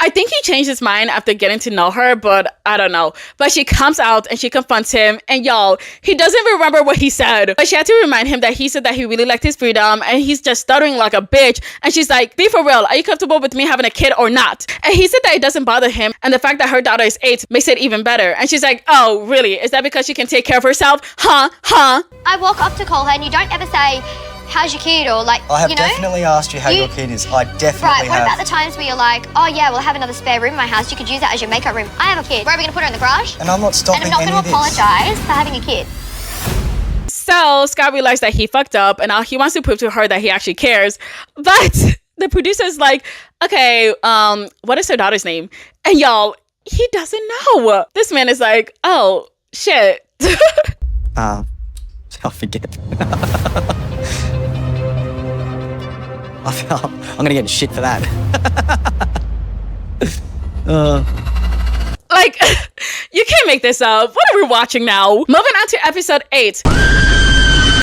I think he changed his mind after getting to know her, but I don't know. But she comes out and she confronts him, and y'all, he doesn't remember what he said. But she had to remind him that he said that he really liked his freedom, and he's just stuttering like a bitch. And she's like, be for real, are you comfortable with me having a kid or not? And he said that it doesn't bother him, and the fact that her daughter is 8 makes it even better. And she's like, oh, really? Is that because she can take care of herself? Huh? I walk up to call her, and you don't ever say, how's your kid? Or like, I have you know? definitely asked you how your kid is. I definitely Right, what have. about the times where you're like, oh yeah, we'll have another spare room in my house. You could use that as your makeup room. I have a kid. Where are we going to put her in the garage? And I'm not stopping And I'm not any going to of this. apologise for having a kid. So Scott realized that he fucked up, and now he wants to prove to her that he actually cares. But the producer's like, okay, what is her daughter's name? And y'all, he doesn't know. This man is like, oh, shit. I'll forget. I'm gonna get in shit for that. Like, you can't make this up. What are we watching now? Moving on to episode 8.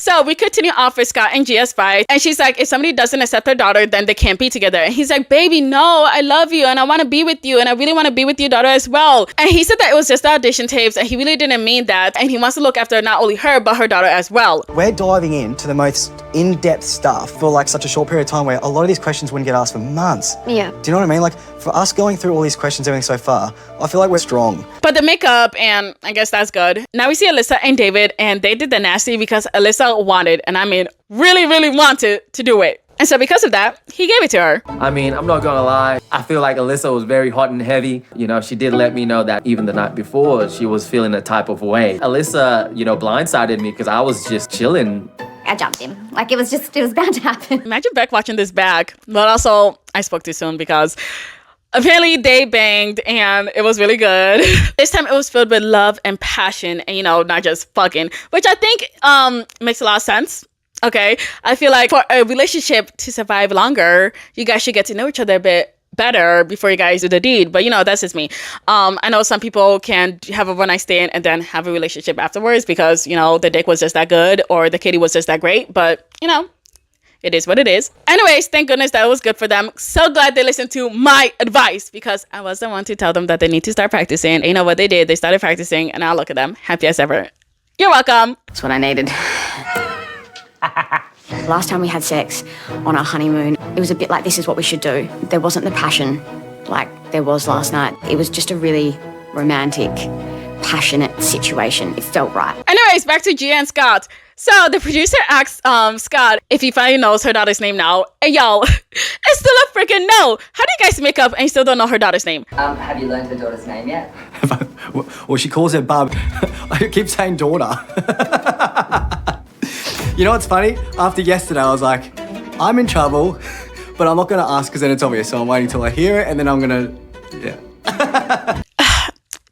So we continue off with Scott and Gia's fight, and she's like, if somebody doesn't accept her daughter, then they can't be together. And he's like, baby, no, I love you and I want to be with you and I really want to be with your daughter as well. And he said that it was just the audition tapes and he really didn't mean that, and he wants to look after not only her but her daughter as well. We're diving into the most in-depth stuff for like such a short period of time where a lot of these questions wouldn't get asked for months. Yeah. Do you know what I mean? Like, for us going through all these questions, everything so far, I feel like we're strong. But the makeup, and I guess that's good. Now we see Alyssa and David, and they did the nasty because Alyssa wanted, and I mean really, really wanted to do it. And so because of that, he gave it to her. I mean, I'm not gonna lie. I feel like Alyssa was very hot and heavy. You know, she did let me know that even the night before, she was feeling a type of way. Alyssa, you know, blindsided me because I was just chilling. I jumped him. Like, it was bound to happen. Imagine Beck watching this back. But also, I spoke too soon because apparently they banged and it was really good. This time it was filled with love and passion and, you know, not just fucking, which I think makes a lot of sense. Okay, I feel like for a relationship to survive longer, you guys should get to know each other a bit better before you guys do the deed. But, you know, that's just me. I know some people can have a one-night stand and then have a relationship afterwards because, you know, the dick was just that good or the kitty was just that great. But, you know, it is what it is. Anyways, thank goodness that was good for them. So glad they listened to my advice because I was the one to tell them that they need to start practicing. And you know what they did? They started practicing and now look at them. Happy as ever. You're welcome. That's what I needed. Last time we had sex on our honeymoon, it was a bit like this is what we should do. There wasn't the passion like there was last night. It was just a really romantic, passionate situation. It felt right. Anyways, back to Gia and Scott. So the producer asks Scott if he finally knows her daughter's name now. And y'all, it's still a freaking no. How do you guys make up and you still don't know her daughter's name? Have you learned her daughter's name yet? Well, she calls her bub. I keep saying daughter. You know what's funny? After yesterday, I was like, I'm in trouble. but I'm not going to ask because then it's obvious. So I'm waiting till I hear it and then I'm going to, yeah.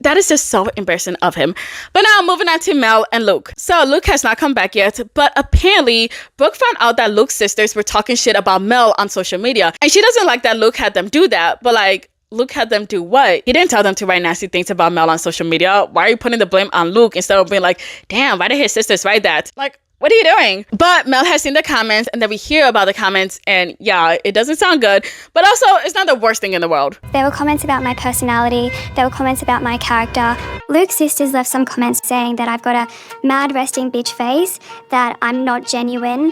That is just so embarrassing of him. But now moving on to Mel and Luke. So Luke has not come back yet, but apparently Brooke found out that Luke's sisters were talking shit about Mel on social media. And she doesn't like that Luke had them do that, but like, Luke had them do what? He didn't tell them to write nasty things about Mel on social media. Why are you putting the blame on Luke instead of being like, damn, why did his sisters write that? Like, what are you doing? But Mel has seen the comments and then we hear about the comments and yeah, it doesn't sound good, but also it's not the worst thing in the world. There were comments about my personality. There were comments about my character. Luke's sisters left some comments saying that I've got a mad resting bitch face, that I'm not genuine,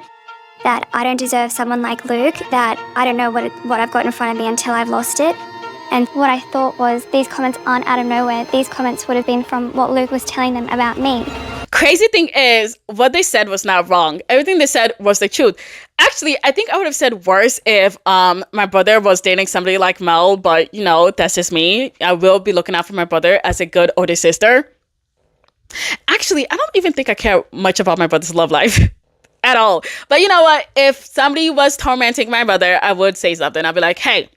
that I don't deserve someone like Luke, that I don't know what I've got in front of me until I've lost it. And what I thought was these comments aren't out of nowhere. These comments would have been from what Luke was telling them about me. Crazy thing is, what they said was not wrong. Everything they said was the truth. Actually, I think I would have said worse if my brother was dating somebody like Mel, but you know, that's just me. I will be looking out for my brother as a good older sister. Actually, I don't even think I care much about my brother's love life. At all. But you know what? If somebody was tormenting my brother, I would say something. I'd be like, hey,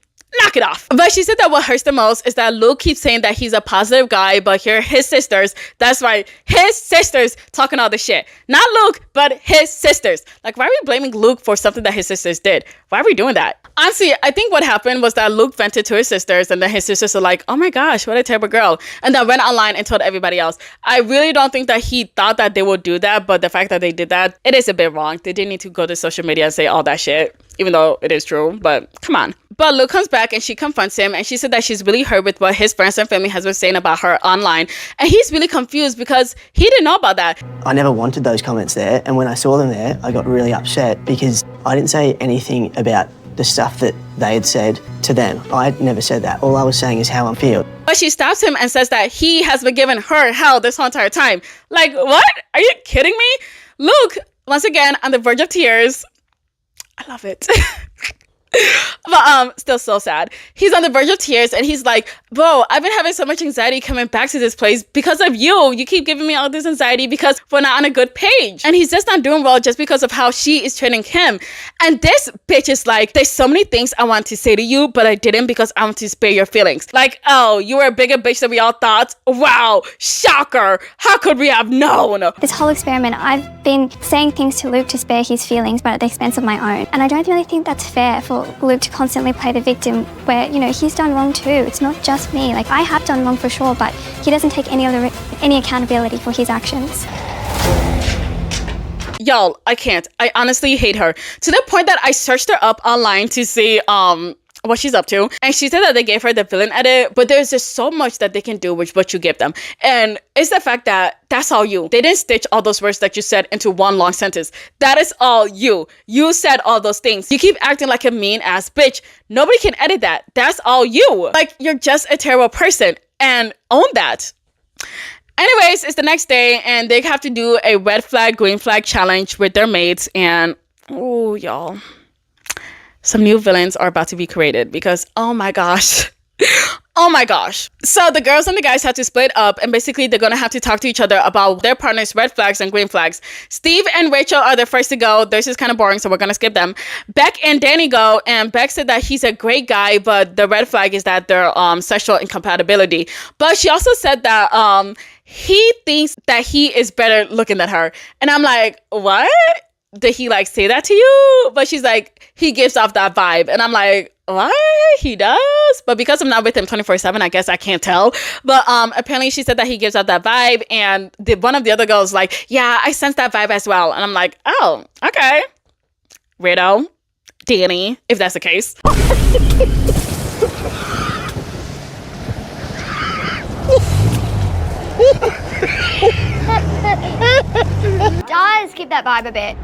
knock it off. But she said that what hurts the most is that Luke keeps saying that he's a positive guy, but here his sisters, that's right, his sisters talking all the shit. Not Luke, but his sisters. Like, why are we blaming Luke for something that his sisters did? Why are we doing that? Honestly, I think what happened was that Luke vented to his sisters and then his sisters are like, oh my gosh, what a terrible girl. And then went online and told everybody else. I really don't think that he thought that they would do that, but the fact that they did that, it is a bit wrong. They didn't need to go to social media and say all that shit, even though it is true, but come on. But Luke comes back and she confronts him and she said that she's really hurt with what his friends and family has been saying about her online. And he's really confused because he didn't know about that. I never wanted those comments there, and when I saw them there, I got really upset because I didn't say anything about the stuff that they had said to them. I never said that. All I was saying is how I feel. But she stops him and says that he has been giving her hell this whole entire time. Like, what? Are you kidding me? Luke, once again, on the verge of tears. I love it. But still so sad. He's on the verge of tears and he's like, bro, I've been having so much anxiety coming back to this place because of you. You keep giving me all this anxiety because we're not on a good page. And he's just not doing well just because of how she is treating him. And this bitch is like, there's so many things I want to say to you, but I didn't because I want to spare your feelings. Like, oh, you were a bigger bitch than we all thought. Wow, shocker. How could we have known? This whole experiment, I've been saying things to Luke to spare his feelings, but at the expense of my own. And I don't really think that's fair for Luke to constantly play the victim where, you know, he's done wrong too. It's not just me. Like, I have done wrong for sure, but he doesn't take any accountability for his actions. Y'all, I can't. I honestly hate her. To the point that I searched her up online to see what she's up to. And she said that they gave her the villain edit, but there's just so much that they can do with what you give them. And it's the fact that that's all you. They didn't stitch all those words that you said into one long sentence. That is all you. You said all those things. You keep acting like a mean ass bitch. Nobody can edit that. That's all you. Like, you're just a terrible person and own that. Anyways, it's the next day and they have to do a red flag, green flag challenge with their mates. And, oh, y'all. Some new villains are about to be created because, oh my gosh. Oh my gosh. So the girls and the guys have to split up and basically they're going to have to talk to each other about their partner's red flags and green flags. Steve and Rachel are the first to go. This is kind of boring, so we're going to skip them. Beck and Danny go, and Beck said that he's a great guy, but the red flag is that they're sexual incompatibility. But she also said that he thinks that he is better looking than her. And I'm like, what? Did he like say that to you? But she's like, he gives off that vibe. And I'm like, what? He does? But because I'm not with him 24/7, I guess I can't tell. But apparently she said that he gives out that vibe. And one of the other girls like, yeah, I sense that vibe as well. And I'm like, oh, okay. Weirdo. Danny, if that's the case. Does give that vibe a bit.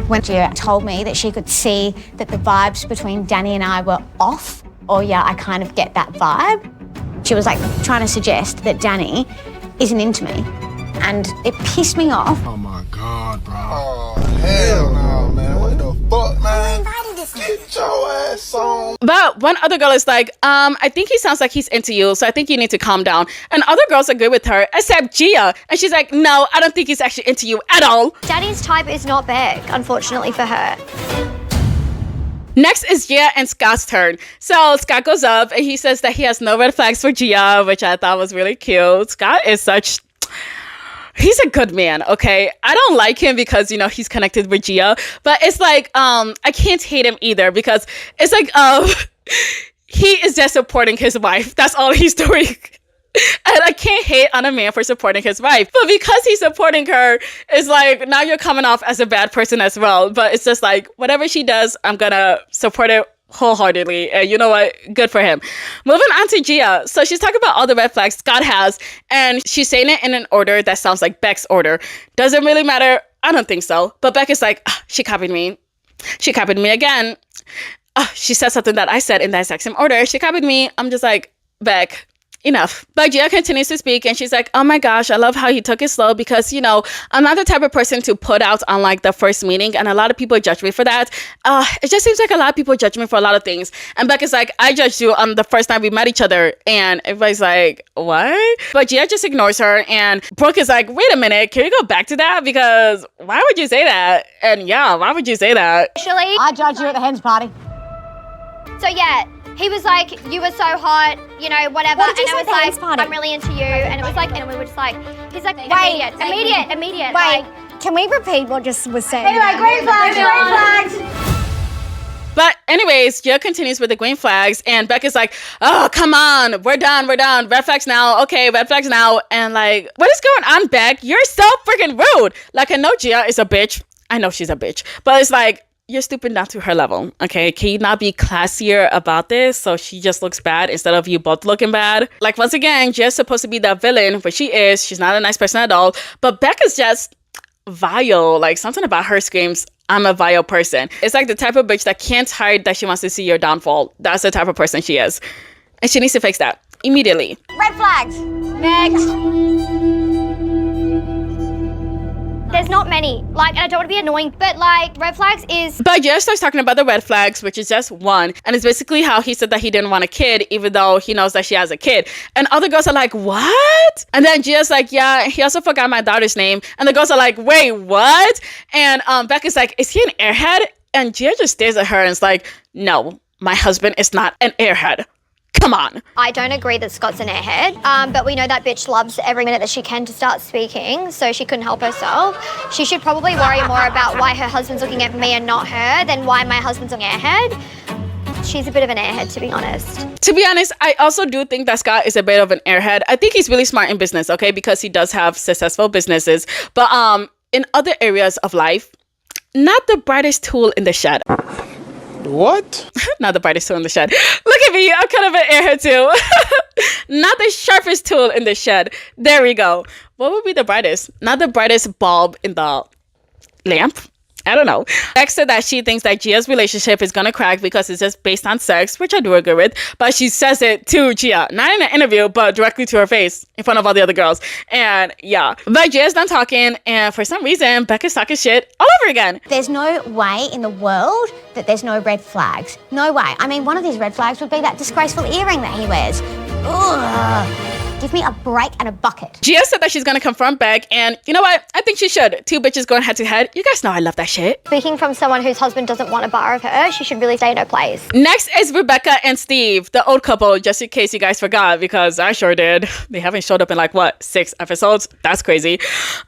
When she told me that she could see that the vibes between Danny and I were off, oh yeah, I kind of get that vibe. She was like trying to suggest that Danny isn't into me. And it pissed me off. Oh my God, bro. Oh, hell no, man. What the fuck, man? Get your ass on. But one other girl is like, I think he sounds like he's into you, so I think you need to calm down. And other girls agree with her, except Gia. And she's like, no, I don't think he's actually into you at all. Daddy's type is not Beck, unfortunately for her. Next is Gia and Scott's turn. So Scott goes up and he says that he has no red flags for Gia, which I thought was really cute. Scott is he's a good man, okay? I don't like him because, you know, he's connected with Gia, but it's like, I can't hate him either because it's like, he is just supporting his wife. That's all he's doing. And I can't hate on a man for supporting his wife. But because he's supporting her, it's like, now you're coming off as a bad person as well. But it's just like, whatever she does, I'm gonna support it wholeheartedly. And you know what? Good for him. Moving on to Gia. So she's talking about all the red flags Scott has. And she's saying it in an order that sounds like Beck's order. Does it really matter? I don't think so. But Beck is like, she copied me. She copied me again. She said something that I said in that exact same order. She copied me. I'm just like, Beck, enough. But Gia continues to speak and she's like, oh my gosh, I love how he took it slow because, you know, I'm not the type of person to put out on like the first meeting and a lot of people judge me for that. It just seems like a lot of people judge me for a lot of things. And Becca's like, I judged you on the first time we met each other. And everybody's like, what? But Gia just ignores her and Brooke is like, wait a minute, can we go back to that? Because why would you say that? And yeah, why would you say that? Actually, I judged you at the hens party. So yeah, he was like, you were so hot, you know, whatever. What did you and say I at was the like, party? I'm really into you. And it was like, and we were just like, he's like, Wait, immediate. Wait, Like, can we repeat what just was said? Anyway, green flags. But anyways, Gia continues with the green flags and Becca's like, oh, come on, we're done. Red flags now. Okay, red flags now. And like, what is going on, Beck? You're so freaking rude. Like, I know Gia is a bitch. I know she's a bitch. But it's like, you're stooping down to her level, okay? Can you not be classier about this so she just looks bad instead of you both looking bad? Like, once again, Gia's supposed to be the villain, which she is. She's not a nice person at all. But Becca's just vile. Like, something about her screams, I'm a vile person. It's like the type of bitch that can't hide that she wants to see your downfall. That's the type of person she is. And she needs to fix that immediately. Red flags. Next. There's not many. Like, and I don't want to be annoying, but like, red flags is... But Gia starts talking about the red flags, which is just one. And it's basically how he said that he didn't want a kid, even though he knows that she has a kid. And other girls are like, what? And then Gia's like, yeah, he also forgot my daughter's name. And the girls are like, wait, what? And Becca's like, is he an airhead? And Gia just stares at her and is like, no, my husband is not an airhead. Come on. I don't agree that Scott's an airhead, but we know that bitch loves every minute that she can to start speaking, so she couldn't help herself. She should probably worry more about why her husband's looking at me and not her than why my husband's an airhead. She's a bit of an airhead, to be honest. To be honest, I also do think that Scott is a bit of an airhead. I think he's really smart in business, okay, because he does have successful businesses. But in other areas of life, not the brightest tool in the shed. What? Not the brightest tool in the shed. Look at me, I'm kind of an airhead too. Not the sharpest tool in the shed. There we go. What would be the brightest? Not the brightest bulb in the lamp. I don't know. Beck said that she thinks that Gia's relationship is gonna crack because it's just based on sex, which I do agree with. But she says it to Gia, not in an interview, but directly to her face in front of all the other girls. And yeah, but Gia's done talking, and for some reason, Beck is talking shit all over again. There's no way in the world that there's no red flags. No way. I mean, one of these red flags would be that disgraceful earring that he wears. Ugh. Give me a break and a bucket. Gia said that she's gonna confront Beck, and you know what? I think she should. Two bitches going head to head. You guys know I love that shit. Speaking from someone whose husband doesn't want a bar of her, she should really stay in her place. Next is Rebecca and Steve, the old couple, just in case you guys forgot, because I sure did. They haven't showed up in like, what, 6 episodes? That's crazy.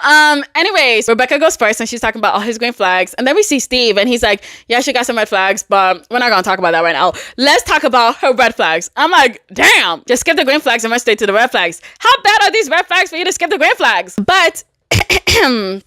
Anyways, Rebecca goes first, and she's talking about all his green flags, and then we see Steve, and he's like, yeah, she got some red flags, but we're not gonna talk about that right now. Let's talk about her red flags. I'm like, damn, just skip the green flags and run straight to the red flags. How bad are these red flags for you to skip the green flags? But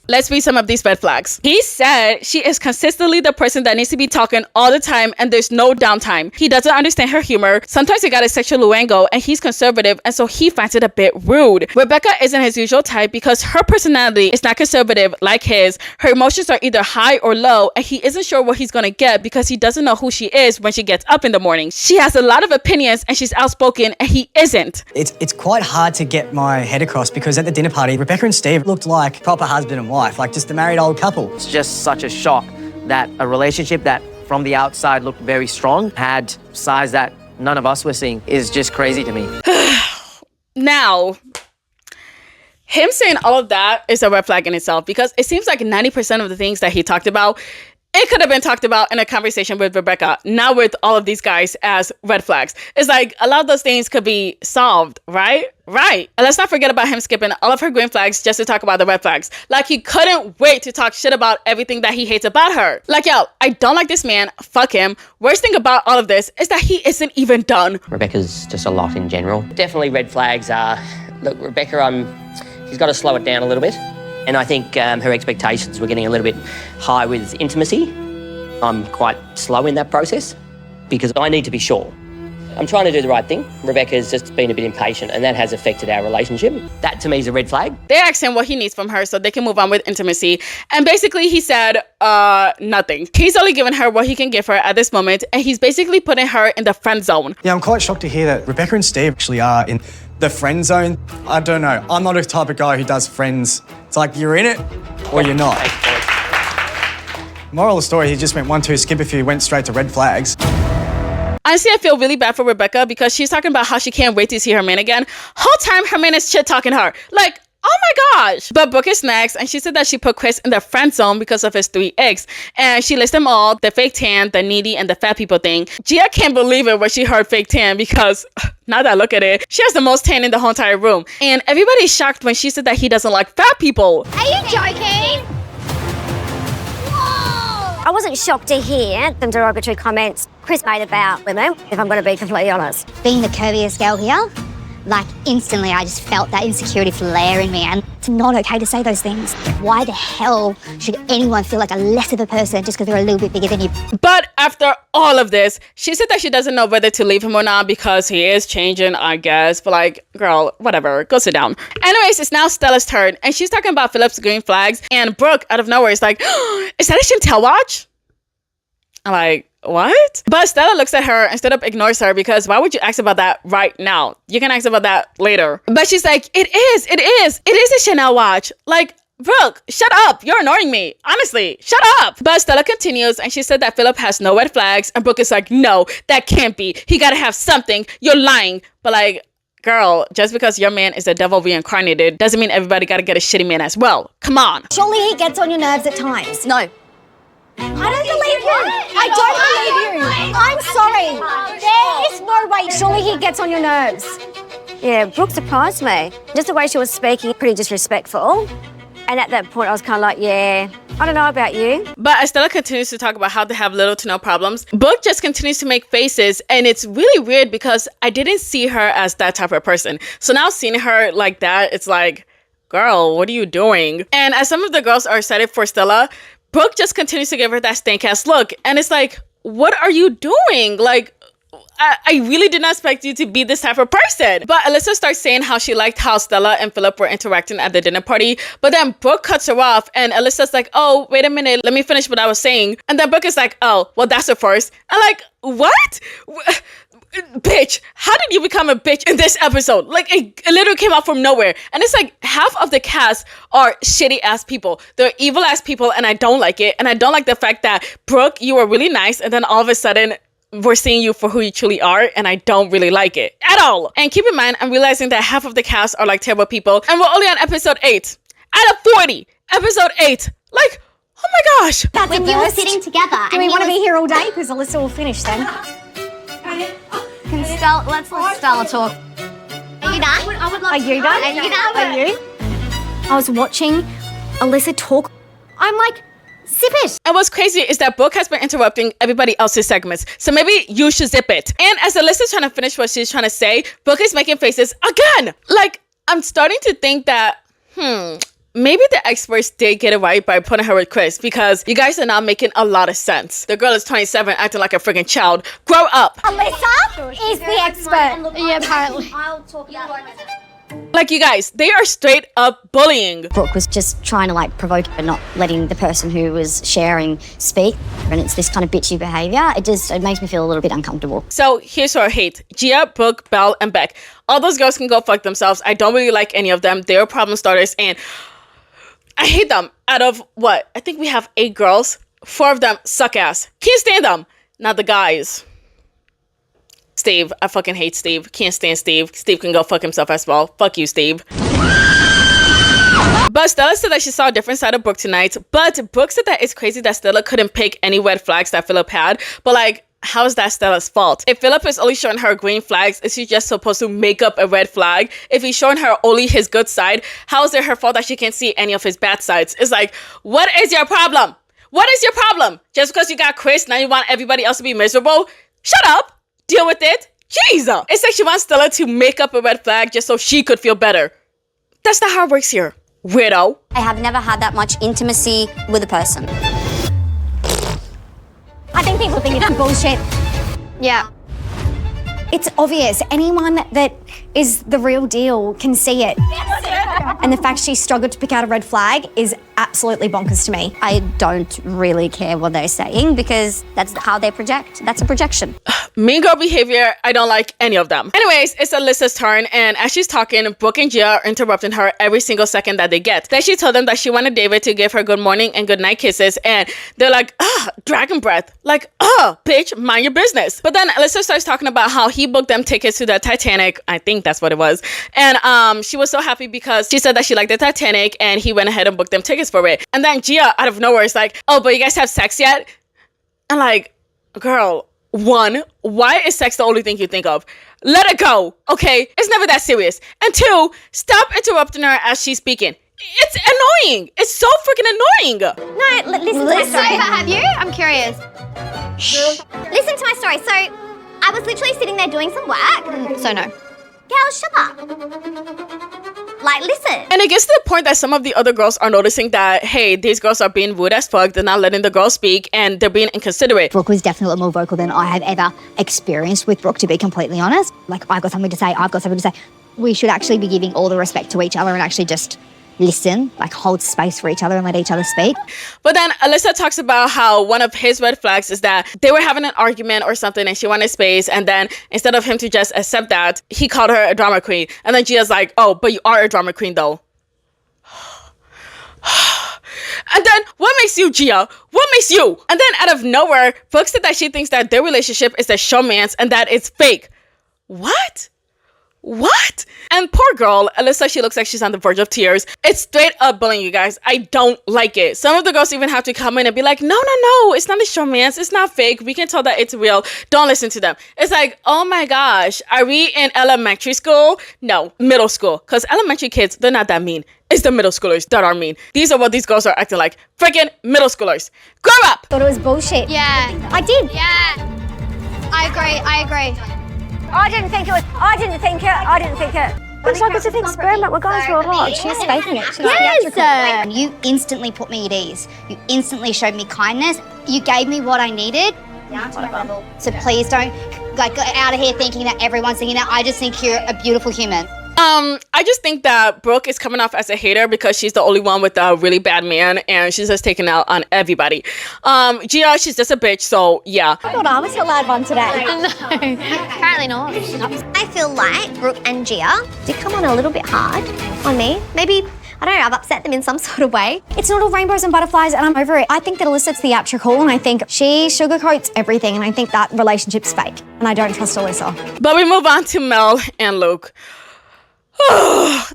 let's read some of these red flags. He said she is consistently the person that needs to be talking all the time and there's no downtime. He doesn't understand her humor. Sometimes he got a sexual luengo and he's conservative, and so he finds it a bit rude. Rebecca isn't his usual type because her personality is not conservative like his. Her emotions are either high or low, and he isn't sure what he's gonna get because he doesn't know who she is when she gets up in the morning. She has a lot of opinions and she's outspoken, and he isn't. It's quite hard to get my head across because at the dinner party, Rebecca and Steve looked like proper husband and wife, like just a married old couple. It's just such a shock that a relationship that from the outside looked very strong had sides that none of us were seeing is just crazy to me. Now, him saying all of that is a red flag in itself, because it seems like 90% of the things that he talked about, it could have been talked about in a conversation with Rebecca, not with all of these guys as red flags. It's like a lot of those things could be solved, right? Right. And let's not forget about him skipping all of her green flags just to talk about the red flags. Like, he couldn't wait to talk shit about everything that he hates about her. Like, yo, I don't like this man. Fuck him. Worst thing about all of this is that he isn't even done. Rebecca's just a lot in general. Definitely red flags are, look, Rebecca, she's got to slow it down a little bit. And I think her expectations were getting a little bit high with intimacy. I'm quite slow in that process because I need to be sure. I'm trying to do the right thing. Rebecca's just been a bit impatient, and that has affected our relationship. That to me is a red flag. They asked him what he needs from her so they can move on with intimacy. And basically he said, nothing. He's only given her what he can give her at this moment, and he's basically putting her in the friend zone. Yeah, I'm quite shocked to hear that Rebecca and Steve actually are in the friend zone. I don't know. I'm not a type of guy who does friends. It's like you're in it or you're not. Moral of the story, he just went 1, 2, skip a few, went straight to red flags. Honestly, I feel really bad for Rebecca because she's talking about how she can't wait to see her man again. Whole time her man is shit talking her. Like, oh my gosh. But Brooke is next, and she said that she put Chris in the friend zone because of his 3 eggs. And she lists them all: the fake tan, the needy, and the fat people thing. Gia can't believe it when she heard fake tan because, now that I look at it, she has the most tan in the whole entire room. And everybody's shocked when she said that he doesn't like fat people. Are you joking? I wasn't shocked to hear some derogatory comments Chris made about women, if I'm going to be completely honest. Being the curviest girl here, like instantly I just felt that insecurity flare in me, and it's not okay to say those things. Why the hell should anyone feel like a less of a person just because they're a little bit bigger than you? But after all of this, she said that she doesn't know whether to leave him or not because he is changing, I guess. But like, girl, whatever, go sit down. Anyways, it's now Stella's turn, and she's talking about Philip's green flags, and Brooke out of nowhere is like, is that a Chantel watch? I'm like, what? But Stella looks at her and straight up ignores her because why would you ask about that right now? You can ask about that later. But she's like, it is a Chanel watch. Like, Brooke, shut up. You're annoying me. Honestly, shut up. But Stella continues, and she said that Philip has no red flags, and Brooke is like, no, that can't be. He gotta have something. You're lying. But like, girl, just because your man is a devil reincarnated doesn't mean everybody gotta get a shitty man as well. Come on. Surely he gets on your nerves at times. No. I don't believe you. I don't believe you. I'm sorry. There is no way. Surely he gets on your nerves. Yeah, Brooke surprised me. Just the way she was speaking, pretty disrespectful. And at that point, I was kind of like, yeah, I don't know about you. But as Stella continues to talk about how they have little to no problems, Brooke just continues to make faces, and it's really weird because I didn't see her as that type of person. So now seeing her like that, it's like, girl, what are you doing? And as some of the girls are excited for Stella, Brooke just continues to give her that stank-ass look. And it's like, what are you doing? Like, I really did not expect you to be this type of person. But Alyssa starts saying how she liked how Stella and Philip were interacting at the dinner party. But then Brooke cuts her off, and Alyssa's like, oh, wait a minute, let me finish what I was saying. And then Brooke is like, oh, well, that's a first. I'm like, what? Bitch, how did you become a bitch in this episode? Like, it literally came out from nowhere. And it's like half of the cast are shitty ass people. They're evil ass people, and I don't like it. And I don't like the fact that, Brooke, you were really nice, and then all of a sudden we're seeing you for who you truly are, and I don't really like it at all. And keep in mind, I'm realizing that half of the cast are like terrible people, and we're only on episode 8 out of 40. Episode 8. Like, oh my gosh. That's when you were sitting together. Do we want to be here all day? Because Alyssa will finish then. Let's let Stella talk. Are you done? Are you done? Are you done? Are you? I was watching Alyssa talk. I'm like, zip it. And what's crazy is that Brooke has been interrupting everybody else's segments. So maybe you should zip it. And as Alyssa's trying to finish what she's trying to say, Brooke is making faces again. Like, I'm starting to think that, maybe the experts did get it right by putting her with Chris, because you guys are not making a lot of sense. The girl is 27 acting like a freaking child. Grow up. Alyssa is the expert. Yeah, apparently. I'll talk about it. Like, you guys, they are straight up bullying. Brooke was just trying to like provoke her, not letting the person who was sharing speak. And it's this kind of bitchy behavior. It makes me feel a little bit uncomfortable. So here's who I hate. Gia, Brooke, Belle, and Beck. All those girls can go fuck themselves. I don't really like any of them. They're problem starters, and I hate them. Out of what? I think we have 8 girls. 4 of them suck ass. Can't stand them. Not the guys. Steve. I fucking hate Steve. Can't stand Steve. Steve can go fuck himself as well. Fuck you, Steve. But Stella said that she saw a different side of Brooke tonight. But Brooke said that it's crazy that Stella couldn't pick any red flags that Philip had. But like, how is that Stella's fault? If Philip is only showing her green flags, is she just supposed to make up a red flag? If he's showing her only his good side, how is it her fault that she can't see any of his bad sides? It's like, what is your problem? What is your problem? Just because you got Chris, now you want everybody else to be miserable? Shut up. Deal with it. Jesus. It's like she wants Stella to make up a red flag just so she could feel better. That's not how it works here. Weirdo. I have never had that much intimacy with a person. I think people think it's bullshit. Yeah. It's obvious. Anyone that is the real deal can see it. And the fact she struggled to pick out a red flag is absolutely bonkers to me. I don't really care what they're saying because that's how they project. That's a projection. Mean girl behavior, I don't like any of them. Anyways, it's Alyssa's turn, and as she's talking, Brooke and Gia are interrupting her every single second that they get. Then she told them that she wanted David to give her good morning and good night kisses, and they're like, dragon breath. Like, bitch, mind your business. But then Alyssa starts talking about how he booked them tickets to the Titanic. I think that's what it was. And she was so happy because she said that she liked the Titanic, and he went ahead and booked them tickets for it. And then Gia, out of nowhere, is like, oh, but you guys have sex yet? And like, girl, 1, why is sex the only thing you think of? Let it go, okay? It's never that serious. And 2, stop interrupting her as she's speaking. It's annoying. It's so freaking annoying. No, listen to my story. Have you? I'm curious. Shh. Listen to my story. So, I was literally sitting there doing some work. So no. Girl, shut up. Like, listen. And it gets to the point that some of the other girls are noticing that, hey, these girls are being rude as fuck. They're not letting the girls speak, and they're being inconsiderate. Brooke was definitely more vocal than I have ever experienced with Brooke, to be completely honest. Like, I've got something to say, I've got something to say. We should actually be giving all the respect to each other and actually just listen, like hold space for each other and let each other speak. But then Alyssa talks about how one of his red flags is that they were having an argument or something and she wanted space, and then instead of him to just accept that, he called her a drama queen. And then Gia's like, oh, but you are a drama queen though. And then, what makes you, Gia? What makes you? And then out of nowhere, Brooke said that she thinks that their relationship is a showman's and that it's fake. What? What? And poor girl, Alyssa, she looks like she's on the verge of tears. It's straight up bullying, you guys. I don't like it. Some of the girls even have to come in and be like, no, it's not a showman's. It's not fake. We can tell that it's real. Don't listen to them. It's like, oh my gosh, are we in elementary school? No, middle school. Because elementary kids, they're not that mean. It's the middle schoolers that are mean. These are what these girls are acting like. Freaking middle schoolers. Grow up! Thought it was bullshit. Yeah. I did. Yeah. I agree. I didn't think it. It's like it's an experiment. We're going through a lot. She's faking it. Yes! You instantly put me at ease. You instantly showed me kindness. You gave me what I needed. So please don't like go out of here thinking that everyone's thinking that. I just think you're a beautiful human. I just think that Brooke is coming off as a hater because she's the only one with a really bad man and she's just taking out on everybody. Gia, she's just a bitch, so yeah. I thought I was the loud one today. No, apparently not. I feel like Brooke and Gia did come on a little bit hard on me. Maybe, I don't know, I've upset them in some sort of way. It's not all rainbows and butterflies and I'm over it. I think that Alyssa's theatrical and I think she sugarcoats everything and I think that relationship's fake and I don't trust Alyssa. But we move on to Mel and Luke.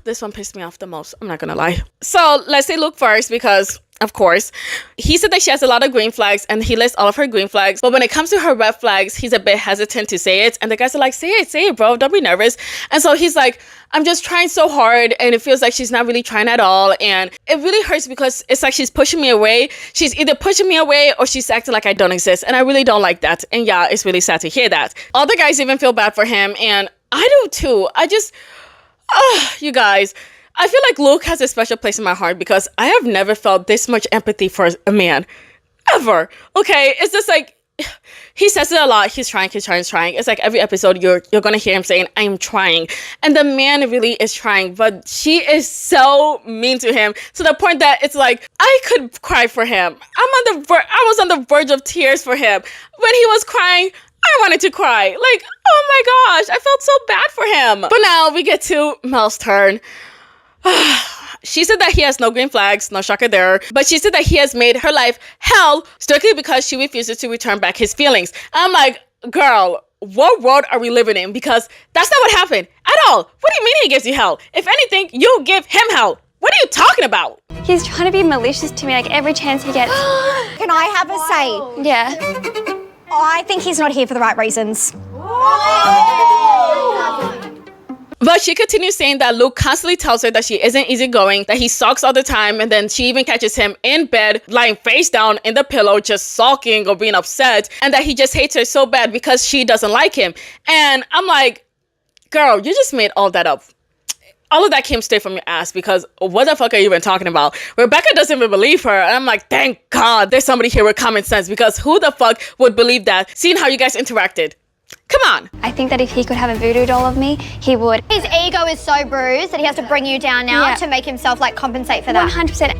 This one pissed me off the most, I'm not gonna lie. So let's say Luke first because, of course, he said that she has a lot of green flags and he lists all of her green flags. But when it comes to her red flags, he's a bit hesitant to say it. And the guys are like, say it, bro. Don't be nervous. And so he's like, I'm just trying so hard and it feels like she's not really trying at all. And it really hurts because it's like she's pushing me away. She's either pushing me away or she's acting like I don't exist. And I really don't like that. And yeah, it's really sad to hear that. All the guys even feel bad for him. And I do too. You guys, I feel like Luke has a special place in my heart because I have never felt this much empathy for a man. Ever. Okay? It's just like, he says it a lot. He's trying. It's like every episode you're gonna hear him saying, I'm trying. And the man really is trying, but she is so mean to him to the point that it's like, I could cry for him. I was on the verge of tears for him. When he was crying, I wanted to cry. Like, oh my gosh, I felt so bad for him. But now we get to Mel's turn. she said that he has no green flags, no shocker there, but she said that he has made her life hell strictly because she refuses to return back his feelings. I'm like, girl, what world are we living in? Because that's not what happened at all. What do you mean he gives you hell? If anything, you give him hell. What are you talking about? He's trying to be malicious to me like every chance he gets. Can I have a say? Yeah. I think he's not here for the right reasons. But she continues saying that Luke constantly tells her that she isn't easygoing, that he sulks all the time, and then she even catches him in bed, lying face down in the pillow, just sulking or being upset, and that he just hates her so bad because she doesn't like him. And I'm like, girl, you just made all that up. All of that came straight from your ass, because what the fuck are you even talking about? Rebecca doesn't even believe her, and I'm like, thank God there's somebody here with common sense, because who the fuck would believe that, seeing how you guys interacted? Come on. I think that if he could have a voodoo doll of me, he would. His ego is so bruised that he has to bring you down now to make himself like compensate for that. 100%.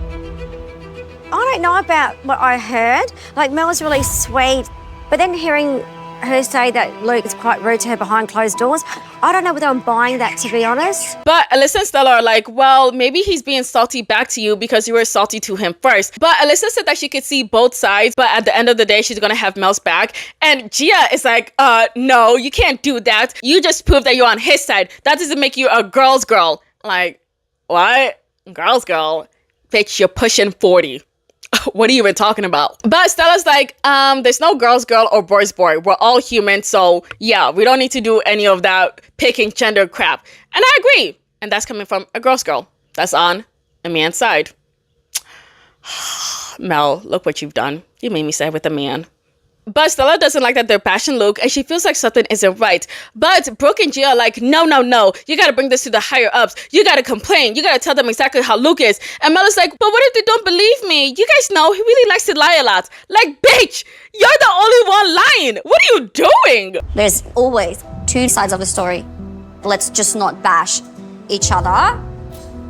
I don't know about what I heard. Like, Mel was really sweet, but then hearing her say that Luke is quite rude to her behind closed doors, I don't know whether I'm buying that, to be honest. But Alyssa and Stella are like, well, maybe he's being salty back to you because you were salty to him first. But Alyssa said that she could see both sides, but at the end of the day, she's gonna have Mel's back. And Gia is like, no, you can't do that. You just proved that you're on his side. That doesn't make you a girl's girl. Like, what? Girl's girl? Bitch, you're pushing 40. What are you even talking about? But Stella's like, there's no girl's girl or boy's boy. We're all human, so yeah, we don't need to do any of that picking gender crap. And I agree. And that's coming from a girl's girl. That's on a man's side. Mel, look what you've done. You made me side with a man. But Stella doesn't like that they're bashing Luke, and she feels like something isn't right. But Brooke and Gia are like, no, you gotta bring this to the higher ups. You gotta complain. You gotta tell them exactly how Luke is. And Mel is like, but what if they don't believe me? You guys know he really likes to lie a lot. Like, bitch, you're the only one lying. What are you doing? There's always two sides of the story. Let's just not bash each other.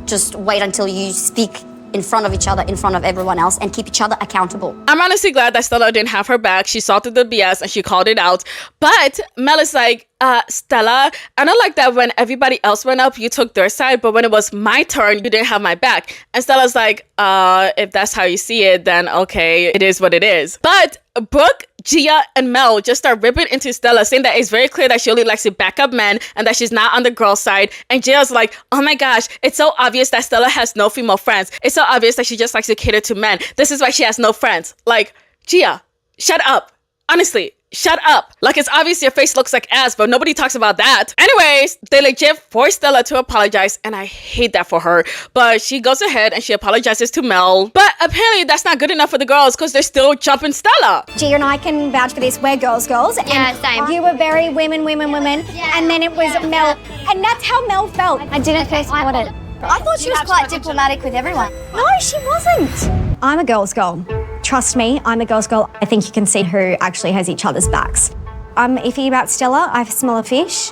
Just wait until you speak in front of each other, in front of everyone else, and keep each other accountable. I'm honestly glad that Stella didn't have her back. She saw through the BS and she called it out. But Mel is like, Stella, I don't like that when everybody else went up, you took their side, but when it was my turn, you didn't have my back. And Stella's like, if that's how you see it, then okay, it is what it is. But Brooke, Gia, and Mel just start ripping into Stella, saying that it's very clear that she only likes to back up men and that she's not on the girl side. And Gia's like, oh my gosh, it's so obvious that Stella has no female friends. It's so obvious that she just likes to cater to men. This is why she has no friends. Like, Gia, shut up. Honestly, shut up. Like, it's obvious your face looks like ass, but nobody talks about that. Anyways, they legit force Stella to apologize, and I hate that for her. But she goes ahead and she apologizes to Mel. But apparently that's not good enough for the girls because they're still jumping Stella. Gia and I can vouch for this. We're girls. Yeah, same. You were very women. Yeah. And then it was Mel. And that's how Mel felt. I didn't first want it. I thought she was quite diplomatic with everyone. No, she wasn't. I'm a girl's girl. Trust me, I'm a girl's girl. I think you can see who actually has each other's backs. I'm iffy about Stella. I smell a fish.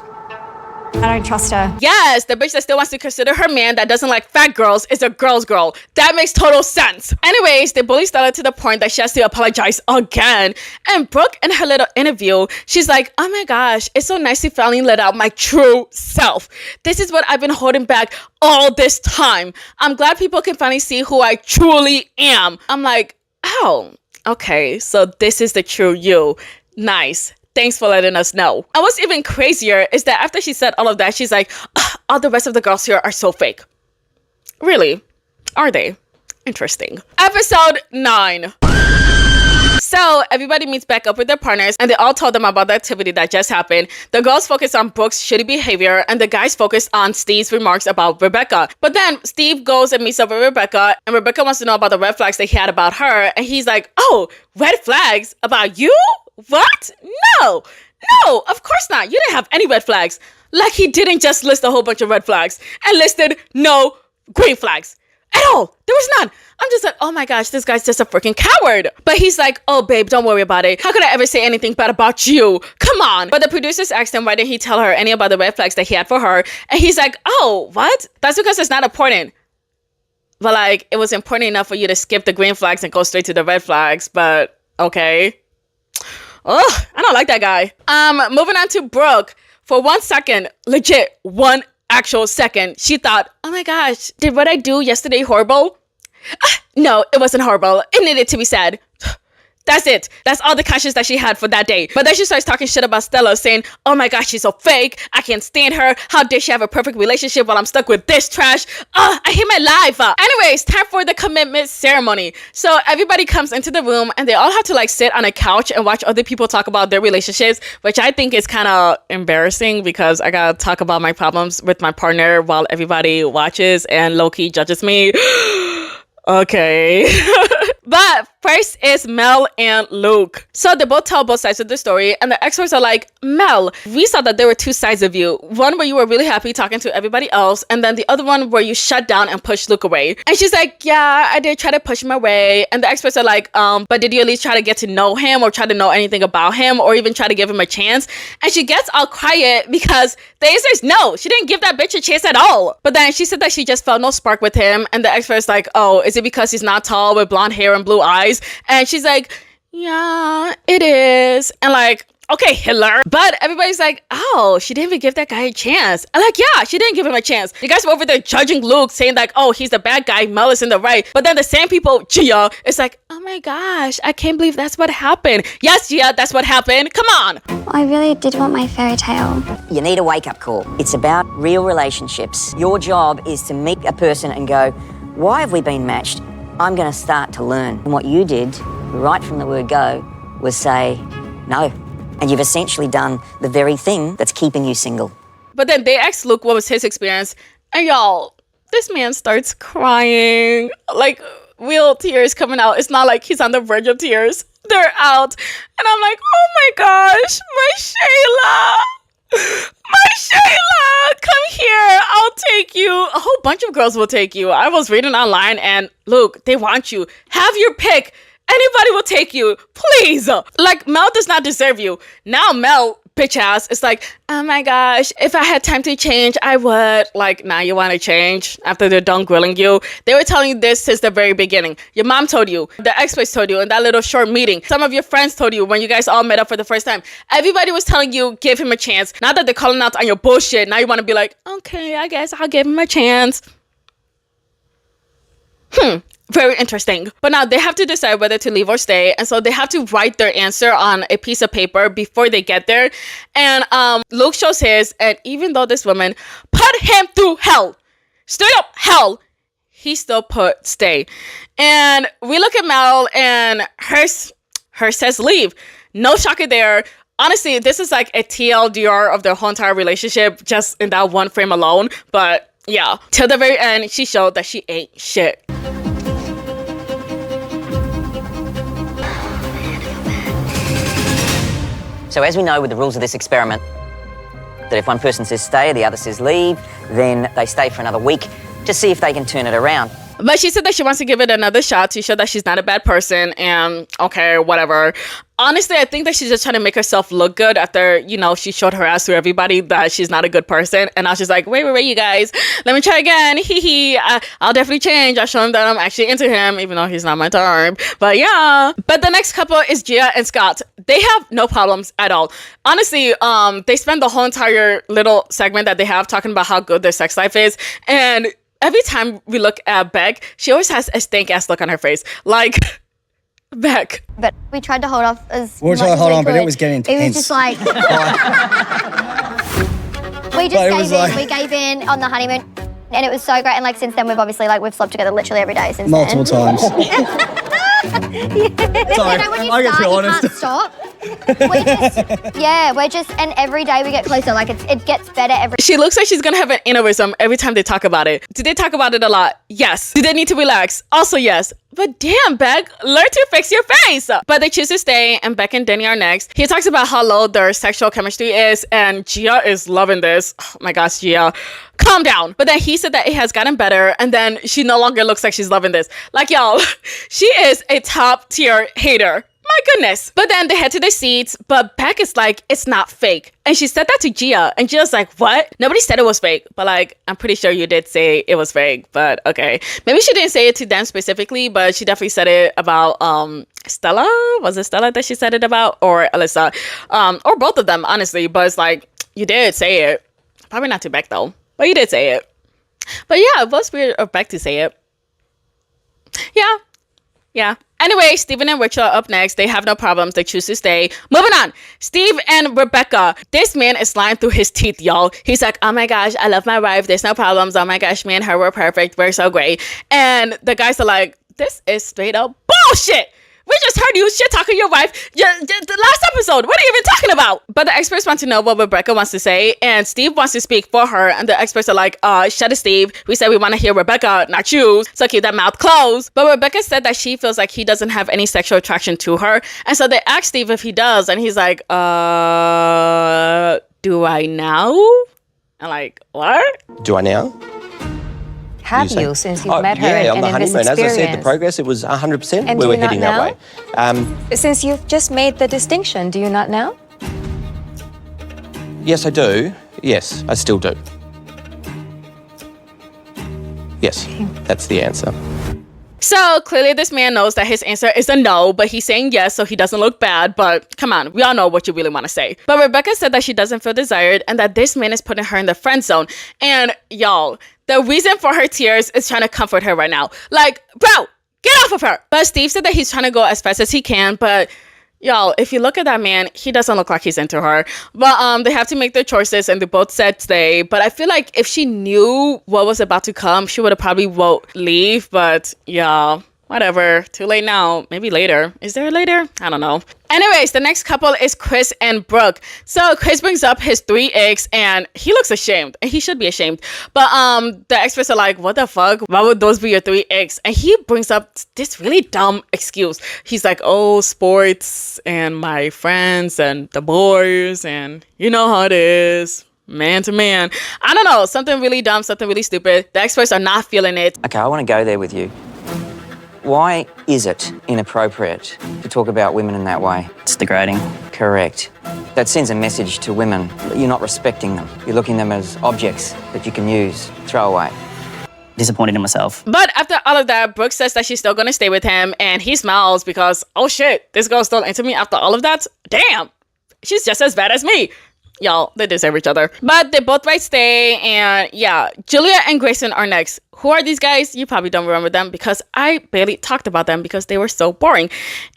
I don't trust her. Yes, the bitch that still wants to consider her man that doesn't like fat girls is a girl's girl. That makes total sense. Anyways, they bully Stella to the point that she has to apologize again. And Brooke, in her little interview, she's like, oh my gosh, it's so nice to finally let out my true self. This is what I've been holding back all this time. I'm glad people can finally see who I truly am. I'm like, oh, okay, so this is the true you. Nice. Thanks for letting us know. And what's even crazier is that after she said all of that, she's like, all the rest of the girls here are so fake. Really? Are they? Interesting. Episode 9. So everybody meets back up with their partners and they all told them about the activity that just happened. The girls focus on Brooke's shitty behavior and the guys focus on Steve's remarks about Rebecca. But then Steve goes and meets up with Rebecca and Rebecca wants to know about the red flags that he had about her. And he's like, oh, red flags about you? What? No, of course not. You didn't have any red flags. Like he didn't just list a whole bunch of red flags and listed no green flags at all. There was none. I'm just like, oh my gosh, this guy's just a freaking coward. But he's like, oh babe, don't worry about it. How could I ever say anything bad about you? Come on. But the producers asked him why didn't he tell her any about the red flags that he had for her. And he's like, oh, what? That's because it's not important. But like, it was important enough for you to skip the green flags and go straight to the red flags. But okay. Oh, I don't like that guy. Moving on to Brooke. For 1 second, legit 1 actual second, she thought, oh my gosh, did what I do yesterday horrible? No, it wasn't horrible. It needed to be said. That's it. That's all the conscience that she had for that day. But then she starts talking shit about Stella, saying, oh my gosh, she's so fake. I can't stand her. How dare she have a perfect relationship while I'm stuck with this trash? I hate my life. Anyways, time for the commitment ceremony. So everybody comes into the room and they all have to like sit on a couch and watch other people talk about their relationships, which I think is kind of embarrassing because I gotta talk about my problems with my partner while everybody watches and low-key judges me. Okay. But first is Mel and Luke. So they both tell both sides of the story, and the experts are like, Mel, we saw that there were two sides of you. One where you were really happy talking to everybody else, and then the other one where you shut down and pushed Luke away. And she's like, yeah, I did try to push him away. And the experts are like, but did you at least try to get to know him or try to know anything about him or even try to give him a chance? And she gets all quiet because the answer is no. She didn't give that bitch a chance at all. But then she said that she just felt no spark with him, and the expert's like, oh, is it because he's not tall with blonde hair and blue eyes? And she's like, yeah, it is. And like, okay, Hitler. But everybody's like, oh, she didn't even give that guy a chance. And like, yeah, she didn't give him a chance. You guys were over there judging Luke, saying like, oh, he's the bad guy, Mel is in the right. But then the same people, Gia, is like, oh my gosh, I can't believe that's what happened. Yes, Gia, that's what happened. Come on. I really did want my fairy tale. You need a wake-up call. It's about real relationships. Your job is to meet a person and go, why have we been matched? I'm going to start to learn. And what you did, right from the word go, was say no. And you've essentially done the very thing that's keeping you single. But then they asked Luke what was his experience. And y'all, this man starts crying. Like, real tears coming out. It's not like he's on the verge of tears. They're out. And I'm like, oh my gosh, my Shayla. My Shayla, come here. I'll take you. A whole bunch of girls will take you. I was reading online and Luke, they want you. Have your pick. Anybody will take you. Please. Like, Mel does not deserve you. Now Mel, bitch ass, is like, oh my gosh, if I had time to change, I would. Like, now you want to change after they're done grilling you? They were telling you this since the very beginning. Your mom told you. The experts told you in that little short meeting. Some of your friends told you when you guys all met up for the first time. Everybody was telling you, give him a chance. Now that they're calling out on your bullshit, now you want to be like, okay, I guess I'll give him a chance. Very interesting. But now they have to decide whether to leave or stay. And so they have to write their answer on a piece of paper before they get there. And Luke shows his. And even though this woman put him through hell, straight up hell, he still put stay. And we look at Mel and her says leave. No shocker there. Honestly, this is like a TLDR of their whole entire relationship just in that one frame alone. But yeah, till the very end, she showed that she ain't shit. So as we know with the rules of this experiment, that if one person says stay, the other says leave, then they stay for another week to see if they can turn it around. But she said that she wants to give it another shot to show that she's not a bad person and okay, whatever. Honestly, I think that she's just trying to make herself look good after, you know, she showed her ass to everybody that she's not a good person. And now she's like, wait, you guys, let me try again. I'll definitely change. I'll show him that I'm actually into him, even though he's not my type. But yeah. But the next couple is Gia and Scott. They have no problems at all. Honestly, they spend the whole entire little segment that they have talking about how good their sex life is. And every time we look at Beck, she always has a stank ass look on her face. Like, Beck. But we tried to hold off as We much tried to as hold we on, but could. it was getting It was intense. just like... We gave in on the honeymoon. And it was so great. And like since then, we've obviously we've slept together literally every day since Multiple then. times. Sorry, Sorry, when you I get start, feel you honest. can't stop. We're just, and every day we get closer. Like it gets better every. She looks like she's gonna have an aneurysm every time they talk about it. Do they talk about it a lot? Yes. Do they need to relax? Also yes. But damn, Beck, learn to fix your face. But they choose to stay, and Beck and Denny are next. He talks about how low their sexual chemistry is, and Gia is loving this. Oh my gosh, Gia, calm down. But then he said that it has gotten better, and then she no longer looks like she's loving this. Like, y'all, she is a top tier hater. My goodness. But then they head to their seats, but Beck is like, it's not fake. And she said that to Gia, and Gia's like, what? Nobody said it was fake, but like, I'm pretty sure you did say it was fake, but okay. Maybe she didn't say it to them specifically, but she definitely said it about Stella. Was it Stella that she said it about? Or Alyssa? Or both of them, honestly. But it's like, you did say it. Probably not to Beck, though. But he did say it. But yeah, it was weird of Beck to say it. Yeah. Anyway, Steven and Rachel are up next. They have no problems. They choose to stay. Moving on. Steve and Rebecca. This man is lying through his teeth, y'all. He's like, oh my gosh, I love my wife. There's no problems. Oh my gosh, me and her were perfect. We're so great. And the guys are like, this is straight up bullshit. We just heard you shit talking your wife the last episode. What are you even talking about? But the experts want to know what Rebecca wants to say, and Steve wants to speak for her, and the experts are like, shut it, Steve. We said we want to hear Rebecca, not you, so keep that mouth closed. But Rebecca said that she feels like he doesn't have any sexual attraction to her, and so they asked Steve if he does, and he's like, do I now? I'm like, what? Do I now? Have you since you've met her on the and in this honeymoon. As I said, the experience? progress, it was 100%. And we do were you not heading now? that way. Since you've just made the distinction, do you not now? Yes, I do. Yes, I still do. Yes, that's the answer. So clearly this man knows that his answer is a no, but he's saying yes so he doesn't look bad. But come on, we all know what you really want to say. But Rebecca said that she doesn't feel desired and that this man is putting her in the friend zone. And y'all, the reason for her tears is trying to comfort her right now. Like, bro, get off of her. But Steve said that he's trying to go as fast as he can, but y'all, if you look at that man, he doesn't look like he's into her. But they have to make their choices, and they both said stay. But I feel like if she knew what was about to come, she would have probably won't leave. But yeah, whatever. Too late now. Maybe later. Is there a later? I don't know. Anyways, the next couple is Chris and Brooke. So Chris brings up his 3 eggs and he looks ashamed, and he should be ashamed. But the experts are like, what the fuck? Why would those be your 3 eggs? And he brings up this really dumb excuse. He's like, oh, sports and my friends and the boys, and you know how it is. Man to man. I don't know. Something really dumb, something really stupid. The experts are not feeling it. Okay, I want to go there with you. Why is it inappropriate to talk about women in that way? It's degrading. Correct. That sends a message to women that you're not respecting them. You're looking at them as objects that you can use, throw away. Disappointed in myself. But after all of that, Brooke says that she's still gonna stay with him, and he smiles because, oh shit, this girl's still into me after all of that? Damn, she's just as bad as me. Y'all, they deserve each other. But they both write stay, and yeah, Julia and Grayson are next. Who are these guys? You probably don't remember them because I barely talked about them because they were so boring.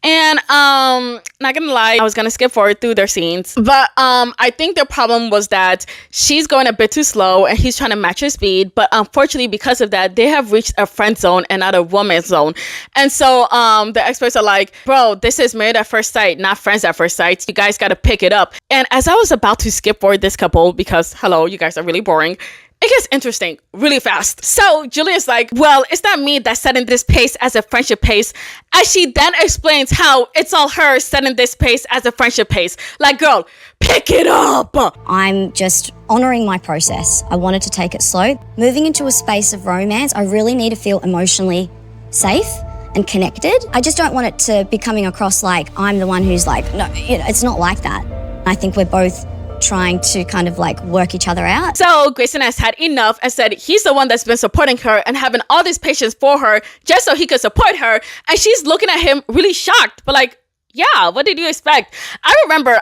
And not gonna lie, I was gonna skip forward through their scenes. But I think their problem was that she's going a bit too slow and he's trying to match her speed. But unfortunately, because of that, they have reached a friend zone and not a romance zone. And so the experts are like, bro, this is married at first sight, not friends at first sight. You guys gotta pick it up. And as I was about to skip forward this couple because, hello, you guys are really boring, it gets interesting really fast. So Julia's like, well, it's not me that's setting this pace as a friendship pace. As she then explains how it's all her setting this pace as a friendship pace. Like, girl, pick it up. I'm just honouring my process. I wanted to take it slow. Moving into a space of romance, I really need to feel emotionally safe and connected. I just don't want it to be coming across like I'm the one who's like, no, it's not like that. I think we're both trying to kind of like work each other out. So Grayson has had enough and said he's the one that's been supporting her and having all this patience for her just so he could support her. And she's looking at him really shocked, but like, yeah, what did you expect? I remember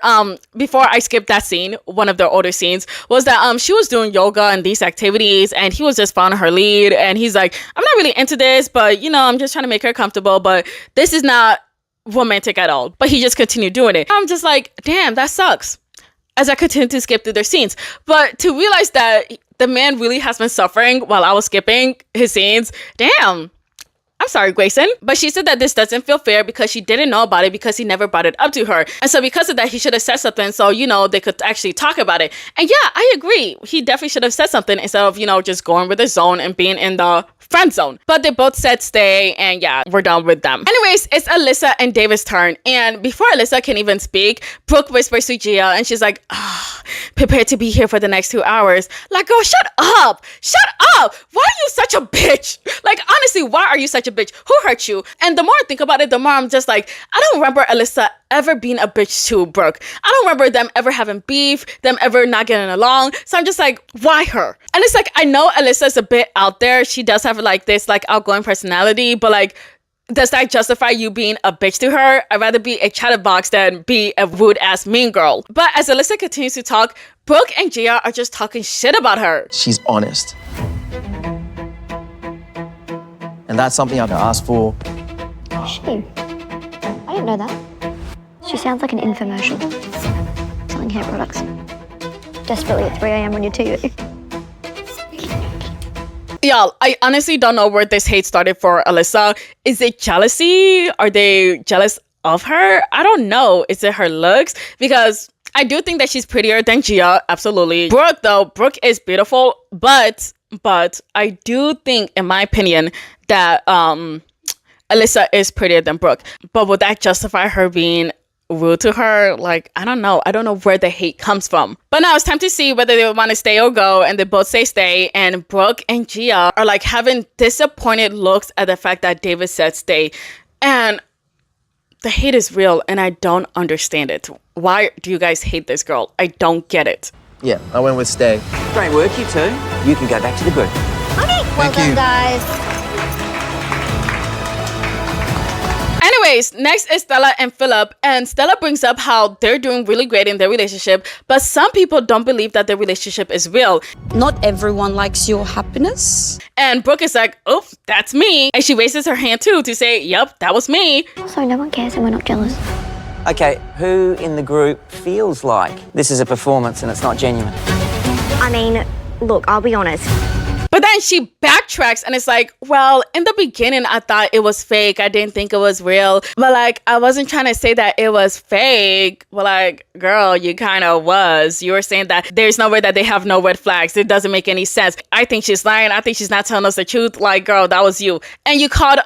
before I skipped that scene, one of the older scenes was that she was doing yoga and these activities and he was just following her lead. And he's like, I'm not really into this, but I'm just trying to make her comfortable, but this is not romantic at all. But he just continued doing it. I'm just like, damn, that sucks. As I continue to skip through their scenes. But to realize that the man really has been suffering while I was skipping his scenes, damn. I'm sorry, Grayson. But she said that this doesn't feel fair because she didn't know about it because he never brought it up to her. And so because of that, he should have said something so, they could actually talk about it. And yeah, I agree. He definitely should have said something instead of, just going with the zone and being in the friend zone. But they both said stay, and yeah, we're done with them. Anyways, it's Alyssa and David's turn. And before Alyssa can even speak, Brooke whispers to Gia, and she's like, prepare to be here for the next 2 hours. Like, girl, shut up. Shut up. Why are you such a bitch? Like, honestly, why are you such a bitch? Who hurt you? And the more I think about it, the more I'm just like, I don't remember Alyssa ever being a bitch to Brooke. I don't remember them ever having beef, them ever not getting along. So I'm just like, why her? And it's like, I know Alyssa's a bit out there. She does have like this like outgoing personality, but like, does that justify you being a bitch to her? I'd rather be a chatterbox than be a rude-ass mean girl. But as Alyssa continues to talk, Brooke and Gia are just talking shit about her. She's honest. And that's something I can ask for. She? I didn't know that. She sounds like an infomercial. Selling hair products. Desperately at 3 a.m. on your TV. Y'all, I honestly don't know where this hate started for Alyssa. Is it jealousy? Are they jealous of her? I don't know. Is it her looks? Because I do think that she's prettier than Gia, absolutely. Brooke, though, Brooke is beautiful, but I do think, in my opinion, that Alyssa is prettier than Brooke. But would that justify her being rude to her? Like, I don't know. I don't know where the hate comes from. But now it's time to see whether they want to stay or go, and they both say stay, and Brooke and Gia are like having disappointed looks at the fact that David said stay. And the hate is real, and I don't understand it. Why do you guys hate this girl? I don't get it. Yeah, I went with stay. Great work, you two. You can go back to the group. Okay, well done, guys. Anyways, next is Stella and Philip, and Stella brings up how they're doing really great in their relationship, but some people don't believe that their relationship is real. Not everyone likes your happiness. And Brooke is like, oh, that's me. And she raises her hand too to say, yep, that was me. Also, no one cares and we're not jealous. Okay, who in the group feels like this is a performance and it's not genuine? I mean, look, I'll be honest. But then she backtracks and it's like, well, in the beginning, I thought it was fake. I didn't think it was real. But like, I wasn't trying to say that it was fake. But like, girl, you kind of was. You were saying that there's no way that they have no red flags. It doesn't make any sense. I think she's lying. I think she's not telling us the truth. Like, girl, that was you. And you called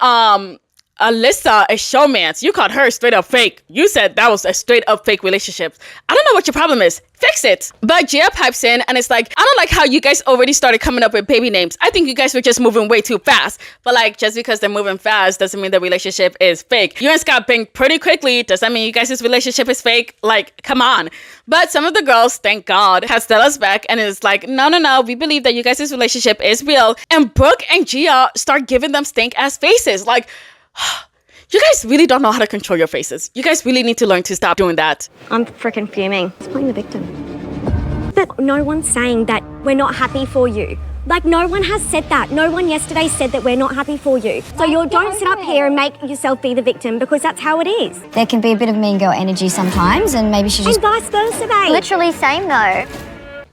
Alyssa a showmance. You called her straight up fake. You said that was a straight up fake relationship. I don't know what your problem is. Fix it. But Gia pipes in and it's like, I don't like how you guys already started coming up with baby names. I think you guys were just moving way too fast. But like, just because they're moving fast doesn't mean the relationship is fake. You and Scott banged pretty quickly. Does that mean you guys' relationship is fake? Like, come on. But some of the girls, thank God, has Stella's back and is like, no, we believe that you guys' relationship is real. And Brooke and Gia start giving them stink ass faces. Like, you guys really don't know how to control your faces. You guys really need to learn to stop doing that. I'm freaking fuming. It's playing the victim. But no one's saying that we're not happy for you. Like, no one has said that. No one yesterday said that we're not happy for you. So don't sit up here and make yourself be the victim, because that's how it is. There can be a bit of mean girl energy sometimes, and maybe she just... And vice versa, babe. Literally same though.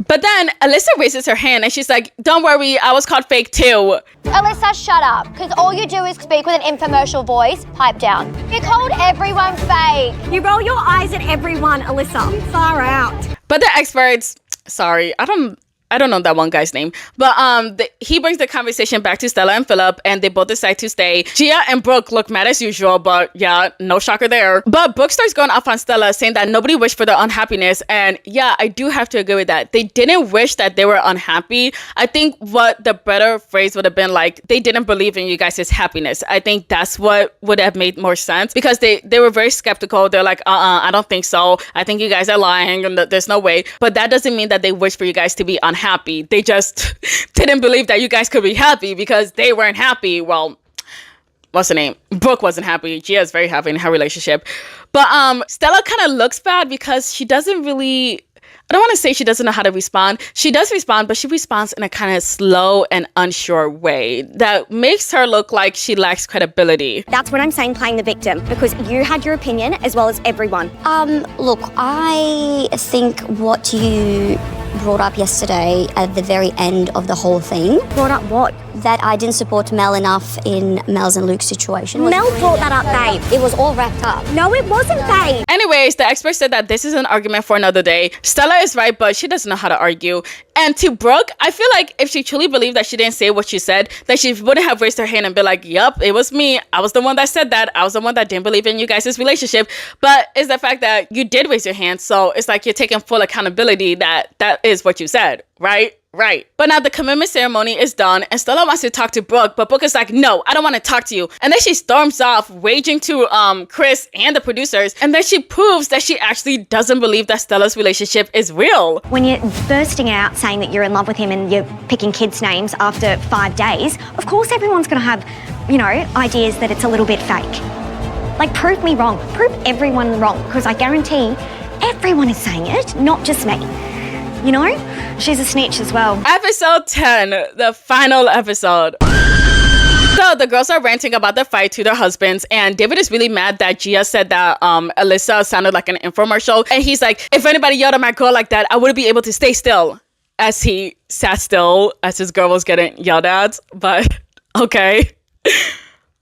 But then Alyssa raises her hand and she's like, don't worry, I was called fake too. Alyssa, shut up, because all you do is speak with an infomercial voice. Pipe down. You called everyone fake. You roll your eyes at everyone, Alyssa. Far out. But the experts, sorry, I don't know that one guy's name, but he brings the conversation back to Stella and Philip, and they both decide to stay. Gia and Brooke look mad as usual, but yeah, no shocker there. But Brooke starts going off on Stella, saying that nobody wished for their unhappiness, and yeah, I do have to agree with that. They didn't wish that they were unhappy. I think what the better phrase would have been like, they didn't believe in you guys' happiness. I think that's what would have made more sense, because they were very skeptical. They're like, I don't think so. I think you guys are lying, and there's no way. But that doesn't mean that they wish for you guys to be unhappy. They just didn't believe that you guys could be happy because they weren't happy. Well, what's the name? Brooke wasn't happy. Gia is very happy in her relationship. But Stella kind of looks bad because she doesn't really... I don't want to say she doesn't know how to respond. She does respond, but she responds in a kind of slow and unsure way that makes her look like she lacks credibility. That's what I'm saying, playing the victim, because you had your opinion as well as everyone. Look, I think what you brought up yesterday at the very end of the whole thing. Brought up what? That I didn't support Mel enough in Mel's and Luke's situation. Mel brought that up, babe. It was all wrapped up. No, it wasn't, babe. Anyways, the expert said that this is an argument for another day. Stella is right, but she doesn't know how to argue. And to Brooke, I feel like if she truly believed that she didn't say what she said, that she wouldn't have raised her hand and be like, yup, it was me. I was the one that said that. I was the one that didn't believe in you guys' relationship. But it's the fact that you did raise your hand. So it's like you're taking full accountability that is what you said, right? Right. But now the commitment ceremony is done and Stella wants to talk to Brooke, but Brooke is like, no, I don't want to talk to you. And then she storms off, raging to Chris and the producers. And then she proves that she actually doesn't believe that Stella's relationship is real. When you're bursting out saying that you're in love with him and you're picking kids' names after 5 days, of course everyone's going to have, you know, ideas that it's a little bit fake. Like, prove me wrong. Prove everyone wrong, because I guarantee everyone is saying it, not just me. You know, she's a snitch as well. Episode 10, the final episode. So the girls are ranting about the fight to their husbands, and David is really mad that Gia said that Alyssa sounded like an infomercial. And he's like, if anybody yelled at my girl like that, I wouldn't be able to stay still. As he sat still as his girl was getting yelled at. But okay.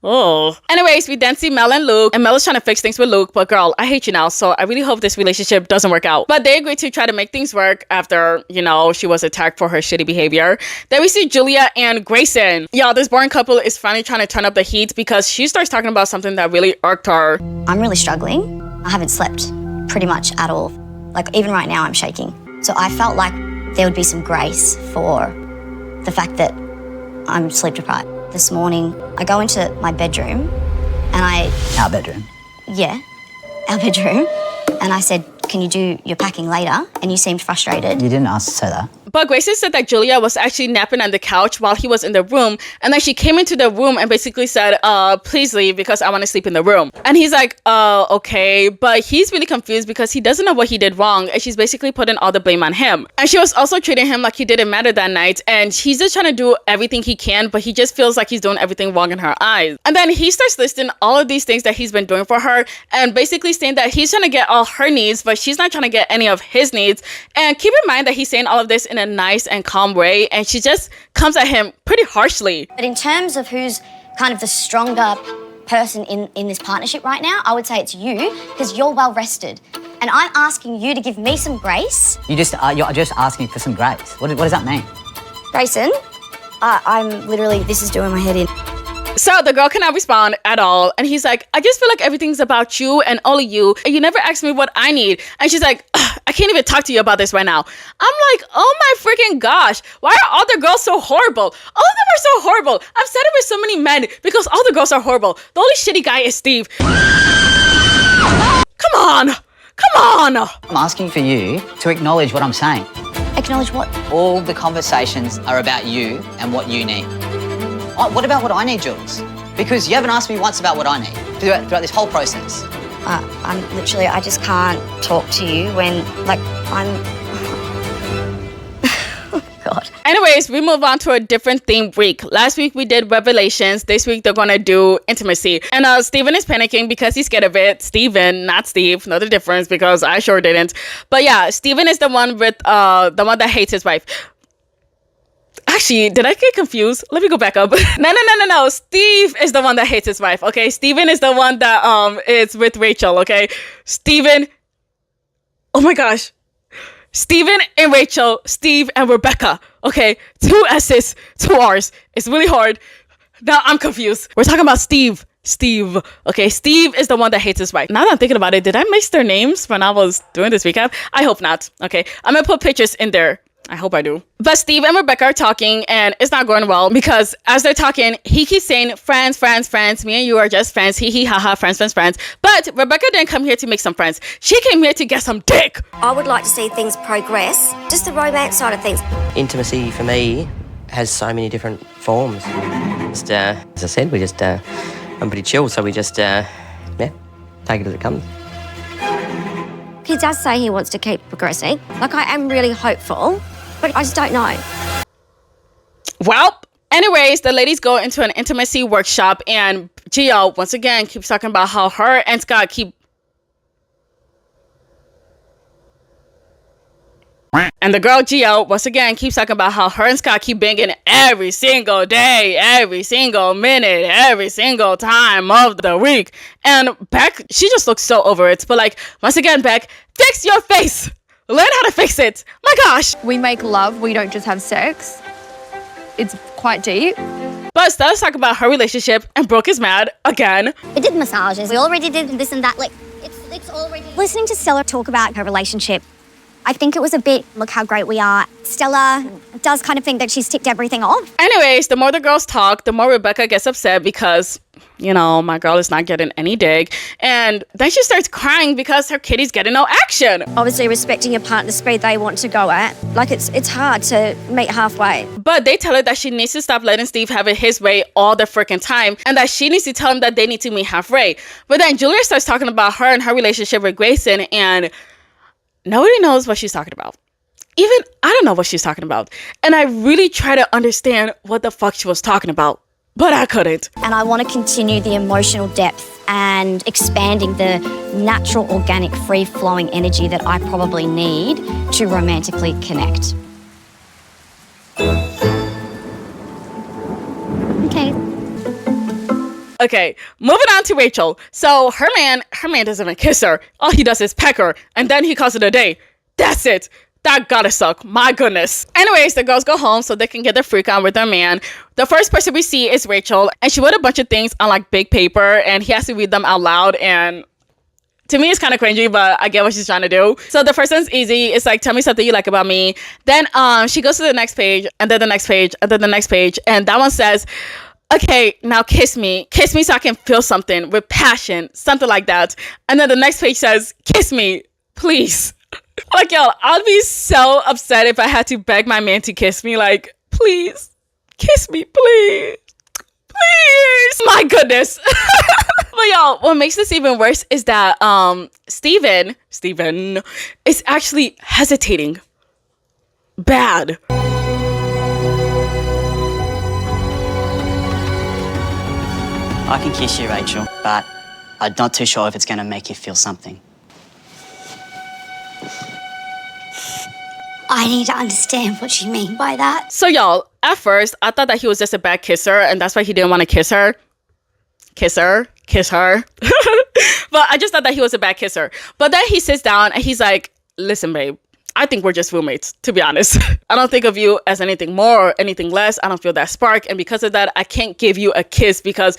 Oh. Anyways, we then see Mel and Luke, and Mel is trying to fix things with Luke, but girl, I hate you now, so I really hope this relationship doesn't work out. But they agree to try to make things work after, you know, she was attacked for her shitty behavior. Then we see Julia and Grayson. Y'all, this boring couple is finally trying to turn up the heat because she starts talking about something that really irked her. I'm really struggling. I haven't slept pretty much at all. Like, even right now, I'm shaking. So I felt like there would be some grace for the fact that I'm sleep deprived. This morning, I go into my bedroom and Our bedroom? Yeah, our bedroom. And I said, can you do your packing later? And you seemed frustrated. You didn't ask to say that. But Grayson said that Julia was actually napping on the couch while he was in the room. And then she came into the room and basically said, please leave because I want to sleep in the room. And he's like, okay. But he's really confused because he doesn't know what he did wrong. And she's basically putting all the blame on him. And she was also treating him like he didn't matter that night. And he's just trying to do everything he can, but he just feels like he's doing everything wrong in her eyes. And then he starts listing all of these things that he's been doing for her and basically saying that he's trying to get all her needs, but she's not trying to get any of his needs. And keep in mind that he's saying all of this in a nice and calm way, and she just comes at him pretty harshly. But in terms of who's kind of the stronger person in this partnership right now, I would say it's you, because you're well rested. And I'm asking you to give me some grace. You're just asking for some grace. What does that mean? Grayson, I'm literally, this is doing my head in. So the girl cannot respond at all. And he's like, I just feel like everything's about you and only you. And you never ask me what I need. And she's like, I can't even talk to you about this right now. I'm like, oh my freaking gosh. Why are all the girls so horrible? All of them are so horrible. I've said it with so many men because all the girls are horrible. The only shitty guy is Steve. Come on. Come on. I'm asking for you to acknowledge what I'm saying. Acknowledge what? All the conversations are about you and what you need. What about what I need, Jules? Because you haven't asked me once about what I need throughout this whole process. I just can't talk to you when, like, I'm... Oh, God. Anyways, we move on to a different themed week. Last week we did revelations. This week they're gonna do intimacy. And Steven is panicking because he's scared of it. Steven, not Steve. Know the difference because I sure didn't. But yeah, Steven is the one with the one that hates his wife. Actually, did I get confused? Let me go back up. No. Steve is the one that hates his wife, okay? Steven is the one that is with Rachel, okay? Steven. Oh my gosh. Steven and Rachel, Steve and Rebecca, okay? 2 S's, 2 R's. It's really hard. Now I'm confused. We're talking about Steve. Okay, Steve is the one that hates his wife. Now that I'm thinking about it, did I mix their names when I was doing this recap? I hope not, okay? I'm gonna put pictures in there. I hope I do. But Steve and Rebecca are talking and it's not going well because as they're talking, he keeps saying, friends. Me and you are just friends. Hee hee ha ha, friends. But Rebecca didn't come here to make some friends. She came here to get some dick. I would like to see things progress, just the romance side of things. Intimacy for me has so many different forms. Just, as I said, I'm pretty chill, so we just, take it as it comes. He does say he wants to keep progressing. Like, I am really hopeful, but I just don't know. Well, anyways, the ladies go into an intimacy workshop and Gio, once again, keeps talking about how her and Scott keep... And the girl Gio, once again, keeps talking about how her and Scott keep banging every single day, every single minute, every single time of the week. And Beck, she just looks so over it. But like, once again, Beck, fix your face. Learn how to fix it. My gosh. We make love. We don't just have sex. It's quite deep. But Stella's talking about her relationship and Brooke is mad again. We did massages. We already did this and that. Like, it's already... Listening to Stella talk about her relationship, I think it was a bit, look how great we are. Stella does kind of think that she's ticked everything off. Anyways, the more the girls talk, the more Rebecca gets upset because, you know, my girl is not getting any dig. And then she starts crying because her kitty's getting no action. Obviously, respecting your partner's speed they want to go at. Like, it's hard to meet halfway. But they tell her that she needs to stop letting Steve have it his way all the freaking time and that she needs to tell him that they need to meet halfway. But then Julia starts talking about her and her relationship with Grayson, and nobody knows what she's talking about. Even I don't know what she's talking about. And I really try to understand what the fuck she was talking about, but I couldn't. And I want to continue the emotional depth and expanding the natural, organic, free-flowing energy that I probably need to romantically connect. Okay, moving on to Rachel. So her man doesn't even kiss her. All he does is peck her, and then he calls it a day. That's it. That gotta suck. My goodness. Anyways, the girls go home so they can get their freak on with their man. The first person we see is Rachel, and she wrote a bunch of things on like big paper, and he has to read them out loud, and to me, it's kind of cringy, but I get what she's trying to do. So the first one's easy. It's like, tell me something you like about me. Then she goes to the next page, and then the next page, and then the next page, and that one says, okay, now kiss me so I can feel something with passion, something like that. And then the next page says, kiss me, please. Like, y'all, I'd be so upset if I had to beg my man to kiss me. Like, please, kiss me, please. Please. My goodness. But y'all, what makes this even worse is that Steven is actually hesitating. Bad. I can kiss you, Rachel, but I'm not too sure if it's going to make you feel something. I need to understand what you mean by that. So y'all, at first, I thought that he was just a bad kisser, and that's why he didn't want to kiss her. Kiss her. But I just thought that he was a bad kisser. But then he sits down and he's like, listen, babe, I think we're just roommates, to be honest. I don't think of you as anything more or anything less. I don't feel that spark. And because of that, I can't give you a kiss because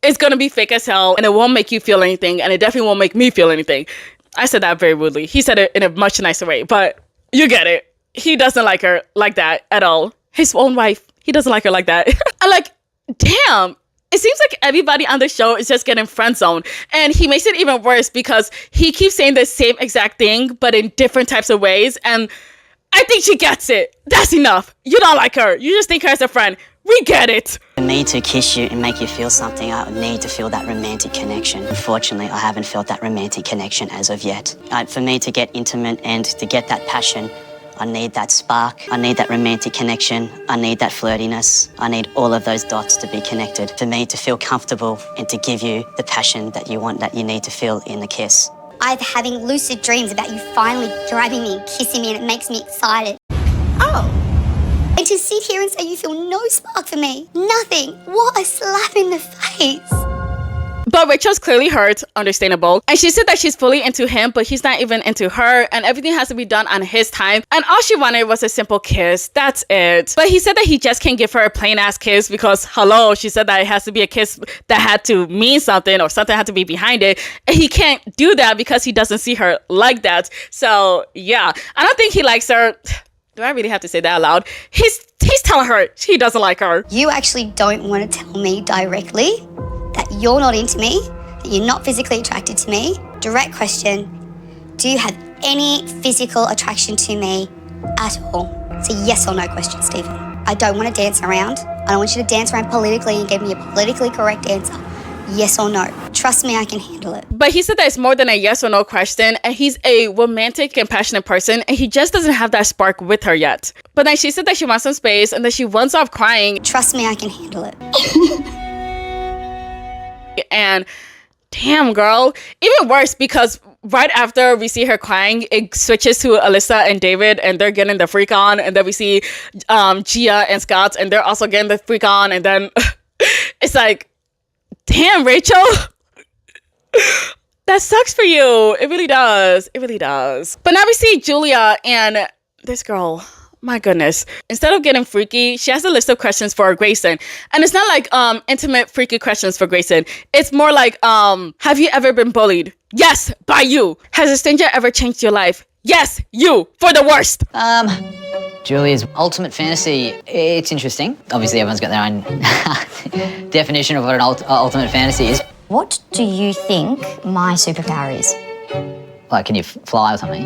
it's going to be fake as hell and it won't make you feel anything. And it definitely won't make me feel anything. I said that very rudely. He said it in a much nicer way, but you get it. He doesn't like her like that at all. His own wife, he doesn't like her like that. I'm like, damn. It seems like everybody on the show is just getting friend zoned. And he makes it even worse because he keeps saying the same exact thing, but in different types of ways. And I think she gets it. That's enough. You don't like her. You just think her as a friend. We get it. For me to kiss you and make you feel something, I need to feel that romantic connection. Unfortunately, I haven't felt that romantic connection as of yet. For me to get intimate and to get that passion, I need that spark, I need that romantic connection, I need that flirtiness, I need all of those dots to be connected for me to feel comfortable and to give you the passion that you want, that you need to feel in the kiss. I'm having lucid dreams about you finally grabbing me and kissing me, and it makes me excited. Oh. And to sit here and say you feel no spark for me, nothing. What a slap in the face. But Rachel's clearly hurt, understandable. And she said that she's fully into him, but he's not even into her, and everything has to be done on his time. And all she wanted was a simple kiss. That's it. But he said that he just can't give her a plain ass kiss because, hello, she said that it has to be a kiss that had to mean something or something had to be behind it. And he can't do that because he doesn't see her like that. So, yeah. I don't think he likes her. Do I really have to say that out loud? He's telling her he doesn't like her. You actually don't want to tell me directly that you're not into me, that you're not physically attracted to me. Direct question, do you have any physical attraction to me at all? It's a yes or no question, Stephen. I don't want to dance around. I don't want you to dance around politically and give me a politically correct answer. Yes or no. Trust me, I can handle it. But he said that it's more than a yes or no question, and he's a romantic and passionate person, and he just doesn't have that spark with her yet. But then she said that she wants some space, and then she runs off crying. Trust me, I can handle it. And damn, girl, even worse because right after we see her crying, it switches to Alyssa and David, and they're getting the freak on, and then we see Gia and Scott, and they're also getting the freak on, and then it's like, damn, Rachel, that sucks for you. It really does. It really does. But now we see Julia and this girl. My goodness. Instead of getting freaky, she has a list of questions for Grayson. And it's not like intimate freaky questions for Grayson. It's more like, have you ever been bullied? Yes, by you. Has a stranger ever changed your life? Yes, you, for the worst. Julia's ultimate fantasy, it's interesting. Obviously, everyone's got their own definition of what an ultimate fantasy is. What do you think my superpower is? Like, can you fly or something?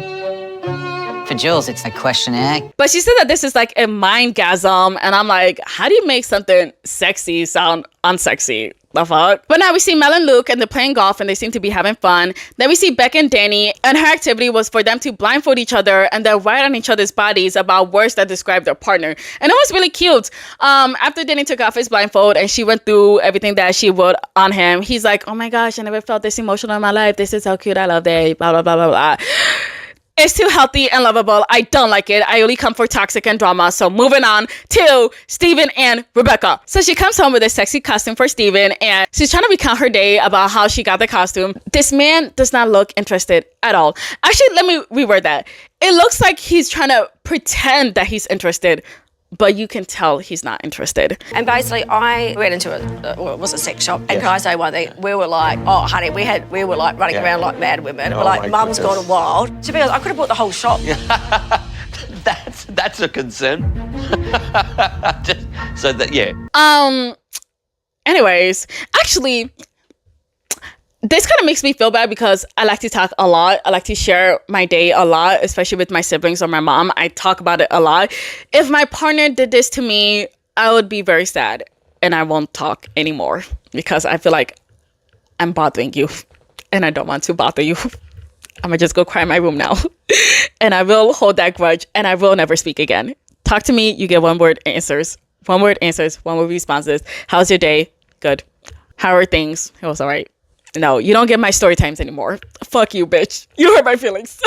For Jules, it's a questionnaire. But she said that this is like a mindgasm, and I'm like, how do you make something sexy sound unsexy? The fuck? But now we see Mel and Luke, and they're playing golf, and they seem to be having fun. Then we see Beck and Danny, and her activity was for them to blindfold each other and then write on each other's bodies about words that describe their partner. And it was really cute. After Danny took off his blindfold and she went through everything that she wrote on him, he's like, oh my gosh, I never felt this emotional in my life. This is so cute. I love it. Blah, blah, blah, blah, blah. It's too healthy and lovable. I don't like it. I only come for toxic and drama. So moving on to Steven and Rebecca. So she comes home with a sexy costume for Steven, and she's trying to recount her day about how she got the costume. This man does not look interested at all. Actually, let me reword that. It looks like he's trying to pretend that he's interested, but you can tell he's not interested. And basically, I went into it was a sex shop, and can I say one thing? We were like, oh, honey, we were like running around like mad women. We're like, mum's gone wild. To be honest, I could have bought the whole shop. That's a concern. So that, yeah. Anyways, actually, this kind of makes me feel bad because I like to talk a lot. I like to share my day a lot, especially with my siblings or my mom. I talk about it a lot. If my partner did this to me, I would be very sad and I won't talk anymore because I feel like I'm bothering you and I don't want to bother you. I'm gonna just go cry in my room now and I will hold that grudge and I will never speak again. Talk to me, you get one word answers, one word responses. How's your day? Good. How are things? It was all right. No, you don't get my story times anymore. Fuck you, bitch. You hurt my feelings.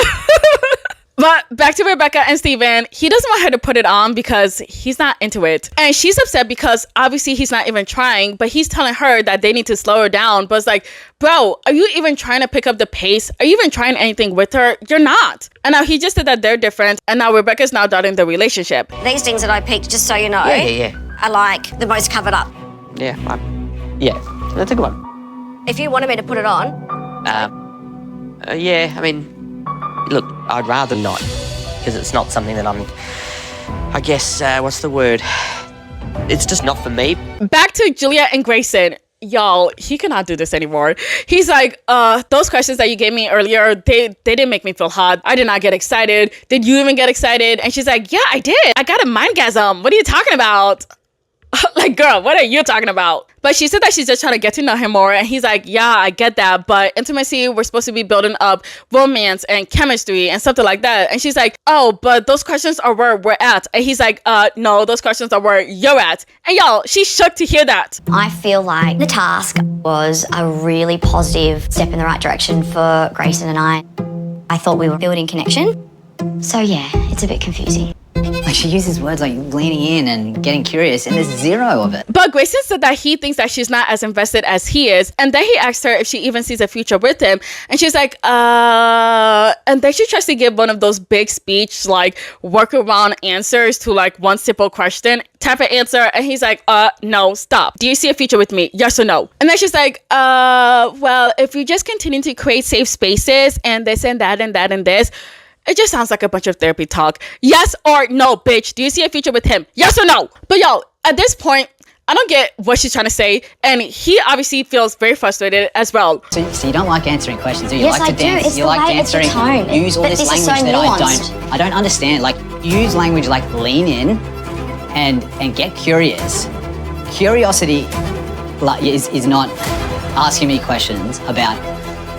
But back to Rebecca and Steven. He doesn't want her to put it on because he's not into it. And she's upset because obviously he's not even trying, but he's telling her that they need to slow her down. But it's like, bro, are you even trying to pick up the pace? Are you even trying anything with her? You're not. And now he just said that they're different. And now Rebecca's now doubting the relationship. These things that I picked, just so you know, are like the most covered up. Yeah, that's a good one. If you wanted me to put it on. Yeah, I mean, look, I'd rather not, because it's not something that I'm, I guess, what's the word? It's just not for me. Back to Julia and Grayson. Y'all, he cannot do this anymore. He's like, those questions that you gave me earlier, they didn't make me feel hot. I did not get excited. Did you even get excited? And she's like, yeah, I did. I got a mindgasm. What are you talking about? Like, girl, what are you talking about? But she said that she's just trying to get to know him more. And he's like, yeah, I get that. But intimacy, we're supposed to be building up romance and chemistry and something like that. And she's like, oh, but those questions are where we're at. And he's like, no, those questions are where you're at. And y'all, she's shook to hear that. I feel like the task was a really positive step in the right direction for Grayson and I. I thought we were building connection. So yeah, it's a bit confusing. Like, she uses words like leaning in and getting curious, and there's zero of it. But Grayson said that he thinks that she's not as invested as he is. And then he asked her if she even sees a future with him. And she's like, and then she tries to give one of those big speech, like, workaround answers to, like, one simple question type of answer. And he's like, no, stop. Do you see a future with me? Yes or no? And then she's like, well, if we just continue to create safe spaces and this and that and that and this, it just sounds like a bunch of therapy talk. Yes or no, bitch. Do you see a future with him? Yes or no? But y'all, at this point, I don't get what she's trying to say. And he obviously feels very frustrated as well. So you don't like answering questions, do you? Yes, like to I do. dance. It's You the like way, it's the dancing. tone. Use all But this this is language so that nuanced. I don't understand. Like, use language like lean in and get curious. Curiosity is not asking me questions about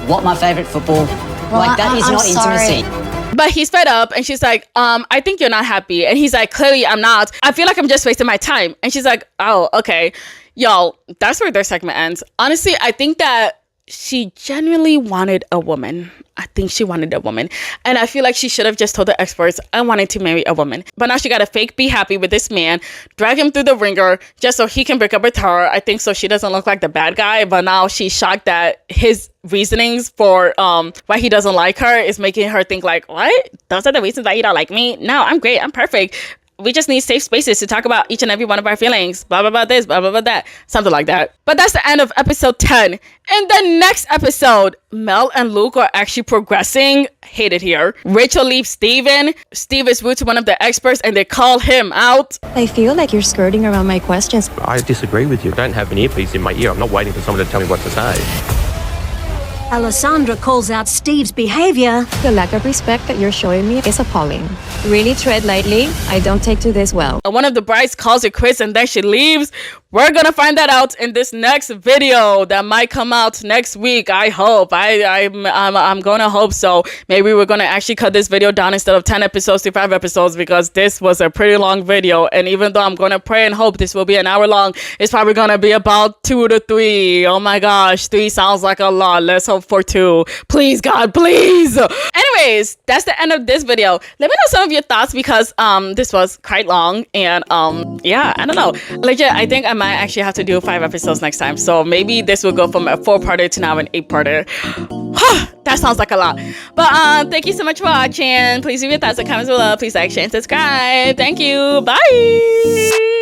what my favorite football. Well, like, that is I'm not sorry. intimacy. But he's fed up and she's like, I think you're not happy. And he's like, clearly I'm not. I feel like I'm just wasting my time. And she's like, oh, okay. Y'all, that's where their segment ends. Honestly, I think that she genuinely wanted a woman. I think she wanted a woman. And I feel like she should have just told the experts, I wanted to marry a woman. But now she got to fake be happy with this man, drag him through the ringer just so he can break up with her. I think so she doesn't look like the bad guy. But now she's shocked that his reasonings for why he doesn't like her is making her think like, what? Those are the reasons why you don't like me? No, I'm great. I'm perfect. we just need safe spaces to talk about each and every one of our feelings. Blah, blah, blah, this, blah, blah, blah, that. Something like that. But that's the end of episode 10. In the next episode, Mel and Luke are actually progressing. Hate it here. Rachel leaves Steven. Steve is rude to one of the experts and they call him out. I feel like you're skirting around my questions. I disagree with you. I don't have an earpiece in my ear. I'm not waiting for someone to tell me what to say. Alessandra calls out Steve's behaviour. The lack of respect that you're showing me is appalling. Really tread lightly. I don't take to this well. One of the brides calls it quits and then she leaves. We're gonna find that out in this next video that might come out next week. I hope. I'm gonna hope so. Maybe we're gonna actually cut this video down instead of 10 episodes to 5 episodes because this was a pretty long video. And even though I'm gonna pray and hope this will be an hour long, it's probably gonna be about 2 to 3. Oh my gosh, 3 sounds like a lot. Let's hope for 2. Please, God, please. Anyways, that's the end of this video. Let me know some of your thoughts because this was quite long and yeah, I don't know. Legit, I think I might actually have to do 5 episodes next time. So maybe this will go from a 4-parter to now an 8-parter. That sounds like a lot. But thank you so much for watching. Please leave your thoughts and comments below. Please like, share, and subscribe. Thank you. Bye.